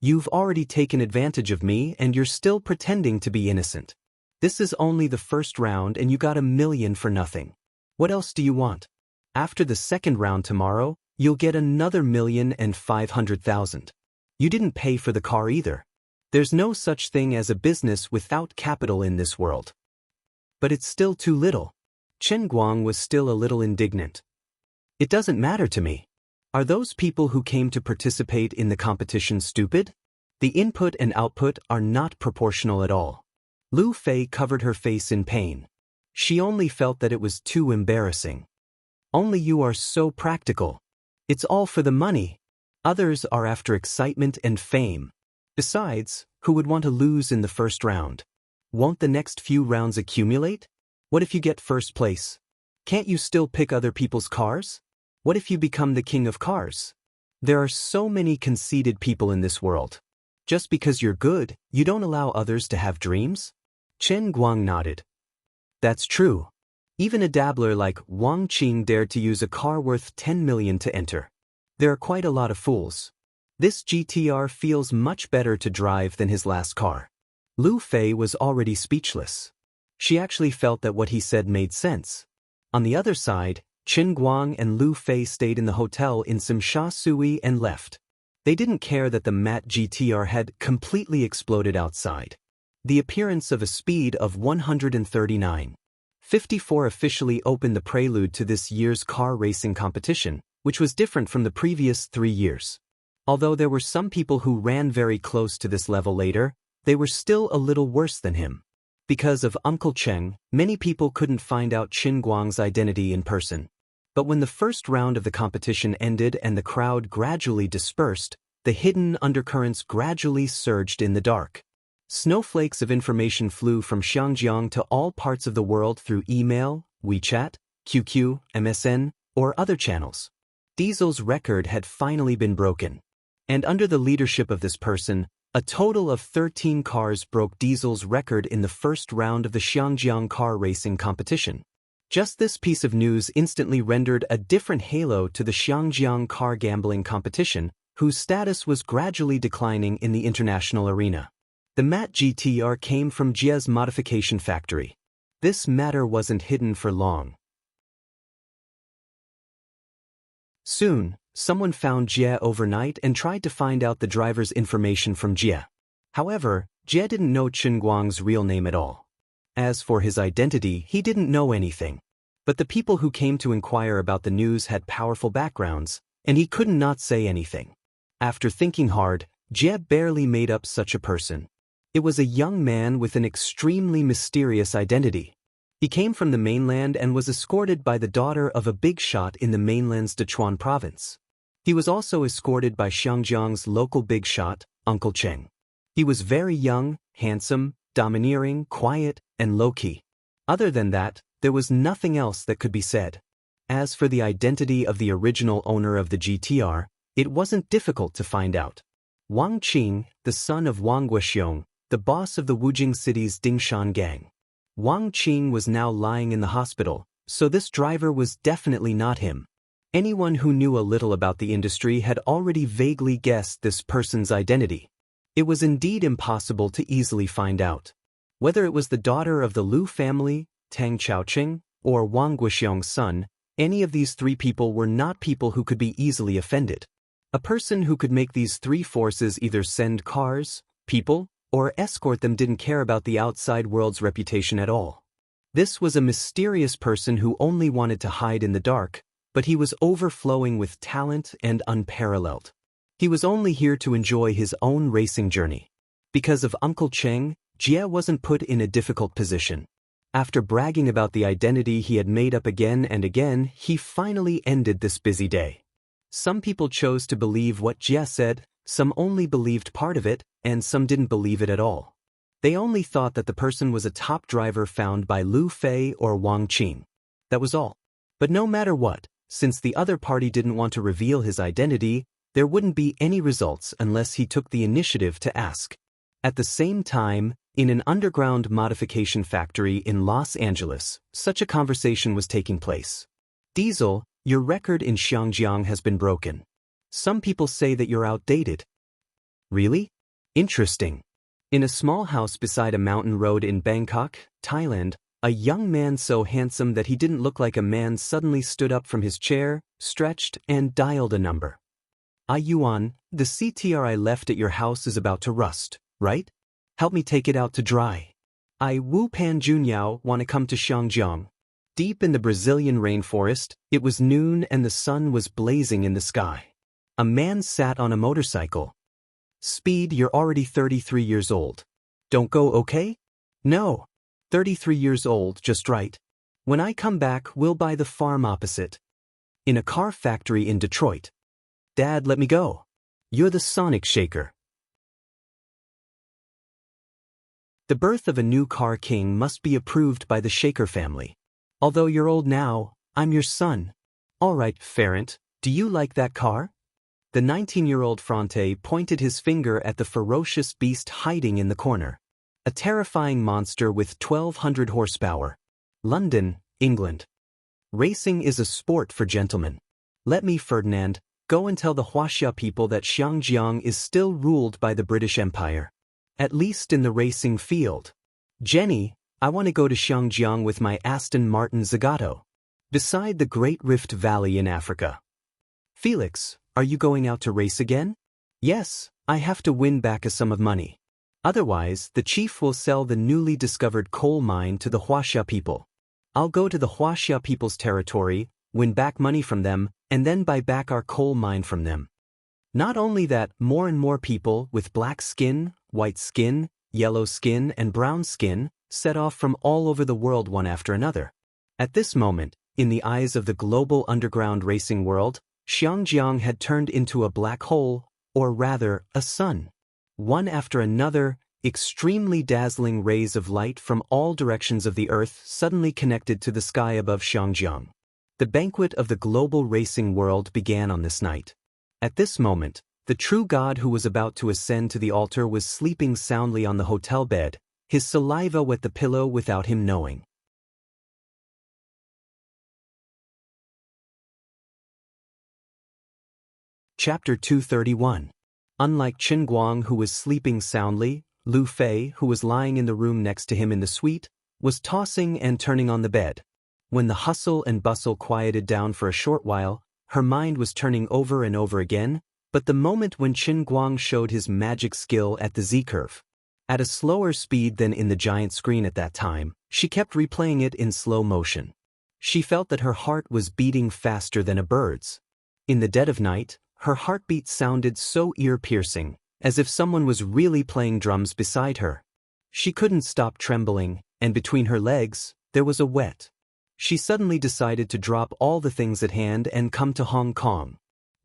You've already taken advantage of me and you're still pretending to be innocent. This is only the first round and you got 1 million for nothing. What else do you want? After the second round tomorrow, you'll get another 1,500,000. You didn't pay for the car either. There's no such thing as a business without capital in this world. But it's still too little. Chen Guang was still a little indignant. It doesn't matter to me. Are those people who came to participate in the competition stupid? The input and output are not proportional at all. Lu Fei covered her face in pain. She only felt that it was too embarrassing. Only you are so practical. It's all for the money. Others are after excitement and fame. Besides, who would want to lose in the first round? Won't the next few rounds accumulate? What if you get first place? Can't you still pick other people's cars? What if you become the king of cars? There are so many conceited people in this world. Just because you're good, you don't allow others to have dreams? Chen Guang nodded. That's true. Even a dabbler like Wang Qing dared to use a car worth 10 million to enter. There are quite a lot of fools. This GTR feels much better to drive than his last car. Lu Fei was already speechless. She actually felt that what he said made sense. On the other side, Chen Guang and Lu Fei stayed in the hotel in Simsha Sui and left. They didn't care that the matte GTR had completely exploded outside. The appearance of a speed of 139.54 officially opened the prelude to this year's car racing competition, which was different from the previous 3 years. Although there were some people who ran very close to this level later, they were still a little worse than him. Because of Uncle Cheng, many people couldn't find out Chen Guang's identity in person. But when the first round of the competition ended and the crowd gradually dispersed, the hidden undercurrents gradually surged in the dark. Snowflakes of information flew from Xiangjiang to all parts of the world through email, WeChat, QQ, MSN, or other channels. Diesel's record had finally been broken. And under the leadership of this person, a total of 13 cars broke Diesel's record in the first round of the Xiangjiang car racing competition. Just this piece of news instantly rendered a different halo to the Xiangjiang car gambling competition, whose status was gradually declining in the international arena. The matte GTR came from Jie's modification factory. This matter wasn't hidden for long. Soon, someone found Jie overnight and tried to find out the driver's information from Jie. However, Jie didn't know Chen Guang's real name at all. As for his identity, he didn't know anything. But the people who came to inquire about the news had powerful backgrounds, and he couldn't not say anything. After thinking hard, Jie barely made up such a person. It was a young man with an extremely mysterious identity. He came from the mainland and was escorted by the daughter of a big shot in the mainland's Sichuan province. He was also escorted by Xiangjiang's local big shot, Uncle Cheng. He was very young, handsome, domineering, quiet, and low-key. Other than that, there was nothing else that could be said. As for the identity of the original owner of the GTR, it wasn't difficult to find out. Wang Qing, the son of Wang Guoxiong, the boss of the Wujing city's Dingshan gang. Wang Qing was now lying in the hospital, so this driver was definitely not him. Anyone who knew a little about the industry had already vaguely guessed this person's identity. It was indeed impossible to easily find out. Whether it was the daughter of the Lu family, Tang Chaoqing, or Wang Guoxiong's son, any of these three people were not people who could be easily offended. A person who could make these three forces either send cars, people, or escort them didn't care about the outside world's reputation at all. This was a mysterious person who only wanted to hide in the dark, but he was overflowing with talent and unparalleled. He was only here to enjoy his own racing journey. Because of Uncle Cheng, Jie wasn't put in a difficult position. After bragging about the identity he had made up again and again, he finally ended this busy day. Some people chose to believe what Jie said, some only believed part of it, and some didn't believe it at all. They only thought that the person was a top driver found by Lu Fei or Wang Qing. That was all. But no matter what, since the other party didn't want to reveal his identity, there wouldn't be any results unless he took the initiative to ask. At the same time, in an underground modification factory in Los Angeles, such a conversation was taking place. Diesel, your record in Xianxia has been broken. Some people say that you're outdated. Really? Interesting. In a small house beside a mountain road in Bangkok, Thailand, a young man so handsome that he didn't look like a man suddenly stood up from his chair, stretched, and dialed a number. Yuan, the CTR I left at your house is about to rust, right? Help me take it out to dry. Wu Pan Junyao want to come to Xiangyang. Deep in the Brazilian rainforest, it was noon and the sun was blazing in the sky. A man sat on a motorcycle. Speed, you're already 33 years old. Don't go okay? No. 33 years old, just right. When I come back, we'll buy the farm opposite. In a car factory in Detroit. Dad, let me go. You're the Sonic Shaker. The birth of a new car king must be approved by the Shaker family. Although you're old now, I'm your son. All right, Ferrant, do you like that car? The 19-year-old Fronte pointed his finger at the ferocious beast hiding in the corner. A terrifying monster with 1,200 horsepower. London, England. Racing is a sport for gentlemen. Let me, Ferdinand, go and tell the Wuxia people that Xiangyang is still ruled by the British Empire. At least in the racing field. Jenny, I want to go to Xiangyang with my Aston Martin Zagato. Beside the Great Rift Valley in Africa. Felix, are you going out to race again? Yes, I have to win back a sum of money. Otherwise, the chief will sell the newly discovered coal mine to the Wuxia people. I'll go to the Wuxia people's territory, win back money from them, and then buy back our coal mine from them. Not only that, more and more people with black skin, white skin, yellow skin, and brown skin set off from all over the world one after another. At this moment, in the eyes of the global underground racing world, Xiangyang had turned into a black hole, or rather, a sun. One after another, extremely dazzling rays of light from all directions of the earth suddenly connected to the sky above Xiangyang. The banquet of the global racing world began on this night. At this moment, the true god who was about to ascend to the altar was sleeping soundly on the hotel bed, his saliva wet the pillow without him knowing. Chapter 231. Unlike Qin Guang, who was sleeping soundly, Lu Fei, who was lying in the room next to him in the suite, was tossing and turning on the bed. When the hustle and bustle quieted down for a short while, her mind was turning over and over again, but the moment when Qin Guang showed his magic skill at the Z-curve. At a slower speed than in the giant screen at that time, she kept replaying it in slow motion. She felt that her heart was beating faster than a bird's. In the dead of night, her heartbeat sounded so ear-piercing, as if someone was really playing drums beside her. She couldn't stop trembling, and between her legs, there was a wet. She suddenly decided to drop all the things at hand and come to Hong Kong.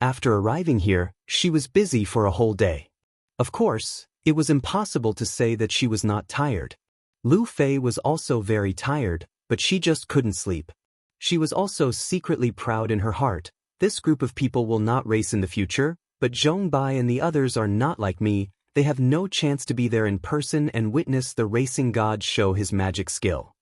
After arriving here, she was busy for a whole day. Of course, it was impossible to say that she was not tired. Lu Fei was also very tired, but she just couldn't sleep. She was also secretly proud in her heart. This group of people will not race in the future, but But Zhongbai and the others are not like me. They have no chance to be there in person and witness the racing god show his magic skill.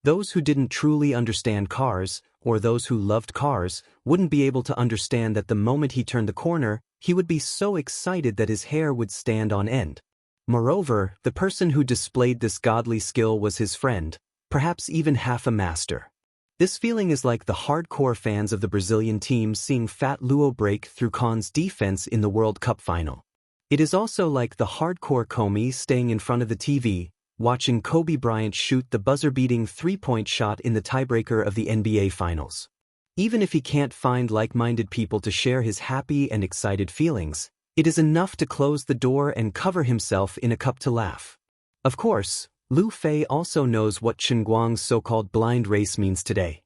Those who didn't truly understand cars, or those who loved cars, wouldn't be able to understand that the moment he turned the corner, he would be so excited that his hair would stand on end. Moreover, the person who displayed this godly skill was his friend, perhaps even half a master. This feeling is like the hardcore fans of the Brazilian team seeing Fat Luo break through Kahn's defense in the World Cup final. It is also like the hardcore Comey staying in front of the TV, watching Kobe Bryant shoot the buzzer-beating three-point shot in the tiebreaker of the NBA Finals. Even if he can't find like-minded people to share his happy and excited feelings, it is enough to close the door and cover himself in a cup to laugh. Of course, Lu Fei also knows what Chen Guang's so-called blind race means today.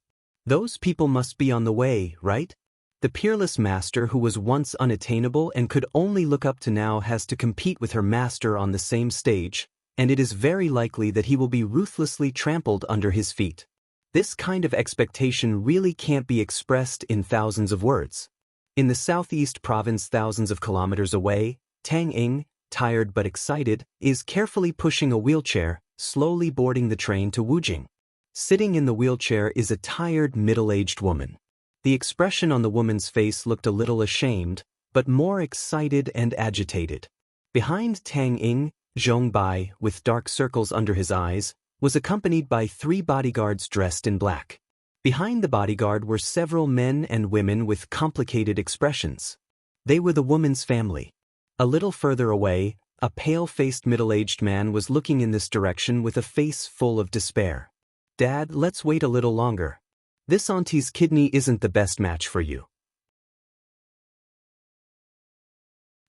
Those people must be on the way, right? The peerless master who was once unattainable and could only look up to now has to compete with her master on the same stage, and it is very likely that he will be ruthlessly trampled under his feet. This kind of expectation really can't be expressed in thousands of words. In the southeast province thousands of kilometers away, Tang Ying, tired but excited, is carefully pushing a wheelchair, slowly boarding the train to Wujing. Sitting in the wheelchair is a tired middle-aged woman. The expression on the woman's face looked a little ashamed, but more excited and agitated. Behind Tang Ying, Zhongbai, with dark circles under his eyes, was accompanied by 3 bodyguards dressed in black. Behind the bodyguard were several men and women with complicated expressions. They were the woman's family. A little further away, a pale-faced middle-aged man was looking in this direction with a face full of despair. "Dad, let's wait a little longer. This auntie's kidney isn't the best match for you.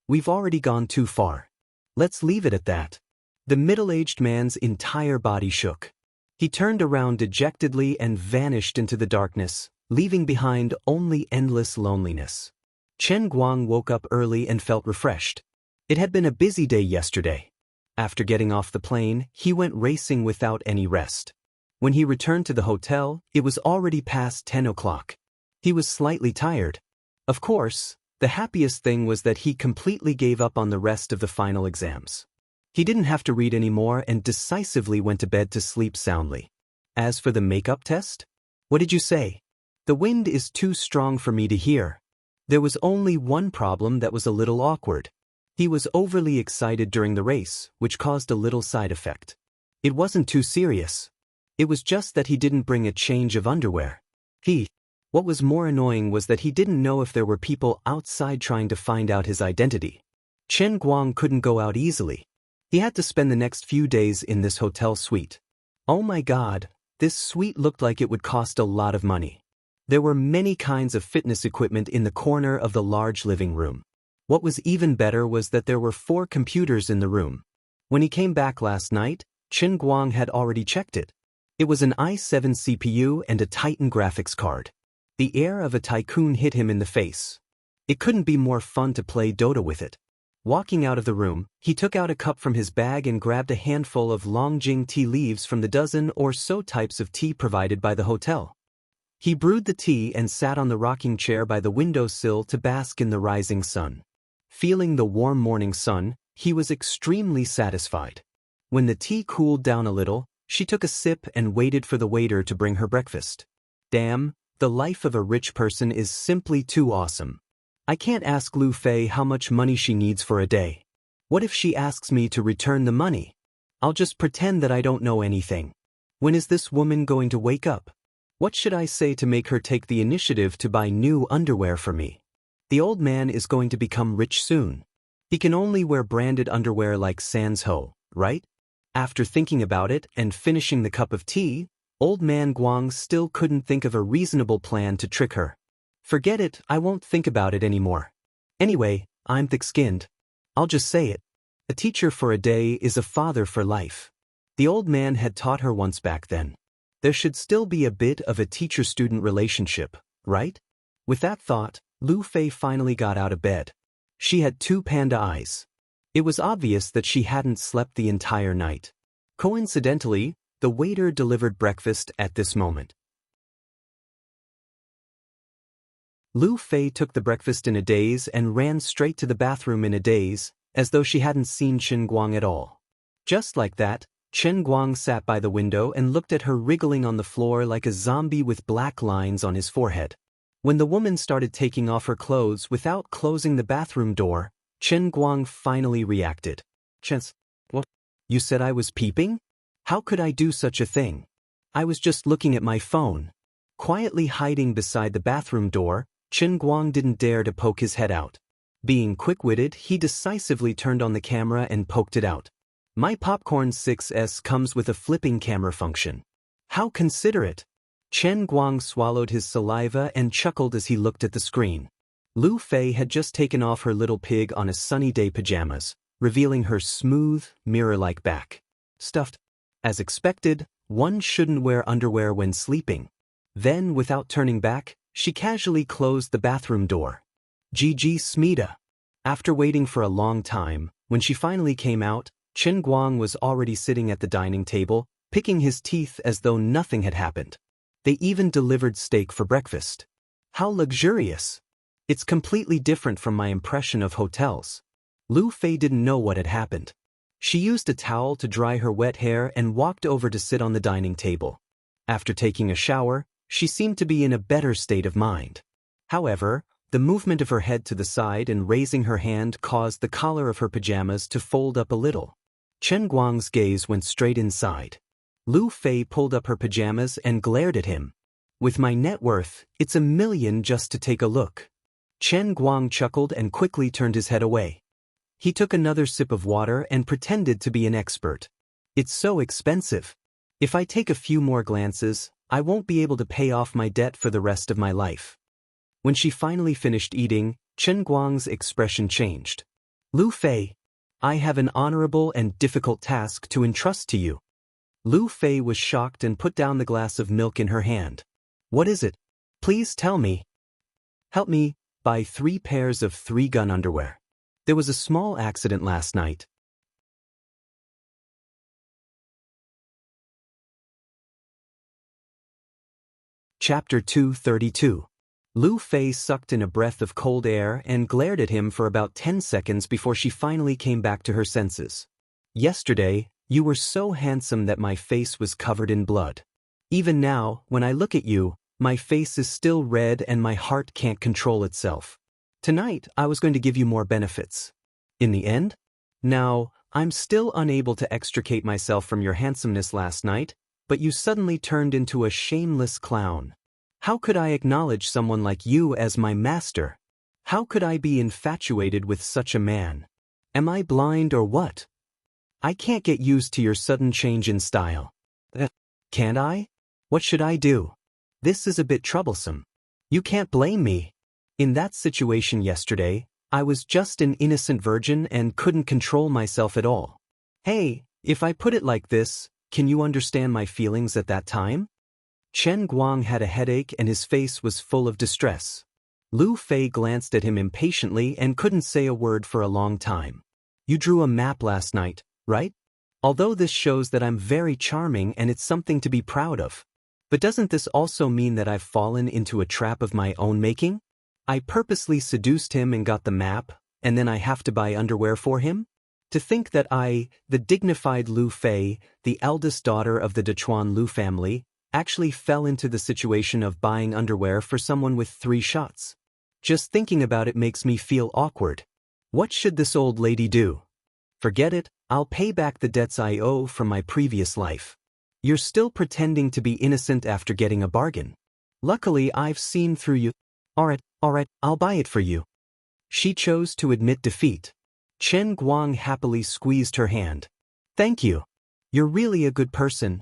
We've already gone too far. Let's leave it at that." The middle-aged man's entire body shook. He turned around dejectedly and vanished into the darkness, leaving behind only endless loneliness. Chen Guang woke up early and felt refreshed. It had been a busy day yesterday. After getting off the plane, he went racing without any rest. When he returned to the hotel, it was already past 10 o'clock. He was slightly tired. Of course, the happiest thing was that he completely gave up on the rest of the final exams. He didn't have to read anymore and decisively went to bed to sleep soundly. As for the makeup test? What did you say? The wind is too strong for me to hear. There was only one problem that was a little awkward. He was overly excited during the race, which caused a little side effect. It wasn't too serious. It was just that he didn't bring a change of underwear. What was more annoying was that he didn't know if there were people outside trying to find out his identity. Chen Guang couldn't go out easily. He had to spend the next few days in this hotel suite. Oh my God, this suite looked like it would cost a lot of money. There were many kinds of fitness equipment in the corner of the large living room. What was even better was that there were 4 computers in the room. When he came back last night, Chen Guang had already checked it. It was an i7 CPU and a Titan graphics card. The air of a tycoon hit him in the face. It couldn't be more fun to play Dota with it. Walking out of the room, he took out a cup from his bag and grabbed a handful of Longjing tea leaves from the dozen or so types of tea provided by the hotel. He brewed the tea and sat on the rocking chair by the windowsill to bask in the rising sun. Feeling the warm morning sun, he was extremely satisfied. When the tea cooled down a little, she took a sip and waited for the waiter to bring her breakfast. Damn, the life of a rich person is simply too awesome. I can't ask Lu Fei how much money she needs for a day. What if she asks me to return the money? I'll just pretend that I don't know anything. When is this woman going to wake up? What should I say to make her take the initiative to buy new underwear for me? The old man is going to become rich soon. He can only wear branded underwear like Sans Ho, right? After thinking about it and finishing the cup of tea, old man Guang still couldn't think of a reasonable plan to trick her. Forget it, I won't think about it anymore. Anyway, I'm thick-skinned. I'll just say it. A teacher for a day is a father for life. The old man had taught her once back then. There should still be a bit of a teacher-student relationship, right? With that thought, Lu Fei finally got out of bed. She had 2 panda eyes. It was obvious that she hadn't slept the entire night. Coincidentally, the waiter delivered breakfast at this moment. Lu Fei took the breakfast in a daze and ran straight to the bathroom in a daze, as though she hadn't seen Chen Guang at all. Just like that, Chen Guang sat by the window and looked at her wriggling on the floor like a zombie with black lines on his forehead. When the woman started taking off her clothes without closing the bathroom door, Chen Guang finally reacted. "Chance, what? You said I was peeping? How could I do such a thing? I was just looking at my phone." Quietly hiding beside the bathroom door, Chen Guang didn't dare to poke his head out. Being quick-witted, he decisively turned on the camera and poked it out. "My Popcorn 6S comes with a flipping camera function. How considerate." Chen Guang swallowed his saliva and chuckled as he looked at the screen. Lu Fei had just taken off her little pig on a sunny day pajamas, revealing her smooth, mirror-like back. Stuffed. As expected, one shouldn't wear underwear when sleeping. Then, without turning back, she casually closed the bathroom door. GG Smita. After waiting for a long time, when she finally came out, Chen Guang was already sitting at the dining table, picking his teeth as though nothing had happened. They even delivered steak for breakfast. How luxurious! It's completely different from my impression of hotels. Lu Fei didn't know what had happened. She used a towel to dry her wet hair and walked over to sit on the dining table. After taking a shower, she seemed to be in a better state of mind. However, the movement of her head to the side and raising her hand caused the collar of her pajamas to fold up a little. Chen Guang's gaze went straight inside. Lu Fei pulled up her pajamas and glared at him. "With my net worth, it's $1 million just to take a look." Chen Guang chuckled and quickly turned his head away. He took another sip of water and pretended to be an expert. "It's so expensive. If I take a few more glances, I won't be able to pay off my debt for the rest of my life." When she finally finished eating, Chen Guang's expression changed. "Lu Fei, I have an honorable and difficult task to entrust to you." Lu Fei was shocked and put down the glass of milk in her hand. "What is it? Please tell me." "Help me buy 3 pairs of 3-gun underwear. There was a small accident last night." Chapter 232. Lu Fei sucked in a breath of cold air and glared at him for about 10 seconds before she finally came back to her senses. "Yesterday, you were so handsome that my face was covered in blood. Even now, when I look at you, my face is still red and my heart can't control itself. Tonight, I was going to give you more benefits. In the end? Now, I'm still unable to extricate myself from your handsomeness last night, but you suddenly turned into a shameless clown. How could I acknowledge someone like you as my master? How could I be infatuated with such a man? Am I blind or what? I can't get used to your sudden change in style." "Can't I? What should I do? This is a bit troublesome. You can't blame me. In that situation yesterday, I was just an innocent virgin and couldn't control myself at all. Hey, if I put it like this, can you understand my feelings at that time?" Chen Guang had a headache and his face was full of distress. Lu Fei glanced at him impatiently and couldn't say a word for a long time. "You drew a map last night, right? Although this shows that I'm very charming and it's something to be proud of. But doesn't this also mean that I've fallen into a trap of my own making? I purposely seduced him and got the map, and then I have to buy underwear for him? To think that I, the dignified Lu Fei, the eldest daughter of the Dechuan Lu family, actually fell into the situation of buying underwear for someone with 3 shots. Just thinking about it makes me feel awkward. What should this old lady do? Forget it, I'll pay back the debts I owe from my previous life. You're still pretending to be innocent after getting a bargain. Luckily, I've seen through you. Alright, I'll buy it for you." She chose to admit defeat. Chen Guang happily squeezed her hand. "Thank you. You're really a good person."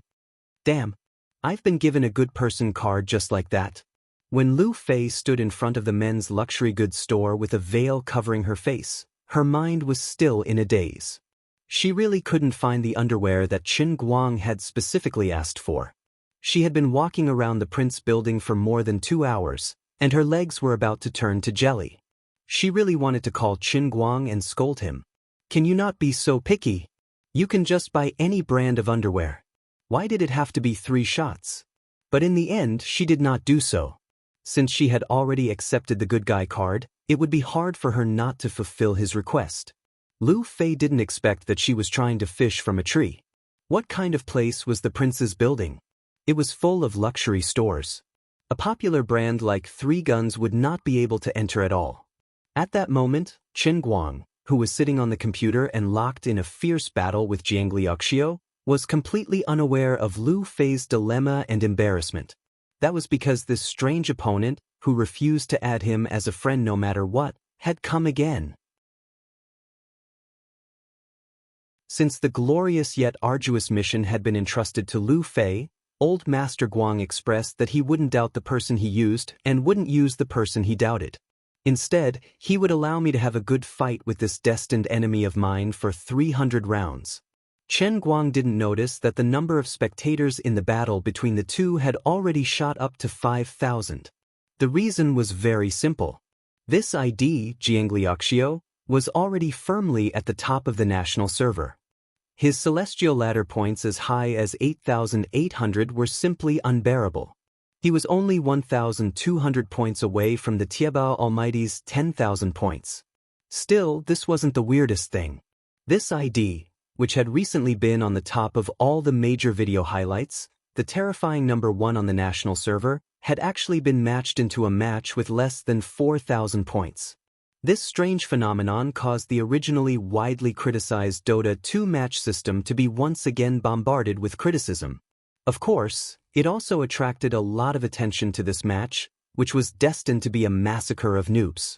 "Damn. I've been given a good person card just like that." When Lu Fei stood in front of the men's luxury goods store with a veil covering her face, her mind was still in a daze. She really couldn't find the underwear that Chen Guang had specifically asked for. She had been walking around the Prince building for more than 2 hours, and her legs were about to turn to jelly. She really wanted to call Chen Guang and scold him. "Can you not be so picky? You can just buy any brand of underwear. Why did it have to be 3 shots?" But in the end, she did not do so. Since she had already accepted the good guy card, it would be hard for her not to fulfill his request. Lu Fei didn't expect that she was trying to fish from a tree. What kind of place was the prince's building? It was full of luxury stores. A popular brand like Three Guns would not be able to enter at all. At that moment, Chen Guang, who was sitting on the computer and locked in a fierce battle with Jiang Liuxiu, was completely unaware of Lu Fei's dilemma and embarrassment. That was because this strange opponent, who refused to add him as a friend no matter what, had come again. Since the glorious yet arduous mission had been entrusted to Lu Fei, old Master Guang expressed that he wouldn't doubt the person he used and wouldn't use the person he doubted. Instead, he would allow me to have a good fight with this destined enemy of mine for 300 rounds. Chen Guang didn't notice that the number of spectators in the battle between the two had already shot up to 5,000. The reason was very simple. This ID, Jiang Liuxiu, was already firmly at the top of the national server. His celestial ladder points as high as 8,800 were simply unbearable. He was only 1,200 points away from the Tiebao Almighty's 10,000 points. Still, this wasn't the weirdest thing. This ID, which had recently been on the top of all the major video highlights, the terrifying number 1 on the national server, had actually been matched into a match with less than 4,000 points. This strange phenomenon caused the originally widely criticized Dota 2 match system to be once again bombarded with criticism. Of course, it also attracted a lot of attention to this match, which was destined to be a massacre of noobs.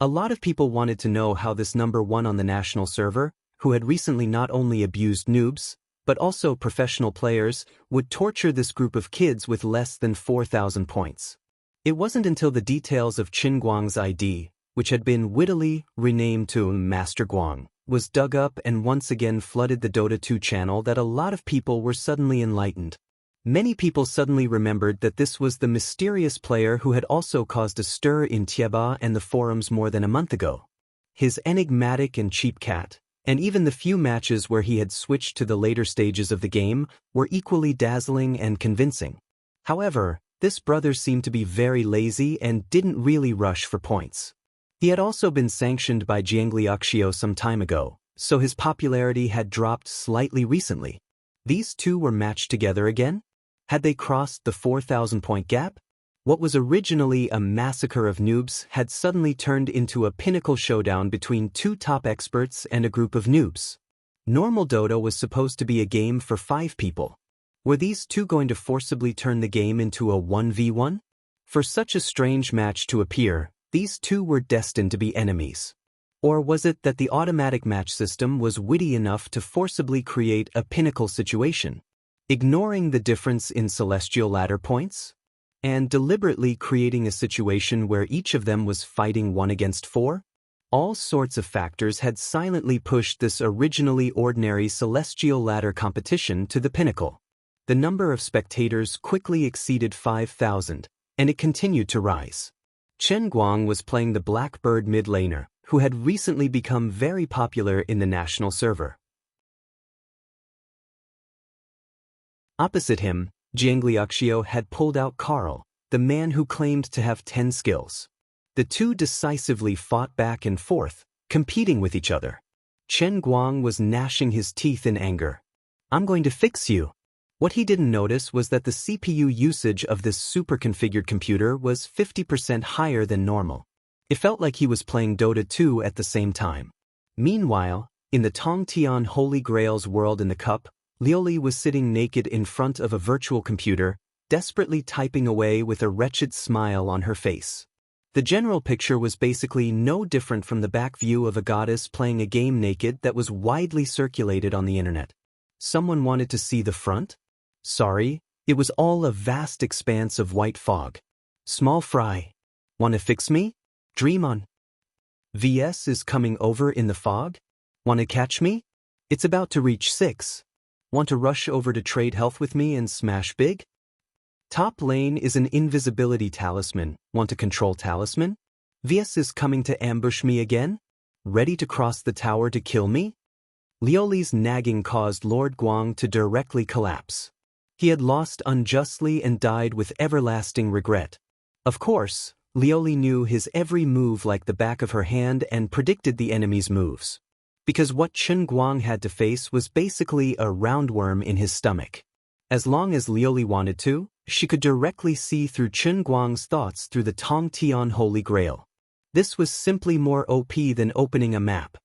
A lot of people wanted to know how this number 1 on the national server, who had recently not only abused noobs, but also professional players, would torture this group of kids with less than 4,000 points. It wasn't until the details of Qin Guang's ID, which had been wittily renamed to Master Guang, was dug up and once again flooded the Dota 2 channel that a lot of people were suddenly enlightened. Many people suddenly remembered that this was the mysterious player who had also caused a stir in Tieba and the forums more than a month ago. His enigmatic and cheap cat, and even the few matches where he had switched to the later stages of the game, were equally dazzling and convincing. However, this brother seemed to be very lazy and didn't really rush for points. He had also been sanctioned by Jiang Liuxiu some time ago, so his popularity had dropped slightly recently. These two were matched together again? Had they crossed the 4,000-point gap? What was originally a massacre of noobs had suddenly turned into a pinnacle showdown between two top experts and a group of noobs. Normal Dota was supposed to be a game for 5 people. Were these two going to forcibly turn the game into a 1v1? For such a strange match to appear, these two were destined to be enemies. Or was it that the automatic match system was witty enough to forcibly create a pinnacle situation, ignoring the difference in celestial ladder points, and deliberately creating a situation where each of them was fighting 1 against 4? All sorts of factors had silently pushed this originally ordinary celestial ladder competition to the pinnacle. The number of spectators quickly exceeded 5,000, and it continued to rise. Chen Guang was playing the Blackbird mid laner, who had recently become very popular in the national server. Opposite him, Jiang Liuxiu had pulled out Carl, the man who claimed to have 10 skills. The two decisively fought back and forth, competing with each other. Chen Guang was gnashing his teeth in anger. "I'm going to fix you." What he didn't notice was that the CPU usage of this super-configured computer was 50% higher than normal. It felt like he was playing Dota 2 at the same time. Meanwhile, in the Tongtian Holy Grail's world in the cup, Liuli was sitting naked in front of a virtual computer, desperately typing away with a wretched smile on her face. The general picture was basically no different from the back view of a goddess playing a game naked that was widely circulated on the internet. Someone wanted to see the front? Sorry, it was all a vast expanse of white fog. Small fry. Wanna fix me? Dream on. VS is coming over in the fog? Wanna catch me? It's about to reach 6. Want to rush over to trade health with me and smash big? Top lane is an invisibility talisman. Want to control talisman? VS is coming to ambush me again? Ready to cross the tower to kill me? Lioli's nagging caused Lord Guang to directly collapse. He had lost unjustly and died with everlasting regret. Of course, Lioli knew his every move like the back of her hand and predicted the enemy's moves. Because what Chen Guang had to face was basically a roundworm in his stomach. As long as Lioli wanted to, she could directly see through Chen Guang's thoughts through the Tong Tian Holy Grail. This was simply more OP than opening a map.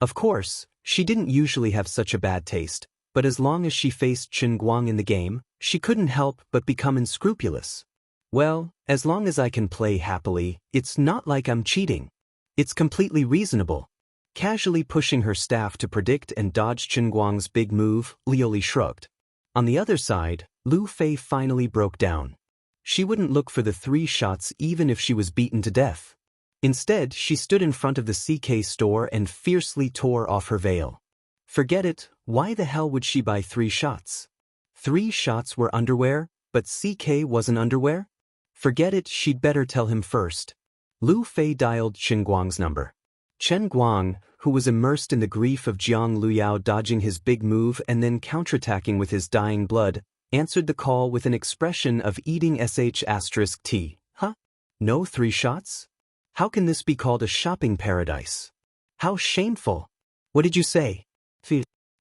Of course, she didn't usually have such a bad taste, but as long as she faced Chen Guang in the game, she couldn't help but become unscrupulous. Well, as long as I can play happily, it's not like I'm cheating. It's completely reasonable. Casually pushing her staff to predict and dodge Chen Guang's big move, Lioli shrugged. On the other side, Lu Fei finally broke down. She wouldn't look for the 3 shots even if she was beaten to death. Instead, she stood in front of the CK store and fiercely tore off her veil. Forget it, why the hell would she buy 3 shots? 3 shots were underwear, but CK wasn't underwear? Forget it, she'd better tell him first. Lu Fei dialed Chen Guang's number. Chen Guang, who was immersed in the grief of Jiang Luyao dodging his big move and then counterattacking with his dying blood, answered the call with an expression of eating sh*t. Huh? No 3 shots? How can this be called a shopping paradise? How shameful! What did you say?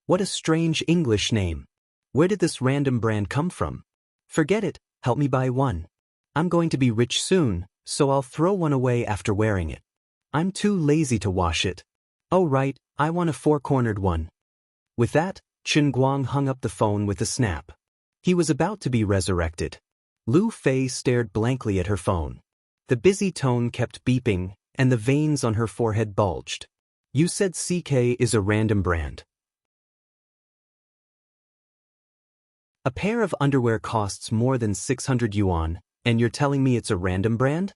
What a strange English name. Where did this random brand come from? Forget it, help me buy one. I'm going to be rich soon, so I'll throw one away after wearing it. I'm too lazy to wash it. Oh right, I want a 4-cornered one. With that, Chen Guang hung up the phone with a snap. He was about to be resurrected. Lu Fei stared blankly at her phone. The busy tone kept beeping, and the veins on her forehead bulged. You said CK is a random brand. A pair of underwear costs more than 600 yuan, and you're telling me it's a random brand?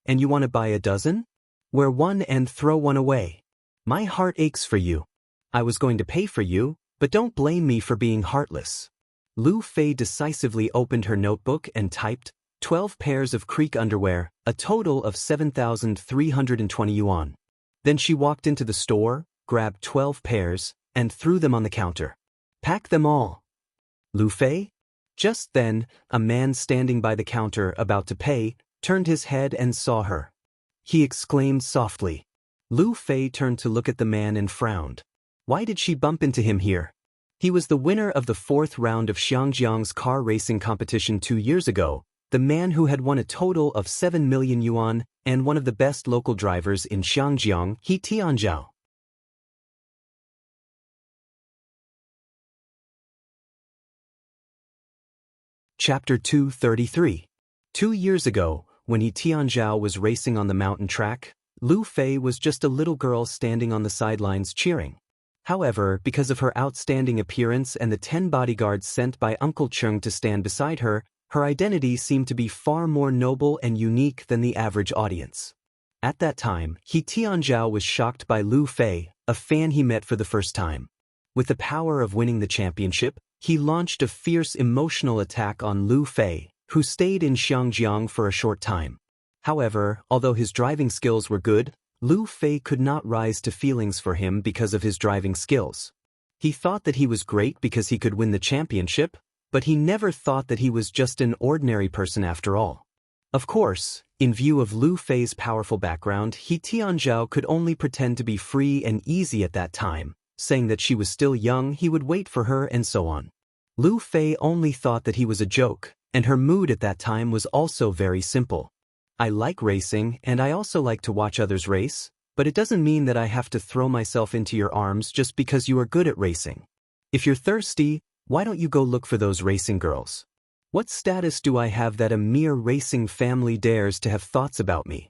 And you want to buy a dozen? Wear one and throw one away. My heart aches for you. I was going to pay for you, but don't blame me for being heartless. Lu Fei decisively opened her notebook and typed, 12 pairs of creek underwear, a total of 7,320 yuan. Then she walked into the store, grabbed 12 pairs, and threw them on the counter. Pack them all. Lu Fei? Just then, a man standing by the counter about to pay, turned his head and saw her. He exclaimed softly. Lu Fei turned to look at the man and frowned. Why did she bump into him here? He was the winner of the 4th round of Xiangjiang's car racing competition 2 years ago, the man who had won a total of 7 million yuan and one of the best local drivers in Xiangjiang, He Tianzhao. Chapter 233. 2 years ago, when He Tianzhao was racing on the mountain track, Lu Fei was just a little girl standing on the sidelines cheering. However, because of her outstanding appearance and the 10 bodyguards sent by Uncle Cheng to stand beside her, her identity seemed to be far more noble and unique than the average audience. At that time, He Tianzhao was shocked by Lu Fei, a fan he met for the first time. With the power of winning the championship, he launched a fierce emotional attack on Lu Fei, who stayed in Xiangjiang for a short time. However, although his driving skills were good, Lu Fei could not rise to feelings for him because of his driving skills. He thought that he was great because he could win the championship, but he never thought that he was just an ordinary person after all. Of course, in view of Lu Fei's powerful background, He Tianzhao could only pretend to be free and easy at that time, saying that she was still young, he would wait for her and so on. Lu Fei only thought that he was a joke, and her mood at that time was also very simple. I like racing and I also like to watch others race, but it doesn't mean that I have to throw myself into your arms just because you are good at racing. If you're thirsty, why don't you go look for those racing girls? What status do I have that a mere racing family dares to have thoughts about me?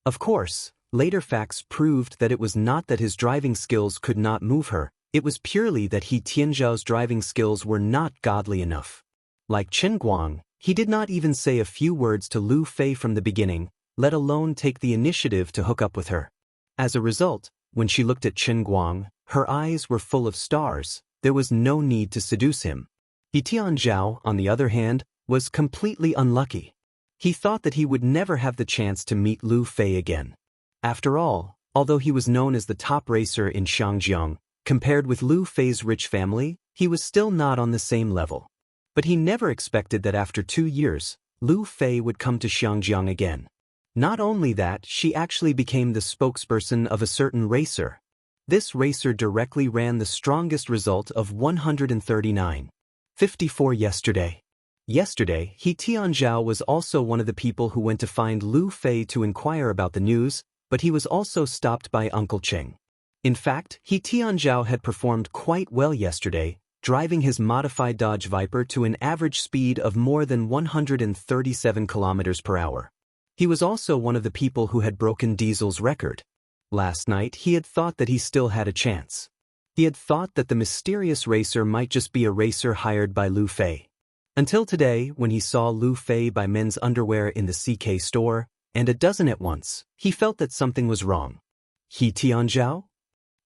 Of course, later facts proved that it was not that his driving skills could not move her, it was purely that He Tianzhao's driving skills were not godly enough. Like Chen Guang, he did not even say a few words to Lu Fei from the beginning, let alone take the initiative to hook up with her. As a result, when she looked at Chen Guang, her eyes were full of stars, there was no need to seduce him. He Tianzhao, on the other hand, was completely unlucky. He thought that he would never have the chance to meet Lu Fei again. After all, although he was known as the top racer in Xiangjiang, compared with Lu Fei's rich family, he was still not on the same level. But he never expected that after 2 years, Lu Fei would come to Xiangjiang again. Not only that, she actually became the spokesperson of a certain racer. This racer directly ran the strongest result of 139.54 yesterday. Yesterday, He Tianzhao was also one of the people who went to find Lu Fei to inquire about the news, but he was also stopped by Uncle Cheng. In fact, He Tianzhao had performed quite well yesterday, driving his modified Dodge Viper to an average speed of more than 137 kilometers per hour. He was also one of the people who had broken Diesel's record. Last night, he had thought that he still had a chance. He had thought that the mysterious racer might just be a racer hired by Lu Fei. Until today, when he saw Lu Fei buy men's underwear in the CK store, and a dozen at once, he felt that something was wrong. He Tianzhao?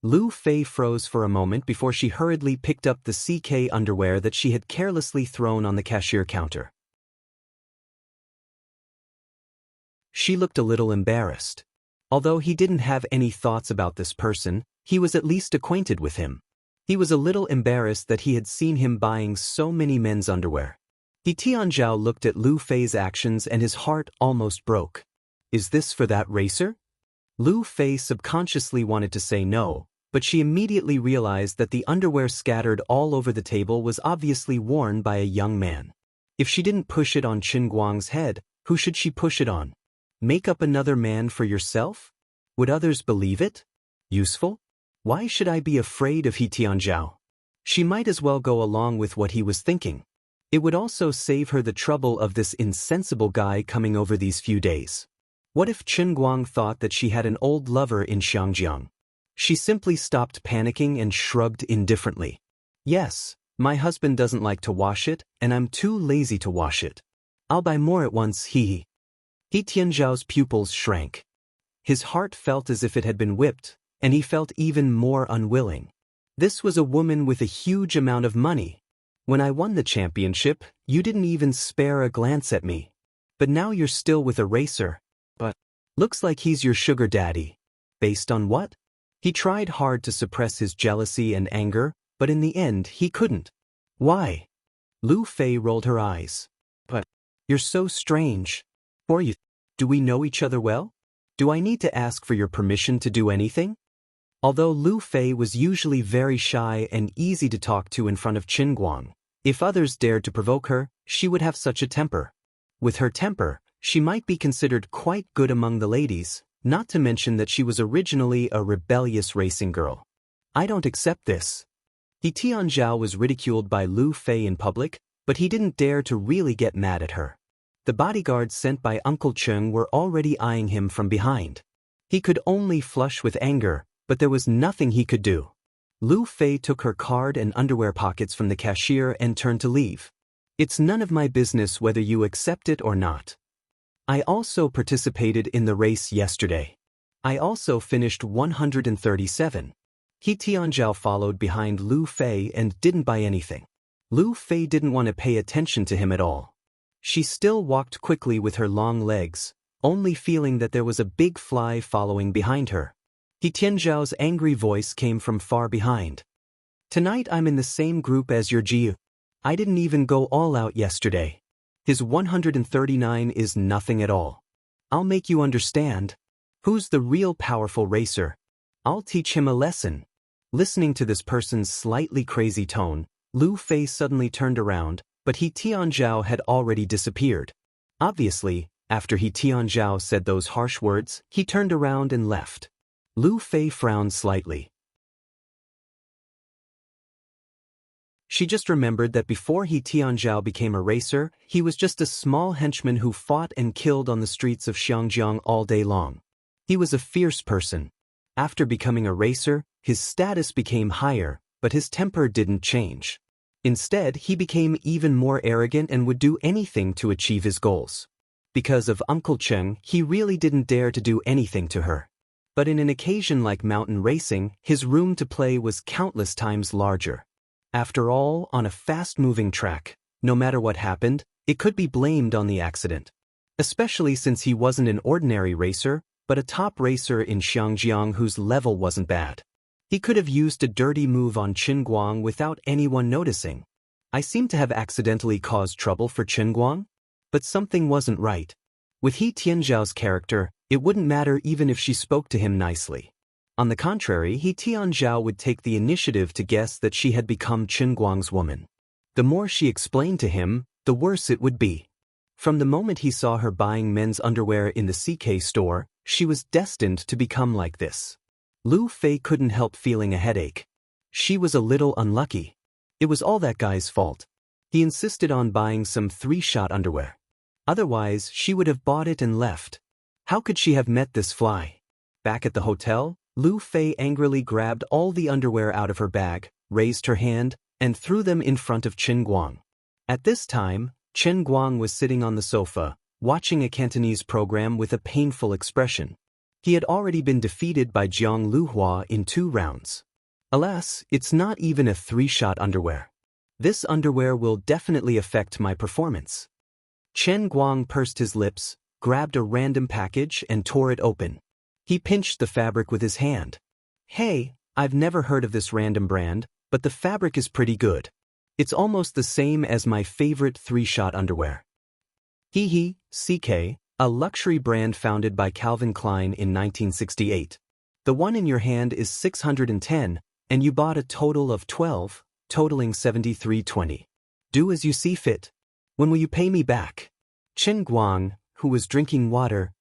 Lu Fei froze for a moment before she hurriedly picked up the CK underwear that she had carelessly thrown on the cashier counter. She looked a little embarrassed. Although he didn't have any thoughts about this person, he was at least acquainted with him. He was a little embarrassed that he had seen him buying so many men's underwear. He Tianzhao looked at Lu Fei's actions and his heart almost broke. Is this for that racer? Lu Fei subconsciously wanted to say no, but she immediately realized that the underwear scattered all over the table was obviously worn by a young man. If she didn't push it on Qin Guang's head, who should she push it on? Make up another man for yourself? Would others believe it? Useful? Why should I be afraid of He Tianzhao? She might as well go along with what he was thinking. It would also save her the trouble of this insensible guy coming over these few days. What if Qin Guang thought that she had an old lover in Xiangjiang? She simply stopped panicking and shrugged indifferently. Yes, my husband doesn't like to wash it, and I'm too lazy to wash it. I'll buy more at once, He Tianzhao's pupils shrank. His heart felt as if it had been whipped, and he felt even more unwilling. This was a woman with a huge amount of money. When I won the championship, you didn't even spare a glance at me. But now you're still with a racer. But looks like he's your sugar daddy. Based on what? He tried hard to suppress his jealousy and anger, but in the end he couldn't. Why? Lu Fei rolled her eyes. But you're so strange. Or you, do we know each other well? Do I need to ask for your permission to do anything? Although Lu Fei was usually very shy and easy to talk to in front of Qin Guang, if others dared to provoke her, she would have such a temper. With her temper, she might be considered quite good among the ladies, not to mention that she was originally a rebellious racing girl. I don't accept this. He Tianzhao was ridiculed by Lu Fei in public, but he didn't dare to really get mad at her. The bodyguards sent by Uncle Cheng were already eyeing him from behind. He could only flush with anger, but there was nothing he could do. Lu Fei took her card and underwear pockets from the cashier and turned to leave. It's none of my business whether you accept it or not. I also participated in the race yesterday. I also finished 137. He Tianzhao followed behind Lu Fei and didn't buy anything. Lu Fei didn't want to pay attention to him at all. She still walked quickly with her long legs, only feeling that there was a big fly following behind her. He Tianzhao's angry voice came from far behind. Tonight I'm in the same group as your Jiu. I didn't even go all out yesterday. His 139 is nothing at all. I'll make you understand. Who's the real powerful racer? I'll teach him a lesson. Listening to this person's slightly crazy tone, Lu Fei suddenly turned around, but He Tianzhao had already disappeared. Obviously, after He Tianzhao said those harsh words, he turned around and left. Lu Fei frowned slightly. She just remembered that before He Tianzhao became a racer, he was just a small henchman who fought and killed on the streets of Xiangjiang all day long. He was a fierce person. After becoming a racer, his status became higher, but his temper didn't change. Instead, he became even more arrogant and would do anything to achieve his goals. Because of Uncle Cheng, he really didn't dare to do anything to her. But in an occasion like mountain racing, his room to play was countless times larger. After all, on a fast-moving track, no matter what happened, it could be blamed on the accident. Especially since he wasn't an ordinary racer, but a top racer in Xiangjiang whose level wasn't bad. He could have used a dirty move on Qin Guang without anyone noticing. I seem to have accidentally caused trouble for Qin Guang? But something wasn't right. With He Tianzhao's character, it wouldn't matter even if she spoke to him nicely. On the contrary, He Tianzhao would take the initiative to guess that she had become Chen Guang's woman. The more she explained to him, the worse it would be. From the moment he saw her buying men's underwear in the CK store, she was destined to become like this. Lu Fei couldn't help feeling a headache. She was a little unlucky. It was all that guy's fault. He insisted on buying some three-shot underwear. Otherwise, she would have bought it and left. How could she have met this fly? Back at the hotel, Lu Fei angrily grabbed all the underwear out of her bag, raised her hand, and threw them in front of Chen Guang. At this time, Chen Guang was sitting on the sofa, watching a Cantonese program with a painful expression. He had already been defeated by Jiang Luhua in 2 rounds. Alas, it's not even a 3-shot underwear. This underwear will definitely affect my performance. Chen Guang pursed his lips, grabbed a random package and tore it open. He pinched the fabric with his hand. Hey, I've never heard of this random brand, but the fabric is pretty good. It's almost the same as my favorite 3-shot underwear. Hehe, CK, a luxury brand founded by Calvin Klein in 1968. The one in your hand is 610, and you bought a total of 12, totaling 73.20. Do as you see fit. When will you pay me back? Chen Guang, who was drinking water,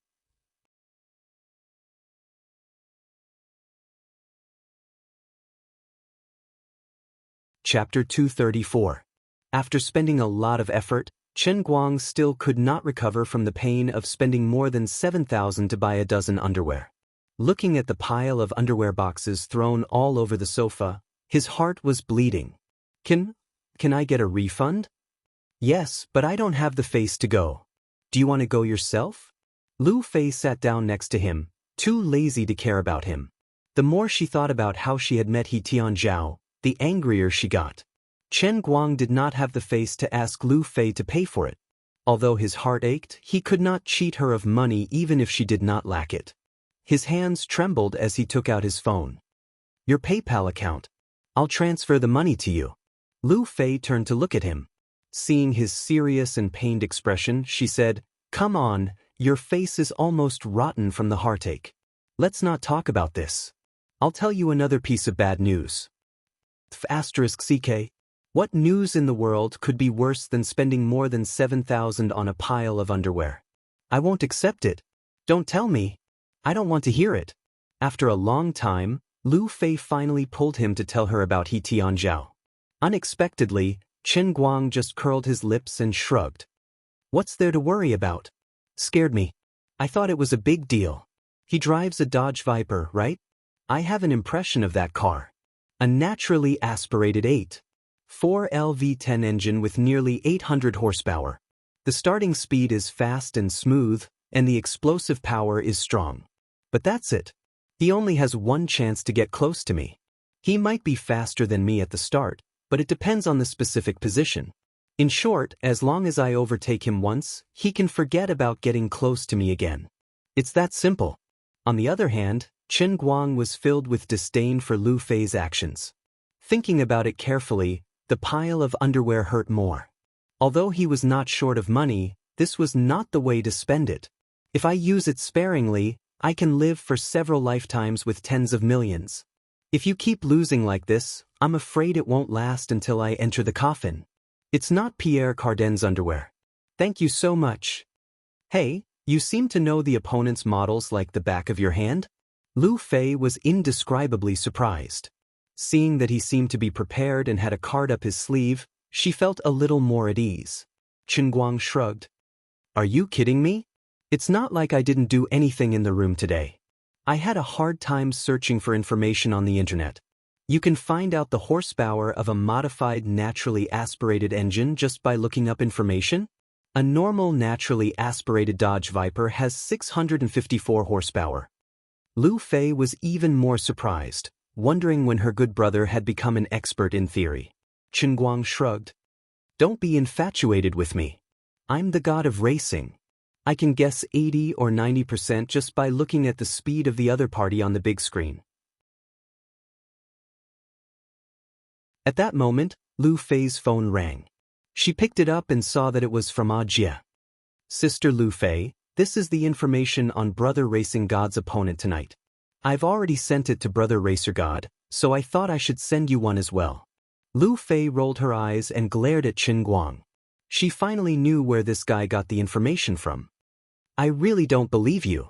Chapter 234. After spending a lot of effort, Chen Guang still could not recover from the pain of spending more than 7,000 to buy a dozen underwear. Looking at the pile of underwear boxes thrown all over the sofa, his heart was bleeding. Can I get a refund? Yes, but I don't have the face to go. Do you want to go yourself? Lu Fei sat down next to him, too lazy to care about him. The more she thought about how she had met He Tianzhao, the angrier she got. Chen Guang did not have the face to ask Lu Fei to pay for it. Although his heart ached, he could not cheat her of money even if she did not lack it. His hands trembled as he took out his phone. Your PayPal account. I'll transfer the money to you. Lu Fei turned to look at him. Seeing his serious and pained expression, she said, Come on, your face is almost rotten from the heartache. Let's not talk about this. I'll tell you another piece of bad news. *CK. What news in the world could be worse than spending more than 7,000 on a pile of underwear? I won't accept it. Don't tell me. I don't want to hear it. After a long time, Lu Fei finally pulled him to tell her about He Tianzhao. Unexpectedly, Chen Guang just curled his lips and shrugged. What's there to worry about? Scared me. I thought it was a big deal. He drives a Dodge Viper, right? I have an impression of that car. A naturally aspirated 8.4 LV10 engine with nearly 800 horsepower. The starting speed is fast and smooth, and the explosive power is strong. But that's it. He only has one chance to get close to me. He might be faster than me at the start, but it depends on the specific position. In short, as long as I overtake him once, he can forget about getting close to me again. It's that simple. On the other hand, Chen Guang was filled with disdain for Lu Fei's actions. Thinking about it carefully, the pile of underwear hurt more. Although he was not short of money, this was not the way to spend it. If I use it sparingly, I can live for several lifetimes with tens of millions. If you keep losing like this, I'm afraid it won't last until I enter the coffin. It's not Pierre Cardin's underwear. Thank you so much. Hey, you seem to know the opponent's models like the back of your hand? Lu Fei was indescribably surprised. Seeing that he seemed to be prepared and had a card up his sleeve, she felt a little more at ease. Chen Guang shrugged. Are you kidding me? It's not like I didn't do anything in the room today. I had a hard time searching for information on the internet. You can find out the horsepower of a modified naturally aspirated engine just by looking up information. A normal naturally aspirated Dodge Viper has 654 horsepower. Lu Fei was even more surprised, wondering when her good brother had become an expert in theory. Chen Guang shrugged. Don't be infatuated with me. I'm the god of racing. I can guess 80 or 90% just by looking at the speed of the other party on the big screen. At that moment, Lu Fei's phone rang. She picked it up and saw that it was from Jia. Sister Lu Fei, This is the information on Brother Racing God's opponent tonight. I've already sent it to Brother Racer God, so I thought I should send you one as well. Lu Fei rolled her eyes and glared at Qin Guang. She finally knew where this guy got the information from. I really don't believe you.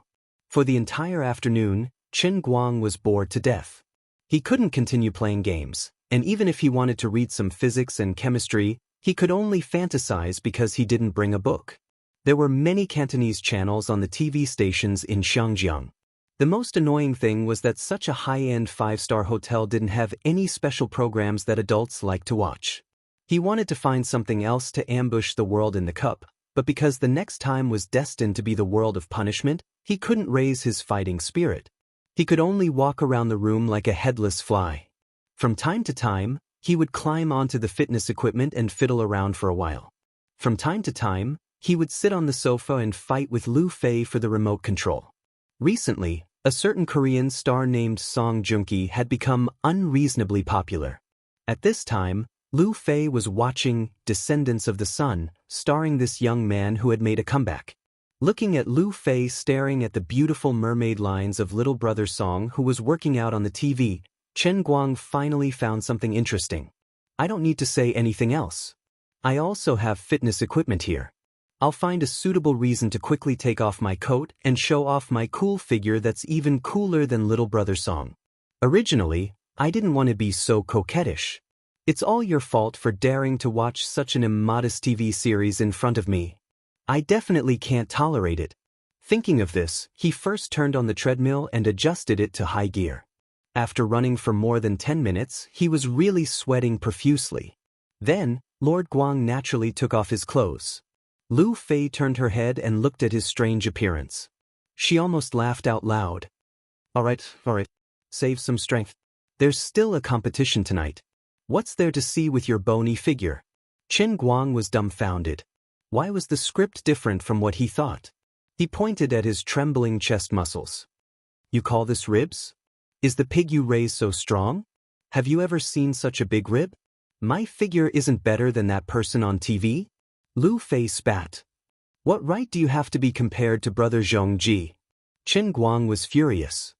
For the entire afternoon, Qin Guang was bored to death. He couldn't continue playing games, and even if he wanted to read some physics and chemistry, he could only fantasize because he didn't bring a book. There were many Cantonese channels on the TV stations in Xiangjiang. The most annoying thing was that such a high-end 5-star hotel didn't have any special programs that adults like to watch. He wanted to find something else to ambush the world in the cup, but because the next time was destined to be the world of punishment, he couldn't raise his fighting spirit. He could only walk around the room like a headless fly. From time to time, he would climb onto the fitness equipment and fiddle around for a while. From time to time, he would sit on the sofa and fight with Lu Fei for the remote control. Recently, a certain Korean star named Song Joong-ki had become unreasonably popular. At this time, Lu Fei was watching Descendants of the Sun, starring this young man who had made a comeback. Looking at Lu Fei staring at the beautiful mermaid lines of little brother Song who was working out on the TV, Chen Guang finally found something interesting. I don't need to say anything else. I also have fitness equipment here. I'll find a suitable reason to quickly take off my coat and show off my cool figure that's even cooler than little brother Song. Originally, I didn't want to be so coquettish. It's all your fault for daring to watch such an immodest TV series in front of me. I definitely can't tolerate it. Thinking of this, he first turned on the treadmill and adjusted it to high gear. After running for more than 10 minutes, he was really sweating profusely. Then, Lord Guang naturally took off his clothes. Lu Fei turned her head and looked at his strange appearance. She almost laughed out loud. All right, save some strength. There's still a competition tonight. What's there to see with your bony figure? Qin Guang was dumbfounded. Why was the script different from what he thought? He pointed at his trembling chest muscles. You call this ribs? Is the pig you raise so strong? Have you ever seen such a big rib? My figure isn't better than that person on TV? Lu Fei spat. What right do you have to be compared to Brother Zhongji? Qin Guang was furious.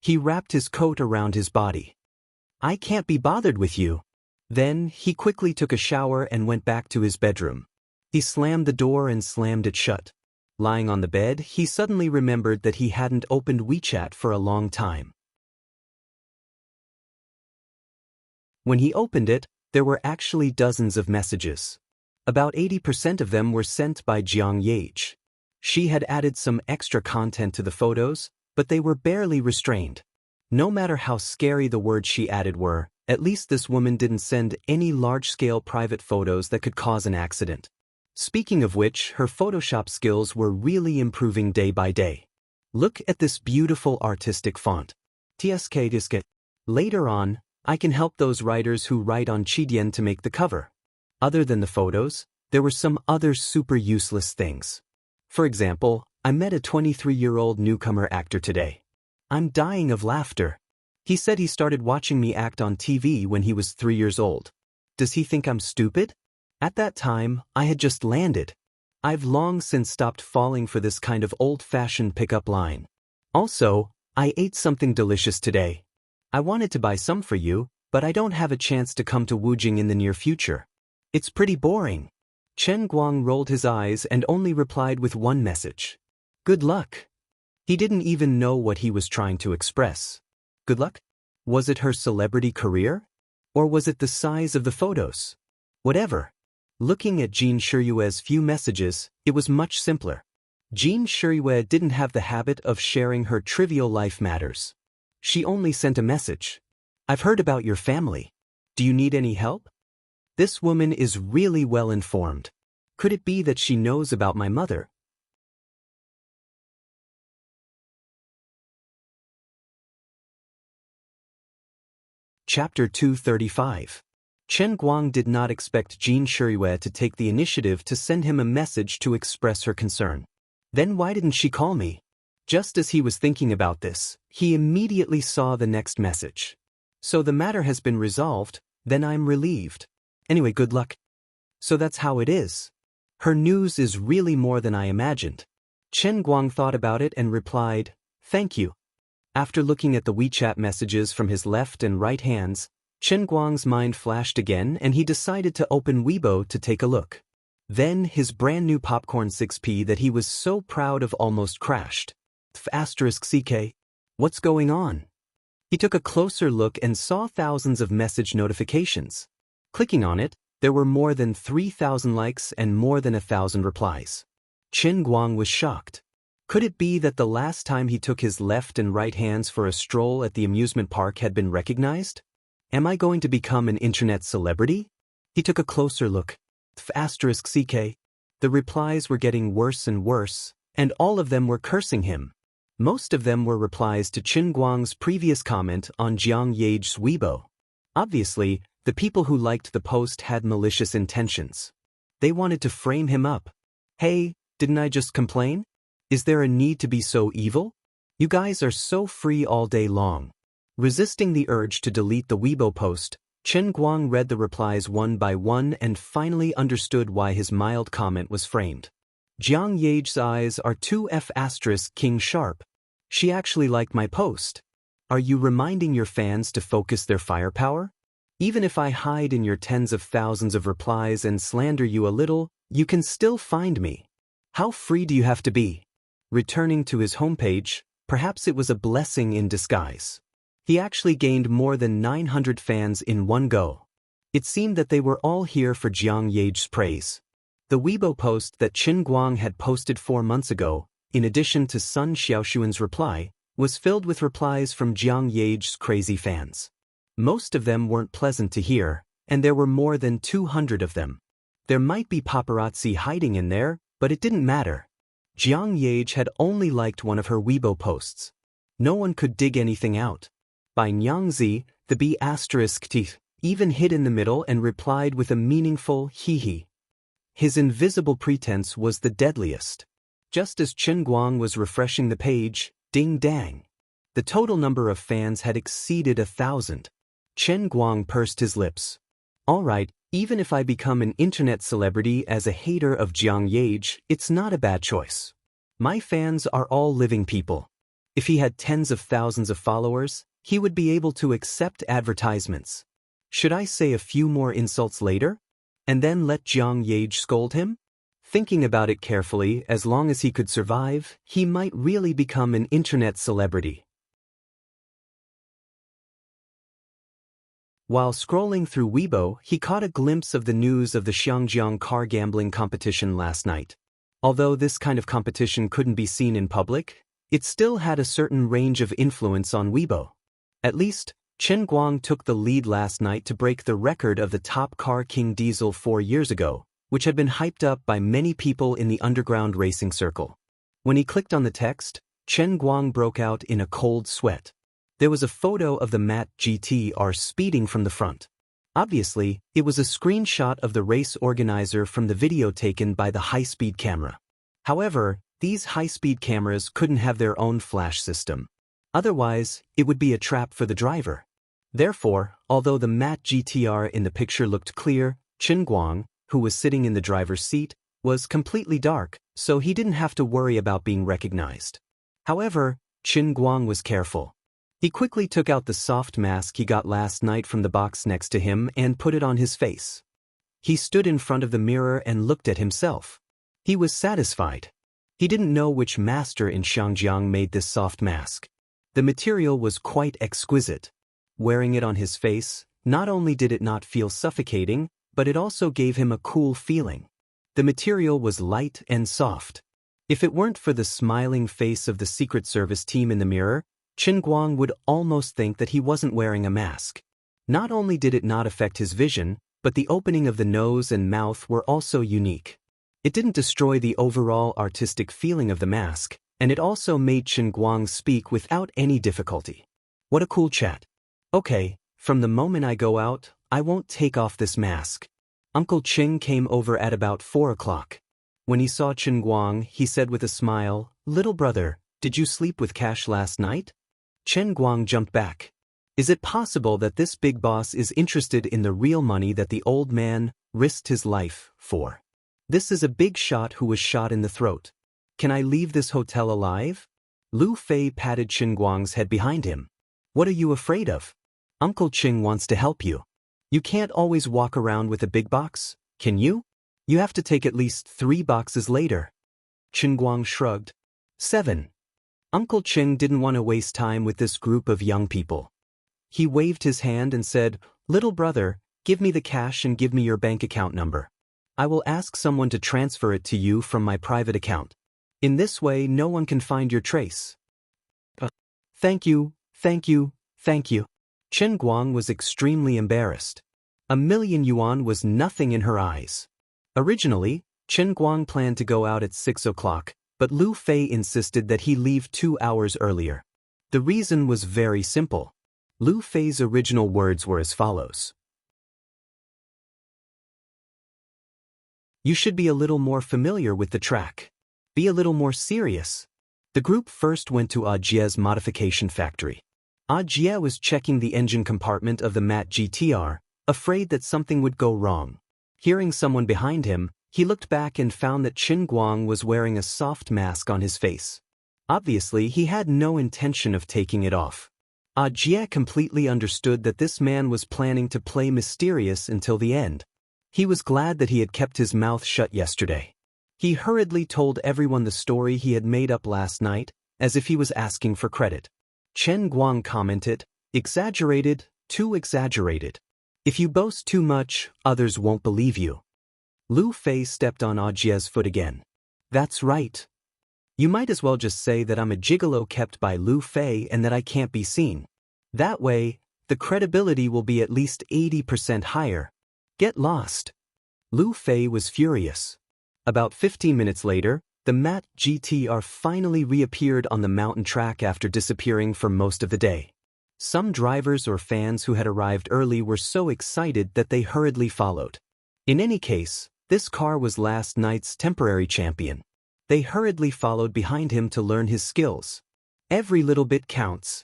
He wrapped his coat around his body. I can't be bothered with you. Then, he quickly took a shower and went back to his bedroom. He slammed the door and slammed it shut. Lying on the bed, he suddenly remembered that he hadn't opened WeChat for a long time. When he opened it, there were actually dozens of messages. About 80% of them were sent by Jiang Yage. She had added some extra content to the photos, but they were barely restrained. No matter how scary the words she added were, at least this woman didn't send any large-scale private photos that could cause an accident. Speaking of which, her Photoshop skills were really improving day by day. Look at this beautiful artistic font. TSK. Later on, I can help those writers who write on Qidian to make the cover. Other than the photos, there were some other super useless things. For example, I met a 23-year-old newcomer actor today. I'm dying of laughter. He said he started watching me act on TV when he was 3 years old. Does he think I'm stupid? At that time, I had just landed. I've long since stopped falling for this kind of old-fashioned pickup line. Also, I ate something delicious today. I wanted to buy some for you, but I don't have a chance to come to Wujing in the near future. It's pretty boring. Chen Guang rolled his eyes and only replied with one message. Good luck. He didn't even know what he was trying to express. Good luck? Was it her celebrity career? Or was it the size of the photos? Whatever. Looking at Jean Shiyue's few messages, it was much simpler. Jean Shiyue didn't have the habit of sharing her trivial life matters. She only sent a message. I've heard about your family. Do you need any help? This woman is really well informed. Could it be that she knows about my mother? Chapter 235. Chen Guang did not expect Jean Shiyue to take the initiative to send him a message to express her concern. Then why didn't she call me? Just as he was thinking about this, he immediately saw the next message. So the matter has been resolved, then I'm relieved. Anyway, good luck. So that's how it is. Her news is really more than I imagined. Chen Guang thought about it and replied, "Thank you." After looking at the WeChat messages from his left and right hands, Chen Guang's mind flashed again and he decided to open Weibo to take a look. Then his brand new popcorn 6P that he was so proud of almost crashed. *CK. What's going on? He took a closer look and saw thousands of message notifications. Clicking on it, there were more than 3,000 likes and more than 1,000 replies. Chen Guang was shocked. Could it be that the last time he took his left and right hands for a stroll at the amusement park had been recognized? Am I going to become an internet celebrity? He took a closer look. *CK. The replies were getting worse and worse, and all of them were cursing him. Most of them were replies to Chen Guang's previous comment on Jiang Yage's Weibo. Obviously, the people who liked the post had malicious intentions. They wanted to frame him up. Hey, didn't I just complain? Is there a need to be so evil? You guys are so free all day long. Resisting the urge to delete the Weibo post, Chen Guang read the replies one by one and finally understood why his mild comment was framed. Jiang Yage's eyes are 2F** King Sharp. She actually liked my post. Are you reminding your fans to focus their firepower? Even if I hide in your tens of thousands of replies and slander you a little, you can still find me. How free do you have to be? Returning to his homepage, perhaps it was a blessing in disguise. He actually gained more than 900 fans in one go. It seemed that they were all here for Jiang Yage's praise. The Weibo post that Chen Guang had posted 4 months ago, in addition to Sun Xiaoshuan's reply, was filled with replies from Jiang Yage's crazy fans. Most of them weren't pleasant to hear, and there were more than 200 of them. There might be paparazzi hiding in there, but it didn't matter. Jiang Yage had only liked one of her Weibo posts. No one could dig anything out. By Nyangzi, the B** even hid in the middle and replied with a meaningful hee-hee. His invisible pretense was the deadliest. Just as Chen Guang was refreshing the page, ding-dang. The total number of fans had exceeded 1,000. Chen Guang pursed his lips. All right, even if I become an internet celebrity as a hater of Jiang Yage, it's not a bad choice. My fans are all living people. If he had tens of thousands of followers, he would be able to accept advertisements. Should I say a few more insults later? And then let Jiang Yage scold him? Thinking about it carefully, as long as he could survive, he might really become an internet celebrity. While scrolling through Weibo, he caught a glimpse of the news of the Xiangjiang car gambling competition last night. Although this kind of competition couldn't be seen in public, it still had a certain range of influence on Weibo. At least, Chen Guang took the lead last night to break the record of the top car King Diesel 4 years ago, which had been hyped up by many people in the underground racing circle. When he clicked on the text, Chen Guang broke out in a cold sweat. There was a photo of the Matt GT-R speeding from the front. Obviously, it was a screenshot of the race organizer from the video taken by the high-speed camera. However, these high-speed cameras couldn't have their own flash system. Otherwise, it would be a trap for the driver. Therefore, although the Matt GT-R in the picture looked clear, Chen Guang, who was sitting in the driver's seat, was completely dark, so he didn't have to worry about being recognized. However, Chen Guang was careful. He quickly took out the soft mask he got last night from the box next to him and put it on his face. He stood in front of the mirror and looked at himself. He was satisfied. He didn't know which master in Xiangjiang made this soft mask. The material was quite exquisite. Wearing it on his face, not only did it not feel suffocating, but it also gave him a cool feeling. The material was light and soft. If it weren't for the smiling face of the Secret Service team in the mirror, Chen Guang would almost think that he wasn't wearing a mask. Not only did it not affect his vision, but the opening of the nose and mouth were also unique. It didn't destroy the overall artistic feeling of the mask, and it also made Chen Guang speak without any difficulty. What a cool chat. Okay, from the moment I go out, I won't take off this mask. Uncle Ching came over at about 4 o'clock. When he saw Chen Guang, he said with a smile, "Little brother, did you sleep with Cash last night?" Chen Guang jumped back. Is it possible that this big boss is interested in the real money that the old man risked his life for? This is a big shot who was shot in the throat. Can I leave this hotel alive? Lu Fei patted Qin Guang's head behind him. What are you afraid of? Uncle Qing wants to help you. You can't always walk around with a big box, can you? You have to take at least 3 boxes later. Qin Guang shrugged. 7. Uncle Qing didn't want to waste time with this group of young people. He waved his hand and said, "Little brother, give me the cash and give me your bank account number. I will ask someone to transfer it to you from my private account. In this way, no one can find your trace." Thank you, thank you, thank you. Qin Guang was extremely embarrassed. 1,000,000 yuan was nothing in her eyes. Originally, Qin Guang planned to go out at 6 o'clock, but Lu Fei insisted that he leave 2 hours earlier. The reason was very simple. Lu Fei's original words were as follows. You should be a little more familiar with the track. Be a little more serious. The group first went to Jie's modification factory. Jie was checking the engine compartment of the Mat GTR, afraid that something would go wrong. Hearing someone behind him, he looked back and found that Qin Guang was wearing a soft mask on his face. Obviously, he had no intention of taking it off. Jie completely understood that this man was planning to play mysterious until the end. He was glad that he had kept his mouth shut yesterday. He hurriedly told everyone the story he had made up last night, as if he was asking for credit. Qin Guang commented, "Exaggerated, too exaggerated. If you boast too much, others won't believe you." Lu Fei stepped on Jie's foot again. "That's right. You might as well just say that I'm a gigolo kept by Lu Fei and that I can't be seen. That way, the credibility will be at least 80% higher. Get lost." Lu Fei was furious. About 15 minutes later, the Mat GTR finally reappeared on the mountain track after disappearing for most of the day. Some drivers or fans who had arrived early were so excited that they hurriedly followed. In any case, this car was last night's temporary champion. They hurriedly followed behind him to learn his skills. Every little bit counts.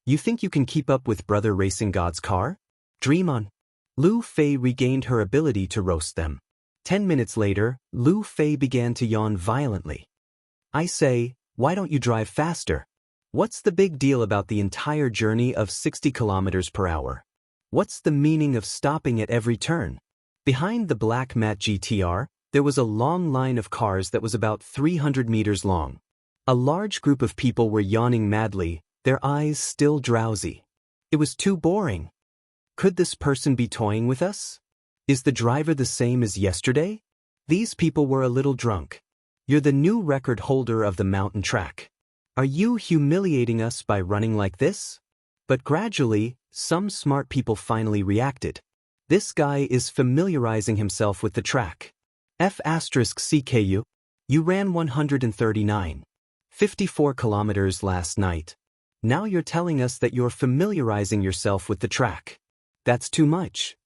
You think you can keep up with Brother Racing God's car? Dream on. Lu Fei regained her ability to roast them. 10 minutes later, Lu Fei began to yawn violently. I say, why don't you drive faster? What's the big deal about the entire journey of 60 kilometers per hour? What's the meaning of stopping at every turn? Behind the black Mat GTR, there was a long line of cars that was about 300 meters long. A large group of people were yawning madly, their eyes still drowsy. It was too boring. Could this person be toying with us? Is the driver the same as yesterday? These people were a little drunk. You're the new record holder of the mountain track. Are you humiliating us by running like this? But gradually, some smart people finally reacted. This guy is familiarizing himself with the track. F*CKU. You ran 139.54 kilometers last night. Now you're telling us that you're familiarizing yourself with the track. That's too much.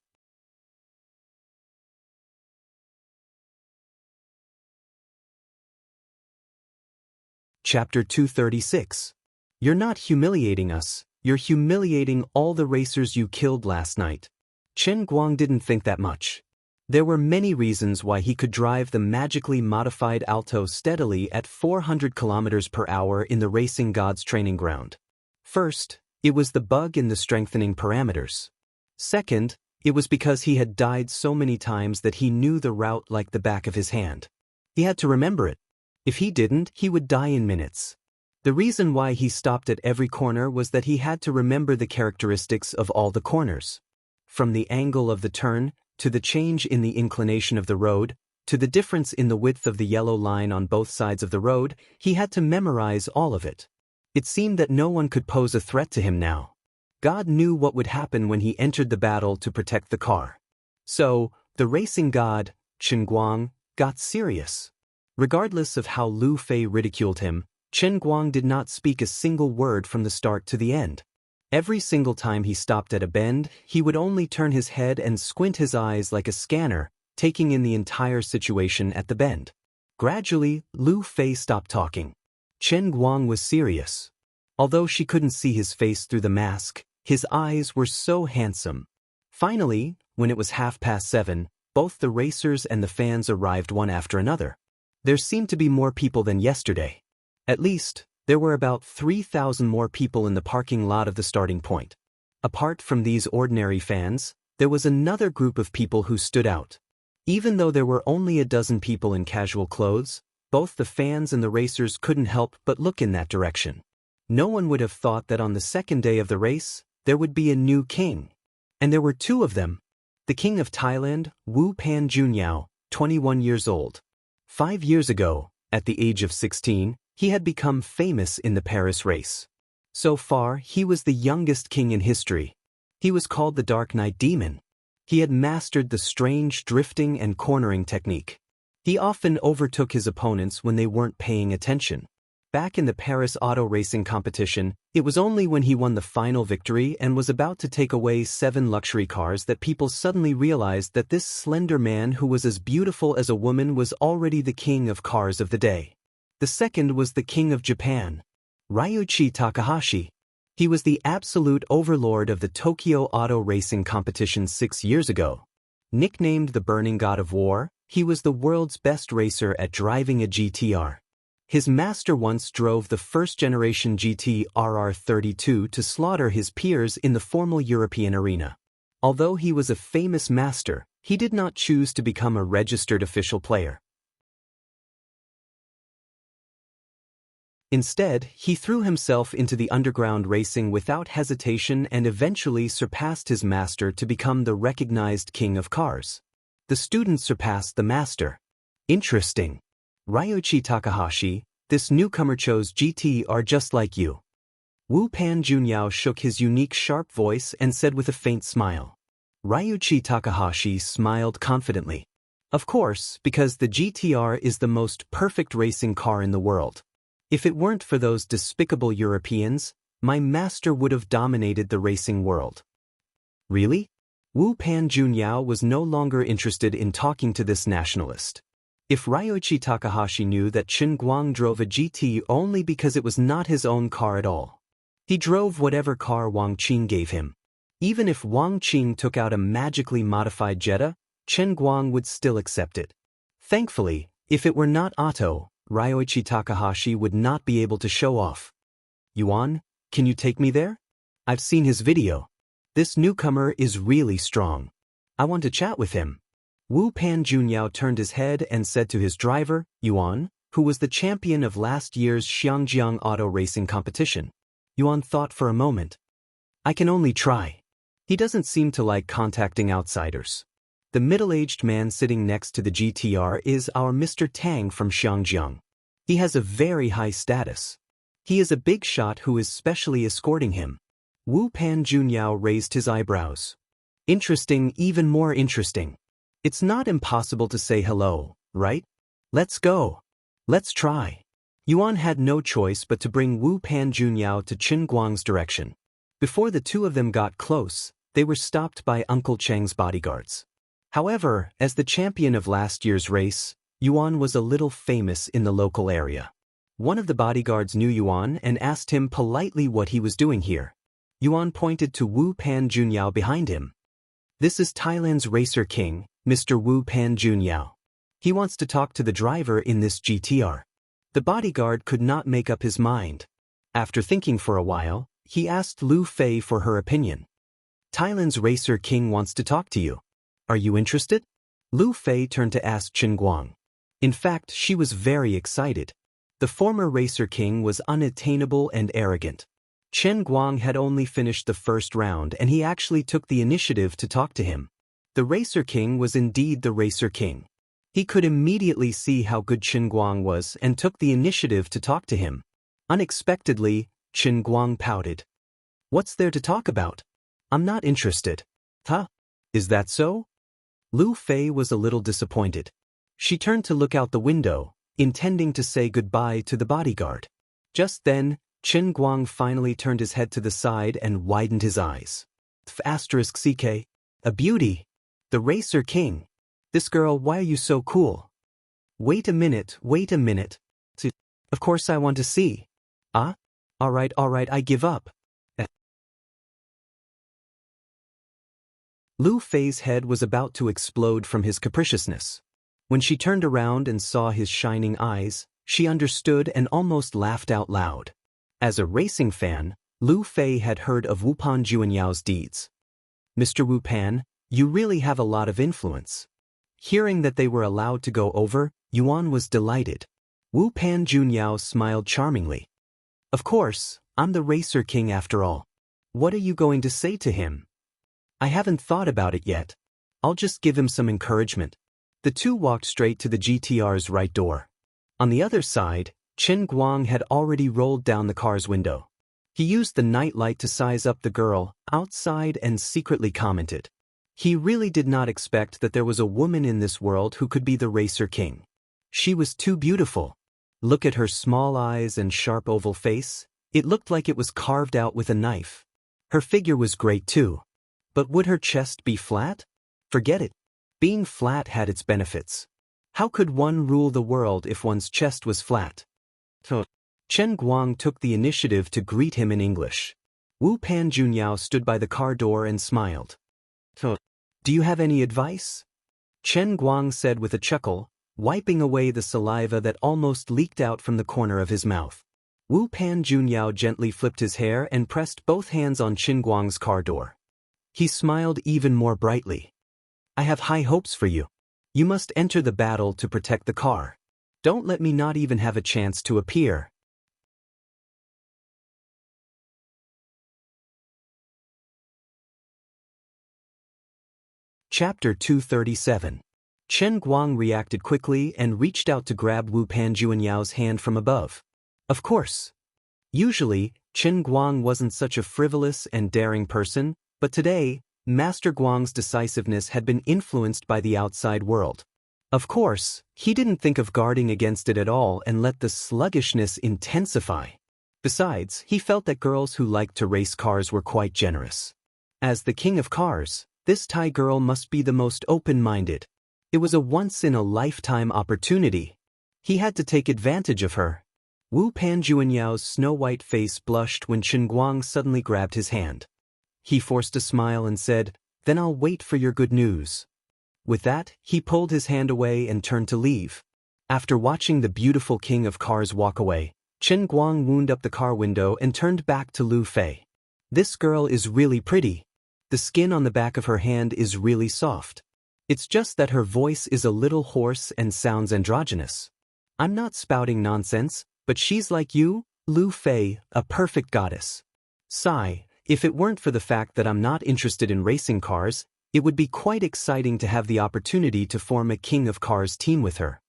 Chapter 236. You're not humiliating us, you're humiliating all the racers you killed last night. Qin Guang didn't think that much. There were many reasons why he could drive the magically modified Alto steadily at 400 kilometers per hour in the Racing Gods training ground. First, it was the bug in the strengthening parameters. Second, it was because he had died so many times that he knew the route like the back of his hand. He had to remember it. If he didn't, he would die in minutes. The reason why he stopped at every corner was that he had to remember the characteristics of all the corners. From the angle of the turn, to the change in the inclination of the road, to the difference in the width of the yellow line on both sides of the road, he had to memorize all of it. It seemed that no one could pose a threat to him now. God knew what would happen when he entered the battle to protect the car. So, the racing god, Qin Guang, got serious. Regardless of how Lu Fei ridiculed him, Qin Guang did not speak a single word from the start to the end. Every single time he stopped at a bend, he would only turn his head and squint his eyes like a scanner, taking in the entire situation at the bend. Gradually, Lu Fei stopped talking. Qin Guang was serious. Although she couldn't see his face through the mask, his eyes were so handsome. Finally, when it was 7:30, both the racers and the fans arrived one after another. There seemed to be more people than yesterday. At least, there were about 3,000 more people in the parking lot of the starting point. Apart from these ordinary fans, there was another group of people who stood out. Even though there were only a dozen people in casual clothes, both the fans and the racers couldn't help but look in that direction. No one would have thought that on the second day of the race, there would be a new king. And there were two of them. The king of Thailand, Wu Pan Junyao, 21 years old. 5 years ago, at the age of 16, he had become famous in the Paris race. So far, he was the youngest king in history. He was called the Dark Knight Demon. He had mastered the strange drifting and cornering technique. He often overtook his opponents when they weren't paying attention. Back in the Paris auto racing competition, it was only when he won the final victory and was about to take away 7 luxury cars that people suddenly realized that this slender man who was as beautiful as a woman was already the king of cars of the day. The second was the king of Japan, Ryuichi Takahashi. He was the absolute overlord of the Tokyo auto racing competition 6 years ago. Nicknamed the Burning God of War, he was the world's best racer at driving a GTR. His master once drove the first-generation GT RR32 to slaughter his peers in the formal European arena. Although he was a famous master, he did not choose to become a registered official player. Instead, he threw himself into the underground racing without hesitation and eventually surpassed his master to become the recognized king of cars. The student surpassed the master. Interesting. Ryuichi Takahashi, this newcomer chose GTR just like you. Wu Pan Junyao shook his unique sharp voice and said with a faint smile. Ryuichi Takahashi smiled confidently. Of course, because the GTR is the most perfect racing car in the world. If it weren't for those despicable Europeans, my master would have dominated the racing world. Really? Wu Pan Junyao was no longer interested in talking to this nationalist. If Ryuichi Takahashi knew that Chen Guang drove a GT only because it was not his own car at all. He drove whatever car Wang Qing gave him. Even if Wang Qing took out a magically modified Jetta, Chen Guang would still accept it. Thankfully, if it were not Otto, Ryuichi Takahashi would not be able to show off. Yuan, can you take me there? I've seen his video. This newcomer is really strong. I want to chat with him. Wu Pan Junyao turned his head and said to his driver, Yuan, who was the champion of last year's Xianxia auto racing competition. Yuan thought for a moment. I can only try. He doesn't seem to like contacting outsiders. The middle-aged man sitting next to the GTR is our Mr. Tang from Xiangyang. He has a very high status. He is a big shot who is specially escorting him. Wu Pan Junyao raised his eyebrows. Interesting, even more interesting. It's not impossible to say hello, right? Let's go. Let's try. Yuan had no choice but to bring Wu Pan Junyao to Chen Guang's direction. Before the two of them got close, they were stopped by Uncle Cheng's bodyguards. However, as the champion of last year's race, Yuan was a little famous in the local area. One of the bodyguards knew Yuan and asked him politely what he was doing here. Yuan pointed to Wu Pan Junyao behind him. This is Thailand's racer king, Mr. Wu Pan Junyao. He wants to talk to the driver in this GTR. The bodyguard could not make up his mind. After thinking for a while, he asked Lu Fei for her opinion. Thailand's racer king wants to talk to you. Are you interested? Lu Fei turned to ask Chen Guang. In fact, she was very excited. The former racer king was unattainable and arrogant. Chen Guang had only finished the first round and he actually took the initiative to talk to him. The racer king was indeed the racer king. He could immediately see how good Chen Guang was and took the initiative to talk to him. Unexpectedly, Chen Guang pouted. What's there to talk about? I'm not interested. Huh? Is that so? Lu Fei was a little disappointed. She turned to look out the window, intending to say goodbye to the bodyguard. Just then, Chen Guang finally turned his head to the side and widened his eyes. *CK. A beauty. The racer king. This girl, why are you so cool? Wait a minute. Of course I want to see. Ah? Alright, I give up. Lu Fei's head was about to explode from his capriciousness. When she turned around and saw his shining eyes, she understood and almost laughed out loud. As a racing fan, Lu Fei had heard of Wu Pan Juanyao's deeds. Mr. Wu Pan, you really have a lot of influence. Hearing that they were allowed to go over, Yuan was delighted. Wu Pan Junyao smiled charmingly. Of course, I'm the racer king after all. What are you going to say to him? I haven't thought about it yet. I'll just give him some encouragement. The two walked straight to the GTR's right door. On the other side, Chen Guang had already rolled down the car's window. He used the nightlight to size up the girl outside and secretly commented. He really did not expect that there was a woman in this world who could be the racer king. She was too beautiful. Look at her small eyes and sharp oval face. It looked like it was carved out with a knife. Her figure was great too. But would her chest be flat? Forget it. Being flat had its benefits. How could one rule the world if one's chest was flat? Chen Guang took the initiative to greet him in English. Wu Pan Junyao stood by the car door and smiled. Do you have any advice? Chen Guang said with a chuckle, wiping away the saliva that almost leaked out from the corner of his mouth. Wu Pan Junyao gently flipped his hair and pressed both hands on Chen Guang's car door. He smiled even more brightly. I have high hopes for you. You must enter the battle to protect the car. Don't let me not even have a chance to appear. Chapter 237. Chen Guang reacted quickly and reached out to grab Wu Pan Juanyao's hand from above. Of course. Usually, Chen Guang wasn't such a frivolous and daring person, but today, Master Guang's decisiveness had been influenced by the outside world. Of course, he didn't think of guarding against it at all and let the sluggishness intensify. Besides, he felt that girls who liked to race cars were quite generous. As the king of cars, this Thai girl must be the most open-minded. It was a once-in-a-lifetime opportunity. He had to take advantage of her. Wu Pan Juanyao's snow-white face blushed when Chen Guang suddenly grabbed his hand. He forced a smile and said, "Then I'll wait for your good news." With that, he pulled his hand away and turned to leave. After watching the beautiful king of cars walk away, Chen Guang wound up the car window and turned back to Lu Fei. This girl is really pretty. The skin on the back of her hand is really soft. It's just that her voice is a little hoarse and sounds androgynous. I'm not spouting nonsense, but she's like you, Lu Fei, a perfect goddess. Sigh, if it weren't for the fact that I'm not interested in racing cars, it would be quite exciting to have the opportunity to form a King of Cars team with her.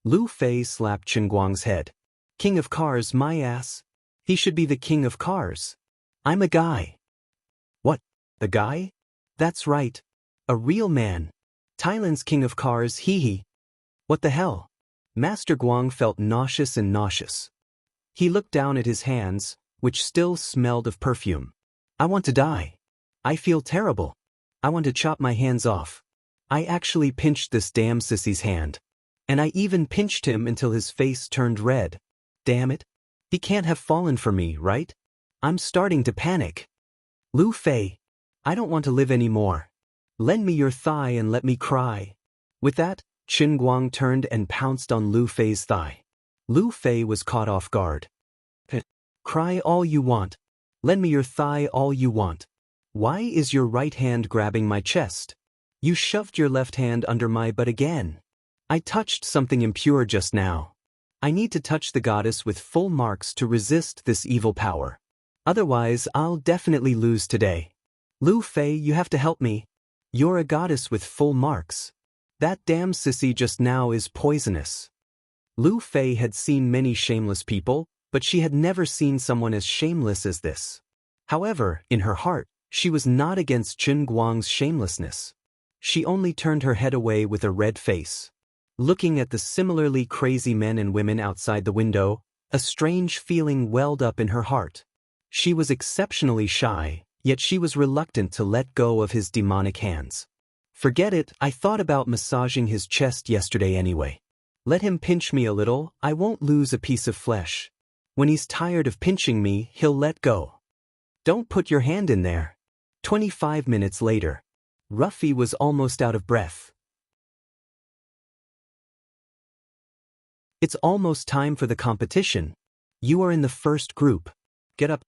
Lu Fei slapped Chen Guang's head. King of Cars, my ass. He should be the King of Cars. I'm a guy. What? The guy? That's right. A real man. Thailand's King of Cars, hee. What the hell? Master Guang felt nauseous and nauseous. He looked down at his hands, which still smelled of perfume. I want to die. I feel terrible. I want to chop my hands off. I actually pinched this damn sissy's hand. And I even pinched him until his face turned red. Damn it. He can't have fallen for me, right? I'm starting to panic. Lu Fei. I don't want to live anymore. Lend me your thigh and let me cry. With that, Chen Guang turned and pounced on Lu Fei's thigh. Lu Fei was caught off guard. Cry all you want. Lend me your thigh all you want. Why is your right hand grabbing my chest? You shoved your left hand under my butt again. I touched something impure just now. I need to touch the goddess with full marks to resist this evil power. Otherwise, I'll definitely lose today. Lu Fei, you have to help me. You're a goddess with full marks. That damn sissy just now is poisonous. Lu Fei had seen many shameless people, but she had never seen someone as shameless as this. However, in her heart, she was not against Chen Guang's shamelessness. She only turned her head away with a red face. Looking at the similarly crazy men and women outside the window, a strange feeling welled up in her heart. She was exceptionally shy, yet she was reluctant to let go of his demonic hands. Forget it, I thought about massaging his chest yesterday anyway. Let him pinch me a little, I won't lose a piece of flesh. When he's tired of pinching me, he'll let go. Don't put your hand in there. 25 minutes later. Ruffy was almost out of breath. It's almost time for the competition. You are in the first group. Get up.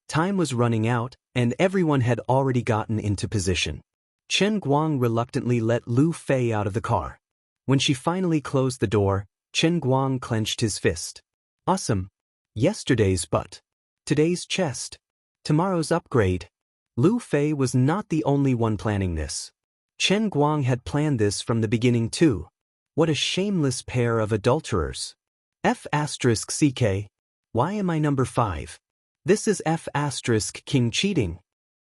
Time was running out, and everyone had already gotten into position. Chen Guang reluctantly let Lu Fei out of the car. When she finally closed the door, Chen Guang clenched his fist. Awesome. Yesterday's butt. Today's chest. Tomorrow's upgrade. Lu Fei was not the only one planning this. Chen Guang had planned this from the beginning too. What a shameless pair of adulterers. F***CK. Why am I number 5? This is F***King cheating.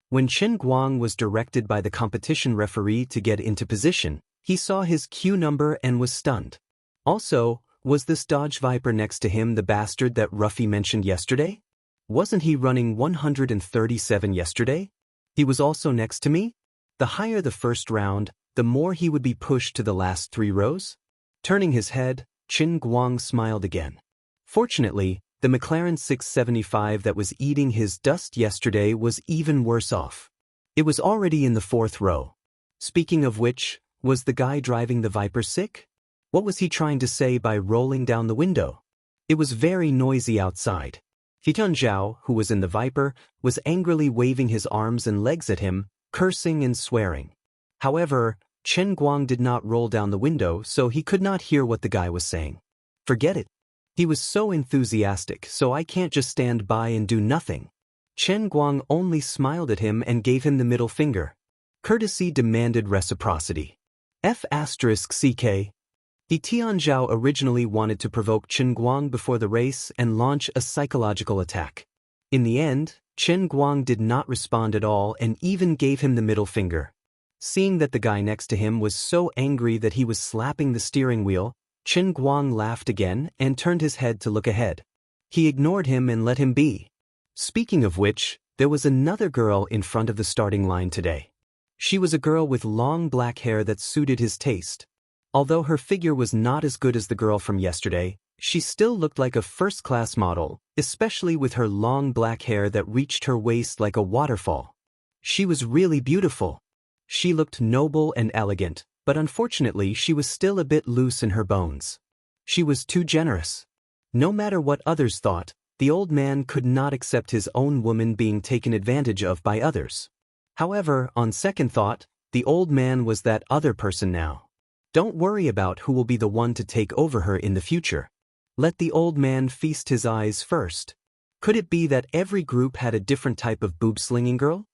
When Chen Guang was directed by the competition referee to get into position, he saw his queue number and was stunned. Also, was this Dodge Viper next to him the bastard that Ruffy mentioned yesterday? Wasn't he running 137 yesterday? He was also next to me? The higher the first round, the more he would be pushed to the last 3 rows? Turning his head, Chen Guang smiled again. Fortunately, the McLaren 675 that was eating his dust yesterday was even worse off. It was already in the 4th row. Speaking of which, was the guy driving the Viper sick? What was he trying to say by rolling down the window? It was very noisy outside. Hitan Zhao, who was in the Viper, was angrily waving his arms and legs at him, cursing and swearing. However, Chen Guang did not roll down the window, so he could not hear what the guy was saying. Forget it. He was so enthusiastic, so I can't just stand by and do nothing. Chen Guang only smiled at him and gave him the middle finger. Courtesy demanded reciprocity. F***CK. Tian Zhao originally wanted to provoke Chen Guang before the race and launch a psychological attack. In the end, Chen Guang did not respond at all and even gave him the middle finger. Seeing that the guy next to him was so angry that he was slapping the steering wheel, Chen Guang laughed again and turned his head to look ahead. He ignored him and let him be. Speaking of which, there was another girl in front of the starting line today. She was a girl with long black hair that suited his taste. Although her figure was not as good as the girl from yesterday, she still looked like a first-class model, especially with her long black hair that reached her waist like a waterfall. She was really beautiful. She looked noble and elegant, but unfortunately she was still a bit loose in her bones. She was too generous. No matter what others thought, the old man could not accept his own woman being taken advantage of by others. However, on second thought, the old man was that other person now. Don't worry about who will be the one to take over her in the future. Let the old man feast his eyes first. Could it be that every group had a different type of boob-slinging girl?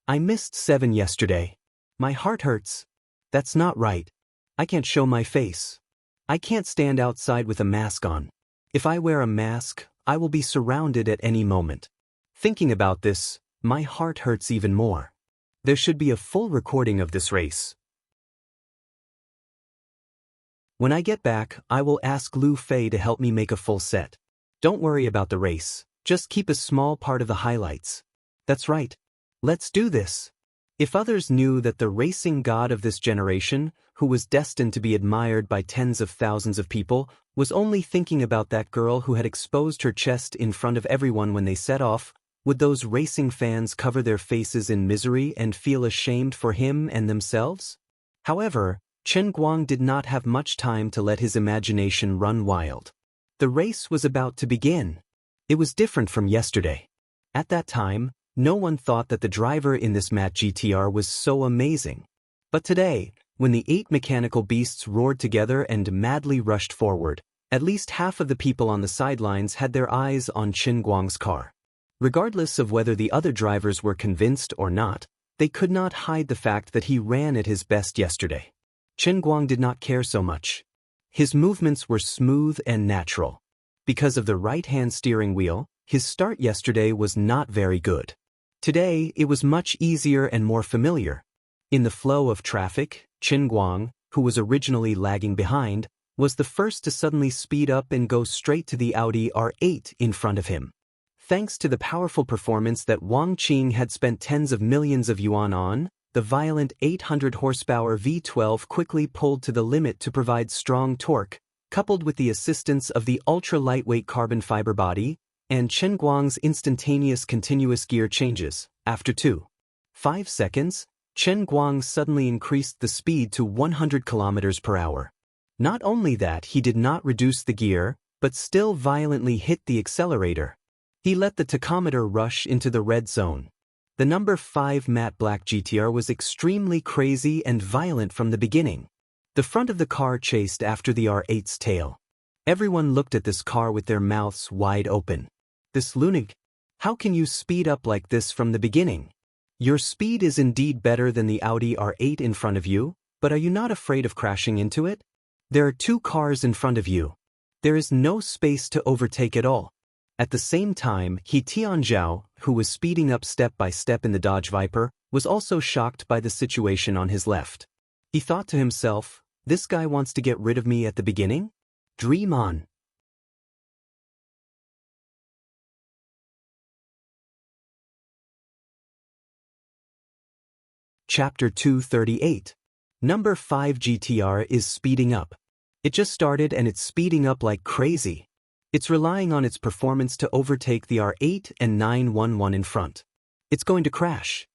I missed 7 yesterday. My heart hurts. That's not right. I can't show my face. I can't stand outside with a mask on. If I wear a mask, I will be surrounded at any moment. Thinking about this, my heart hurts even more. There should be a full recording of this race. When I get back, I will ask Lu Fei to help me make a full set. Don't worry about the race, just keep a small part of the highlights. That's right. Let's do this. If others knew that the racing god of this generation, who was destined to be admired by tens of thousands of people, was only thinking about that girl who had exposed her chest in front of everyone when they set off, would those racing fans cover their faces in misery and feel ashamed for him and themselves? However, Chen Guang did not have much time to let his imagination run wild. The race was about to begin. It was different from yesterday. At that time, no one thought that the driver in this Matt GTR was so amazing. But today, when the 8 mechanical beasts roared together and madly rushed forward, at least half of the people on the sidelines had their eyes on Chen Guang's car. Regardless of whether the other drivers were convinced or not, they could not hide the fact that he ran at his best yesterday. Chen Guang did not care so much. His movements were smooth and natural. Because of the right-hand steering wheel, his start yesterday was not very good. Today, it was much easier and more familiar. In the flow of traffic, Chen Guang, who was originally lagging behind, was the first to suddenly speed up and go straight to the Audi R8 in front of him. Thanks to the powerful performance that Wang Qing had spent tens of millions of yuan on, the violent 800 horsepower V12 quickly pulled to the limit to provide strong torque, coupled with the assistance of the ultra-lightweight carbon fiber body, and Chen Guang's instantaneous continuous gear changes. After 2.5 seconds, Chen Guang suddenly increased the speed to 100 km/h. Not only that, he did not reduce the gear, but still violently hit the accelerator. He let the tachometer rush into the red zone. The number 5 matte black GTR was extremely crazy and violent from the beginning. The front of the car chased after the R8's tail. Everyone looked at this car with their mouths wide open. This lunatic, how can you speed up like this from the beginning? Your speed is indeed better than the Audi R8 in front of you, but are you not afraid of crashing into it? There are 2 cars in front of you. There is no space to overtake at all. At the same time, He Tianzhao, who was speeding up step by step in the Dodge Viper, was also shocked by the situation on his left. He thought to himself, this guy wants to get rid of me at the beginning? Dream on. Chapter 238. Number 5 GTR is speeding up. It just started and it's speeding up like crazy. It's relying on its performance to overtake the R8 and 911 in front. It's going to crash.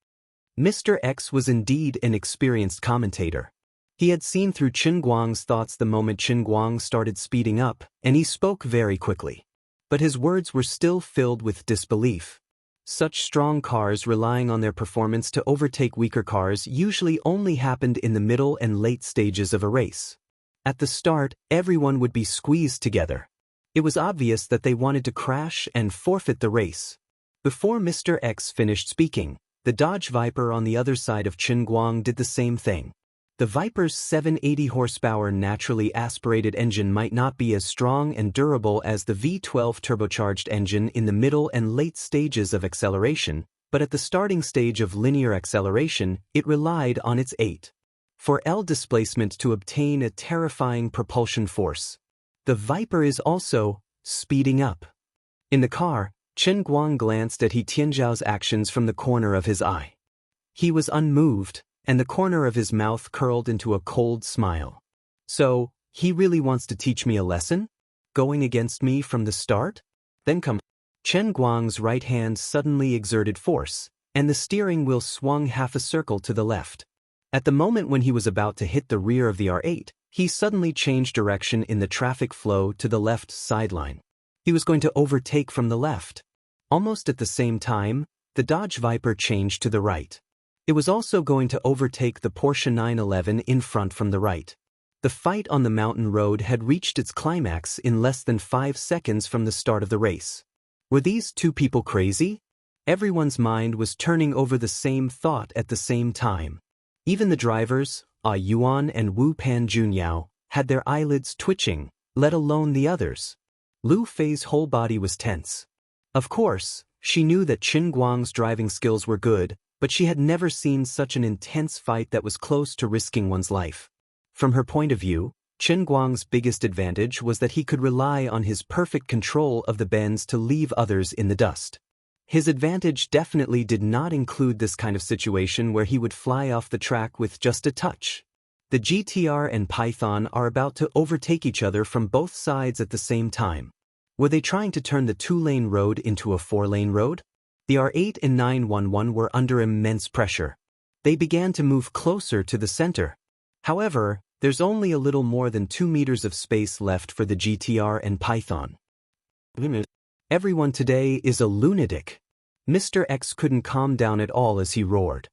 Mr. X was indeed an experienced commentator. He had seen through Chen Guang's thoughts the moment Chen Guang started speeding up, and he spoke very quickly. But his words were still filled with disbelief. Such strong cars relying on their performance to overtake weaker cars usually only happened in the middle and late stages of a race. At the start, everyone would be squeezed together. It was obvious that they wanted to crash and forfeit the race. Before Mr. X finished speaking, the Dodge Viper on the other side of Chen Guang did the same thing. The Viper's 780 horsepower naturally aspirated engine might not be as strong and durable as the V12 turbocharged engine in the middle and late stages of acceleration, but at the starting stage of linear acceleration, it relied on its 8.4L displacement to obtain a terrifying propulsion force. The Viper is also speeding up. In the car, Chen Guang glanced at He Tianzhao's actions from the corner of his eye. He was unmoved, and the corner of his mouth curled into a cold smile. So, he really wants to teach me a lesson? Going against me from the start? Then come. Chen Guang's right hand suddenly exerted force, and the steering wheel swung half a circle to the left. At the moment when he was about to hit the rear of the R8, he suddenly changed direction in the traffic flow to the left sideline. He was going to overtake from the left. Almost at the same time, the Dodge Viper changed to the right. It was also going to overtake the Porsche 911 in front from the right. The fight on the mountain road had reached its climax in less than 5 seconds from the start of the race. Were these 2 people crazy? Everyone's mind was turning over the same thought at the same time. Even the drivers, Yuan and Wu Pan Junyao, had their eyelids twitching, let alone the others. Lu Fei's whole body was tense. Of course, she knew that Chen Guang's driving skills were good, but she had never seen such an intense fight that was close to risking one's life. From her point of view, Chen Guang's biggest advantage was that he could rely on his perfect control of the bends to leave others in the dust. His advantage definitely did not include this kind of situation where he would fly off the track with just a touch. The GTR and Python are about to overtake each other from both sides at the same time. Were they trying to turn the 2-lane road into a 4-lane road? The R8 and 911 were under immense pressure. They began to move closer to the center. However, there's only a little more than 2 meters of space left for the GTR and Python. Everyone today is a lunatic. Mr. X couldn't calm down at all as he roared.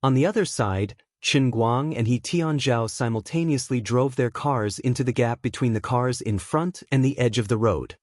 On the other side, Chen Guang and He Tianzhao simultaneously drove their cars into the gap between the cars in front and the edge of the road.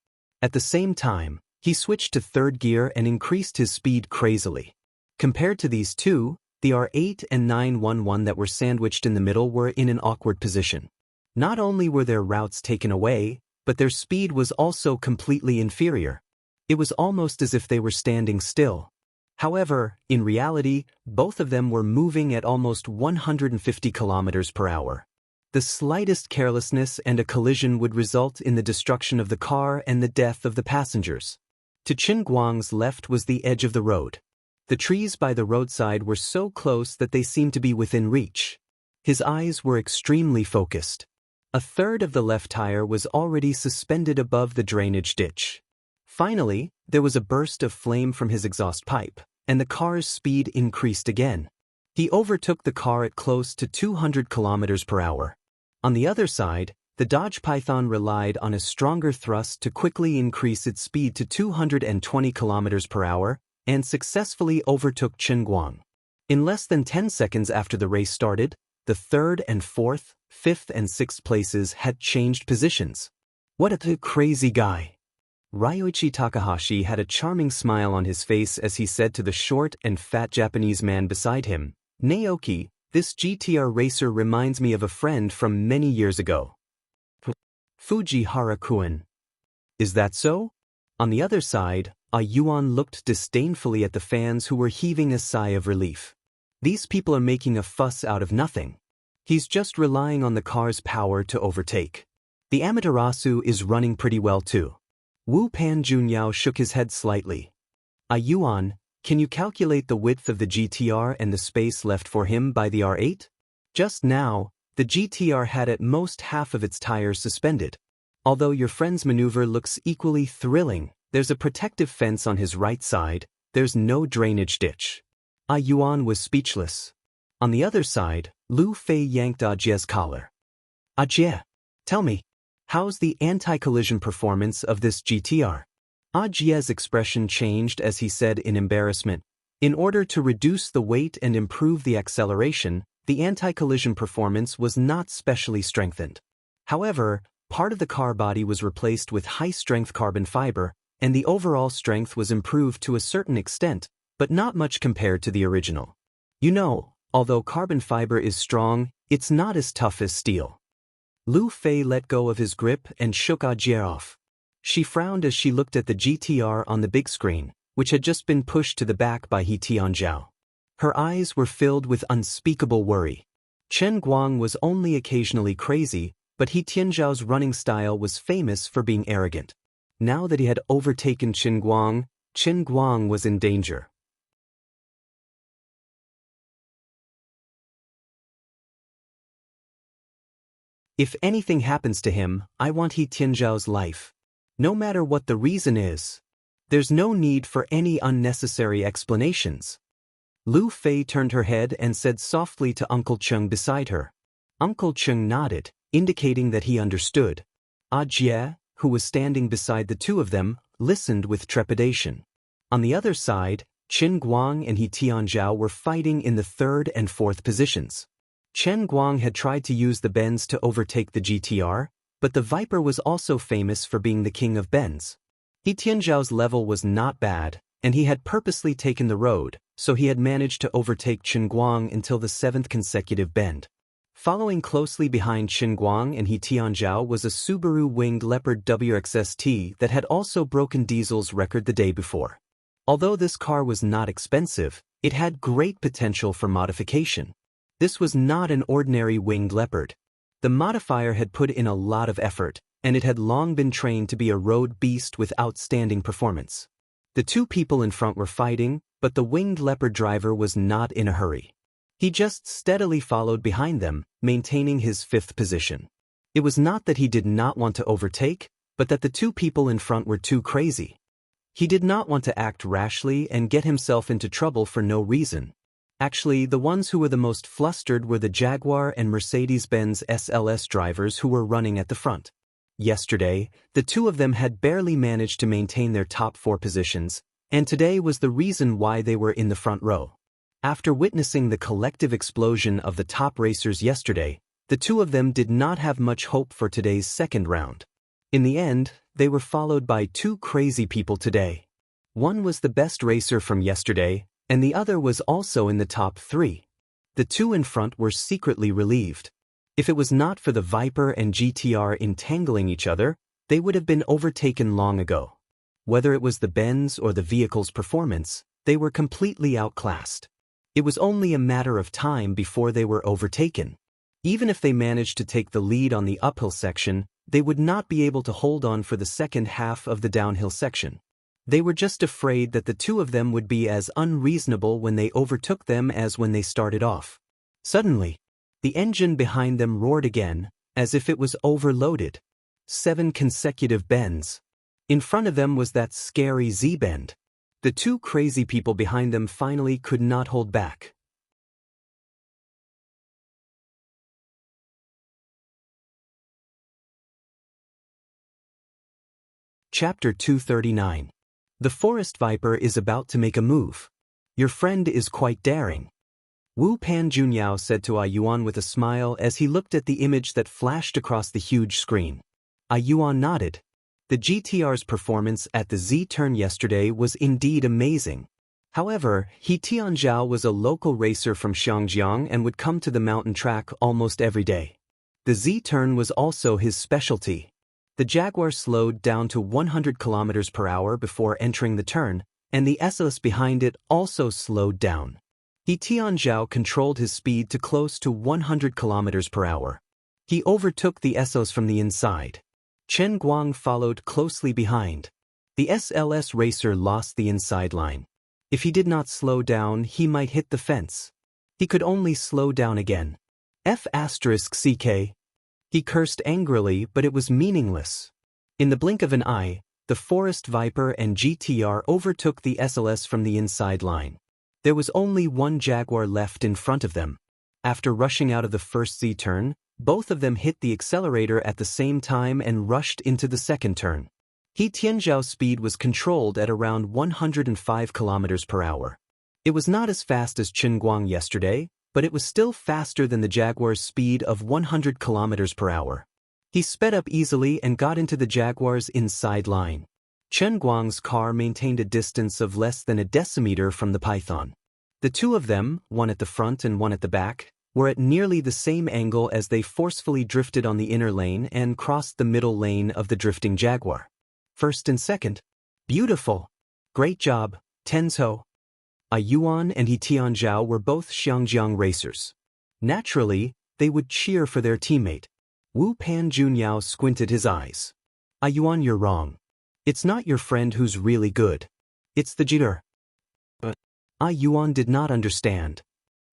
At the same time, he switched to 3rd gear and increased his speed crazily. Compared to these 2, the R8 and 911 that were sandwiched in the middle were in an awkward position. Not only were their routes taken away, but their speed was also completely inferior. It was almost as if they were standing still. However, in reality, both of them were moving at almost 150 kilometers per hour. The slightest carelessness and a collision would result in the destruction of the car and the death of the passengers. To Chen Guang's left was the edge of the road. The trees by the roadside were so close that they seemed to be within reach. His eyes were extremely focused. A third of the left tire was already suspended above the drainage ditch. Finally, there was a burst of flame from his exhaust pipe, and the car's speed increased again. He overtook the car at close to 200 kilometers per hour. On the other side, the Dodge Python relied on a stronger thrust to quickly increase its speed to 220 kilometers per hour and successfully overtook Chen Guang. In less than 10 seconds after the race started, the third and fourth, fifth and sixth places had changed positions. What a crazy guy! Ryoichi Takahashi had a charming smile on his face as he said to the short and fat Japanese man beside him, "Naoki, this GTR racer reminds me of a friend from many years ago. Fujihara-kun. Is that so?" On the other side, A Yuan looked disdainfully at the fans who were heaving a sigh of relief. These people are making a fuss out of nothing. He's just relying on the car's power to overtake. The Amaterasu is running pretty well too. Wu Pan Junyao shook his head slightly. A Yuan, can you calculate the width of the GTR and the space left for him by the R8? Just now, the GTR had at most half of its tires suspended. Although your friend's maneuver looks equally thrilling, there's a protective fence on his right side, there's no drainage ditch. A Yuan was speechless. On the other side, Lu Fei yanked Ajie's collar. "Ajie, tell me, how's the anti-collision performance of this GTR?" Ajie's expression changed as he said in embarrassment, "In order to reduce the weight and improve the acceleration, the anti-collision performance was not specially strengthened. However, part of the car body was replaced with high-strength carbon fiber, and the overall strength was improved to a certain extent, but not much compared to the original. You know, although carbon fiber is strong, it's not as tough as steel." Lu Fei let go of his grip and shook Ajie off. She frowned as she looked at the GTR on the big screen, which had just been pushed to the back by He Tianzhao. Her eyes were filled with unspeakable worry. Chen Guang was only occasionally crazy, but He Tianzhao's running style was famous for being arrogant. Now that he had overtaken Chen Guang was in danger. If anything happens to him, I want He Tianzhao's life. No matter what the reason is. There's no need for any unnecessary explanations. Lu Fei turned her head and said softly to Uncle Cheng beside her. Uncle Cheng nodded, indicating that he understood. Ajie, who was standing beside the two of them, listened with trepidation. On the other side, Chen Guang and He Tianzhao were fighting in the third and fourth positions. Chen Guang had tried to use the bends to overtake the GTR, but the Viper was also famous for being the king of bends. He Tianzhao's level was not bad, and he had purposely taken the road, so he had managed to overtake Chen Guang until the 7th consecutive bend. Following closely behind Chen Guang and He Tianzhao was a Subaru Winged Leopard WXST that had also broken Diesel's record the day before. Although this car was not expensive, it had great potential for modification. This was not an ordinary Winged Leopard. The modifier had put in a lot of effort, and it had long been trained to be a road beast with outstanding performance. The two people in front were fighting, but the Winged Leopard driver was not in a hurry. He just steadily followed behind them, maintaining his 5th position. It was not that he did not want to overtake, but that the two people in front were too crazy. He did not want to act rashly and get himself into trouble for no reason. Actually, the ones who were the most flustered were the Jaguar and Mercedes-Benz SLS drivers who were running at the front. Yesterday, the two of them had barely managed to maintain their top 4 positions, and today was the reason why they were in the front row. After witnessing the collective explosion of the top racers yesterday, the two of them did not have much hope for today's second round. In the end, they were followed by 2 crazy people today. One was the best racer from yesterday, and the other was also in the top 3. The two in front were secretly relieved. If it was not for the Viper and GTR entangling each other, they would have been overtaken long ago. Whether it was the bends or the vehicle's performance, they were completely outclassed. It was only a matter of time before they were overtaken. Even if they managed to take the lead on the uphill section, they would not be able to hold on for the second half of the downhill section. They were just afraid that the two of them would be as unreasonable when they overtook them as when they started off. Suddenly, the engine behind them roared again, as if it was overloaded. 7 consecutive bends. In front of them was that scary Z-bend. The 2 crazy people behind them finally could not hold back. Chapter 239. The forest viper is about to make a move. Your friend is quite daring. Wu Pan Junyao said to Yuan with a smile as he looked at the image that flashed across the huge screen. Yuan nodded. The GTR's performance at the Z-turn yesterday was indeed amazing. However, He Tianzhao was a local racer from Xiangjiang and would come to the mountain track almost every day. The Z-turn was also his specialty. The Jaguar slowed down to 100 km per hour before entering the turn, and the SLS behind it also slowed down. He Tianzhao controlled his speed to close to 100 km per hour. He overtook the SLS from the inside. Chen Guang followed closely behind. The SLS racer lost the inside line. If he did not slow down, he might hit the fence. He could only slow down again. F***CK. He cursed angrily, but it was meaningless. In the blink of an eye, the Forest Viper and GTR overtook the SLS from the inside line. There was only one Jaguar left in front of them. After rushing out of the first Z-turn, both of them hit the accelerator at the same time and rushed into the second turn. He Tianzhao's speed was controlled at around 105 km per hour. It was not as fast as Chen Guang yesterday, but it was still faster than the Jaguar's speed of 100 km per hour. He sped up easily and got into the Jaguar's inside line. Chen Guang's car maintained a distance of less than a decimeter from the Python. The two of them, one at the front and one at the back, were at nearly the same angle as they forcefully drifted on the inner lane and crossed the middle lane of the drifting Jaguar. First and second. Beautiful. Great job, Tenzhou. Yuan and He Tianzhao were both Xiangjiang racers. Naturally, they would cheer for their teammate. Wu Pan Junyao squinted his eyes. Yuan, you're wrong. It's not your friend who's really good. It's the jitter. But Yuan did not understand.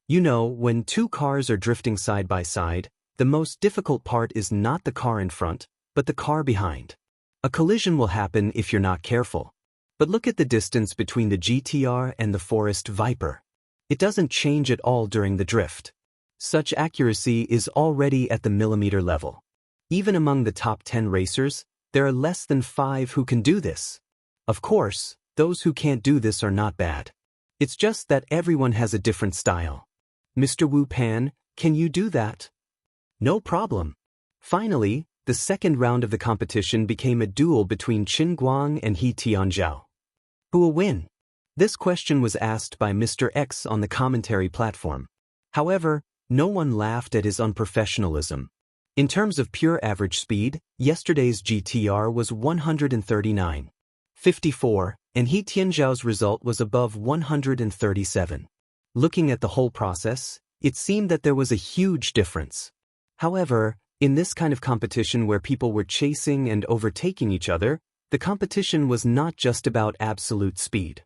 You know, when two cars are drifting side by side, the most difficult part is not the car in front, but the car behind. A collision will happen if you're not careful. But look at the distance between the GTR and the Forest Viper. It doesn't change at all during the drift. Such accuracy is already at the millimeter level. Even among the top 10 racers, there are less than 5 who can do this. Of course, those who can't do this are not bad. It's just that everyone has a different style. Mr. Wu Pan, can you do that? No problem. Finally, the second round of the competition became a duel between Chen Guang and He Tianzhao. Who will win? This question was asked by Mr. X on the commentary platform. However, no one laughed at his unprofessionalism. In terms of pure average speed, yesterday's GTR was 139.54, and He Tianzhao's result was above 137. Looking at the whole process, it seemed that there was a huge difference. However, in this kind of competition where people were chasing and overtaking each other, the competition was not just about absolute speed.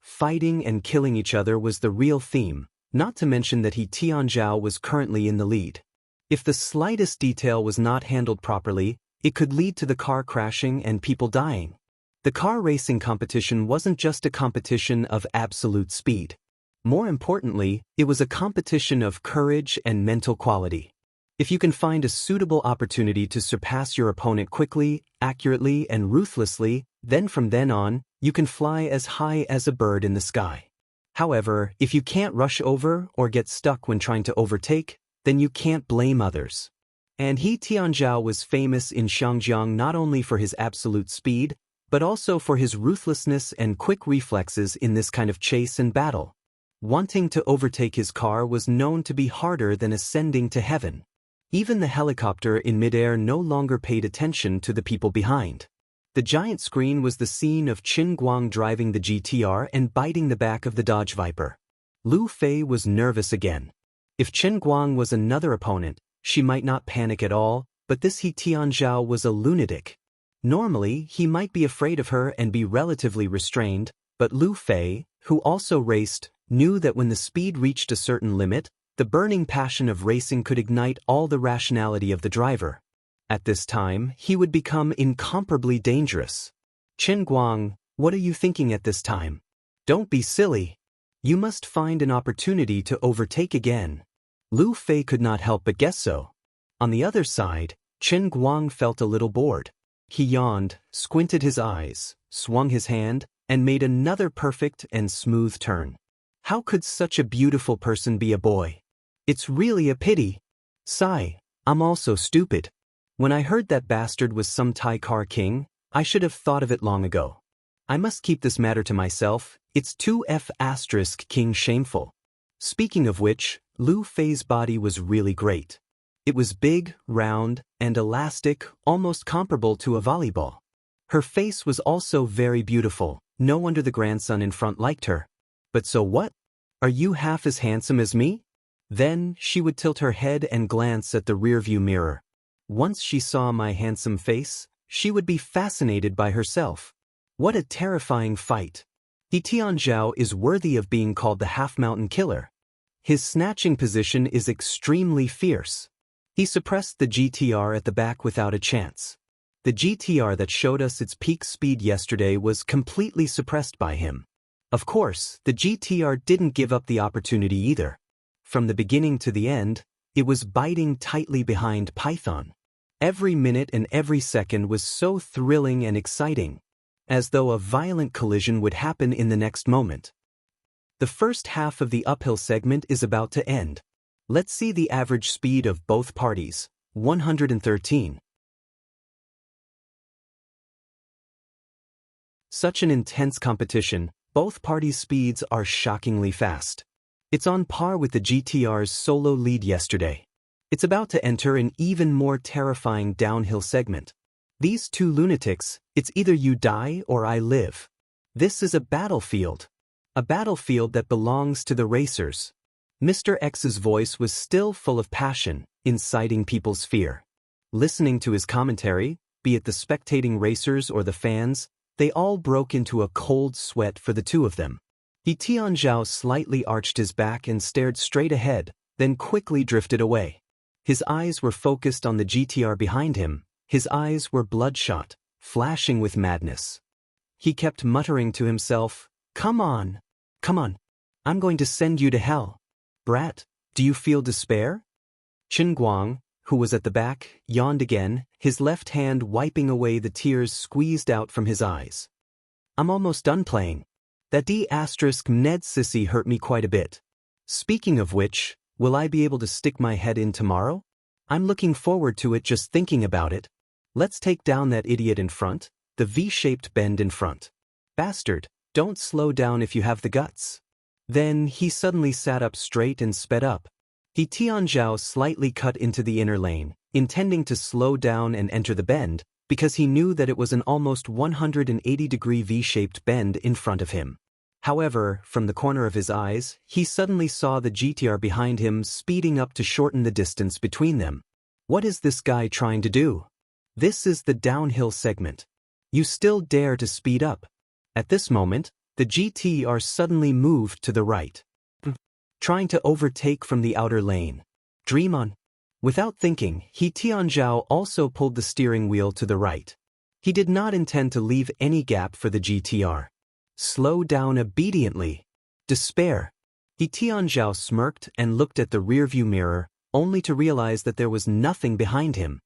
Fighting and killing each other was the real theme, not to mention that He Tianzhao was currently in the lead. If the slightest detail was not handled properly, it could lead to the car crashing and people dying. The car racing competition wasn't just a competition of absolute speed. More importantly, it was a competition of courage and mental quality. If you can find a suitable opportunity to surpass your opponent quickly, accurately, and ruthlessly, then from then on, you can fly as high as a bird in the sky. However, if you can't rush over or get stuck when trying to overtake, then you can't blame others. And He Tianzhao was famous in Xiangjiang not only for his absolute speed, but also for his ruthlessness and quick reflexes in this kind of chase and battle. Wanting to overtake his car was known to be harder than ascending to heaven. Even the helicopter in midair no longer paid attention to the people behind. The giant screen was the scene of Chen Guang driving the GTR and biting the back of the Dodge Viper. Lu Fei was nervous again. If Chen Guang was another opponent, she might not panic at all, but this He Tianzhao was a lunatic. Normally, he might be afraid of her and be relatively restrained, but Lu Fei, who also raced, knew that when the speed reached a certain limit, the burning passion of racing could ignite all the rationality of the driver. At this time, he would become incomparably dangerous. Chen Guang, what are you thinking at this time? Don't be silly. You must find an opportunity to overtake again. Lu Fei could not help but guess so. On the other side, Chen Guang felt a little bored. He yawned, squinted his eyes, swung his hand, and made another perfect and smooth turn. How could such a beautiful person be a boy? It's really a pity. Sigh, I'm also stupid. When I heard that bastard was some Thai car king, I should have thought of it long ago. I must keep this matter to myself, it's 2F** king shameful. Speaking of which, Lu Fei's body was really great. It was big, round, and elastic, almost comparable to a volleyball. Her face was also very beautiful, no wonder the grandson in front liked her. But so what? Are you half as handsome as me? Then she would tilt her head and glance at the rearview mirror. Once she saw my handsome face, she would be fascinated by herself. What a terrifying fight. He Tianzhao is worthy of being called the half-mountain killer. His snatching position is extremely fierce. He suppressed the GTR at the back without a chance. The GTR that showed us its peak speed yesterday was completely suppressed by him. Of course, the GTR didn't give up the opportunity either. From the beginning to the end, it was biting tightly behind Python. Every minute and every second was so thrilling and exciting, as though a violent collision would happen in the next moment. The first half of the uphill segment is about to end. Let's see the average speed of both parties, 113. Such an intense competition, both parties' speeds are shockingly fast. It's on par with the GTR's solo lead yesterday. It's about to enter an even more terrifying downhill segment. These two lunatics, it's either you die or I live. This is a battlefield. A battlefield that belongs to the racers. Mr. X's voice was still full of passion, inciting people's fear. Listening to his commentary, be it the spectating racers or the fans, they all broke into a cold sweat for the two of them. He Tianzhao slightly arched his back and stared straight ahead, then quickly drifted away. His eyes were focused on the GTR behind him, his eyes were bloodshot, flashing with madness. He kept muttering to himself, "Come on, come on, I'm going to send you to hell. Brat, do you feel despair?" Chen Guang, who was at the back, yawned again, his left hand wiping away the tears squeezed out from his eyes. "I'm almost done playing. That D**Ned sissy hurt me quite a bit. Speaking of which, will I be able to stick my head in tomorrow? I'm looking forward to it just thinking about it. Let's take down that idiot in front, the V-shaped bend in front. Bastard, don't slow down if you have the guts." Then he suddenly sat up straight and sped up. He Tianzhao slightly cut into the inner lane, intending to slow down and enter the bend, because he knew that it was an almost 180-degree V-shaped bend in front of him. However, from the corner of his eyes, he suddenly saw the GTR behind him speeding up to shorten the distance between them. What is this guy trying to do? This is the downhill segment. You still dare to speed up? At this moment, the GTR suddenly moved to the right, trying to overtake from the outer lane. Dream on. Without thinking, He Tianzhao also pulled the steering wheel to the right. He did not intend to leave any gap for the GTR. Slow down obediently. Despair. He Tianzhao smirked and looked at the rearview mirror, only to realize that there was nothing behind him.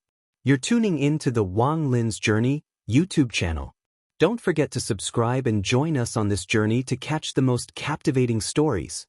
You're tuning in to the Wang Lin's Journey YouTube channel. Don't forget to subscribe and join us on this journey to catch the most captivating stories.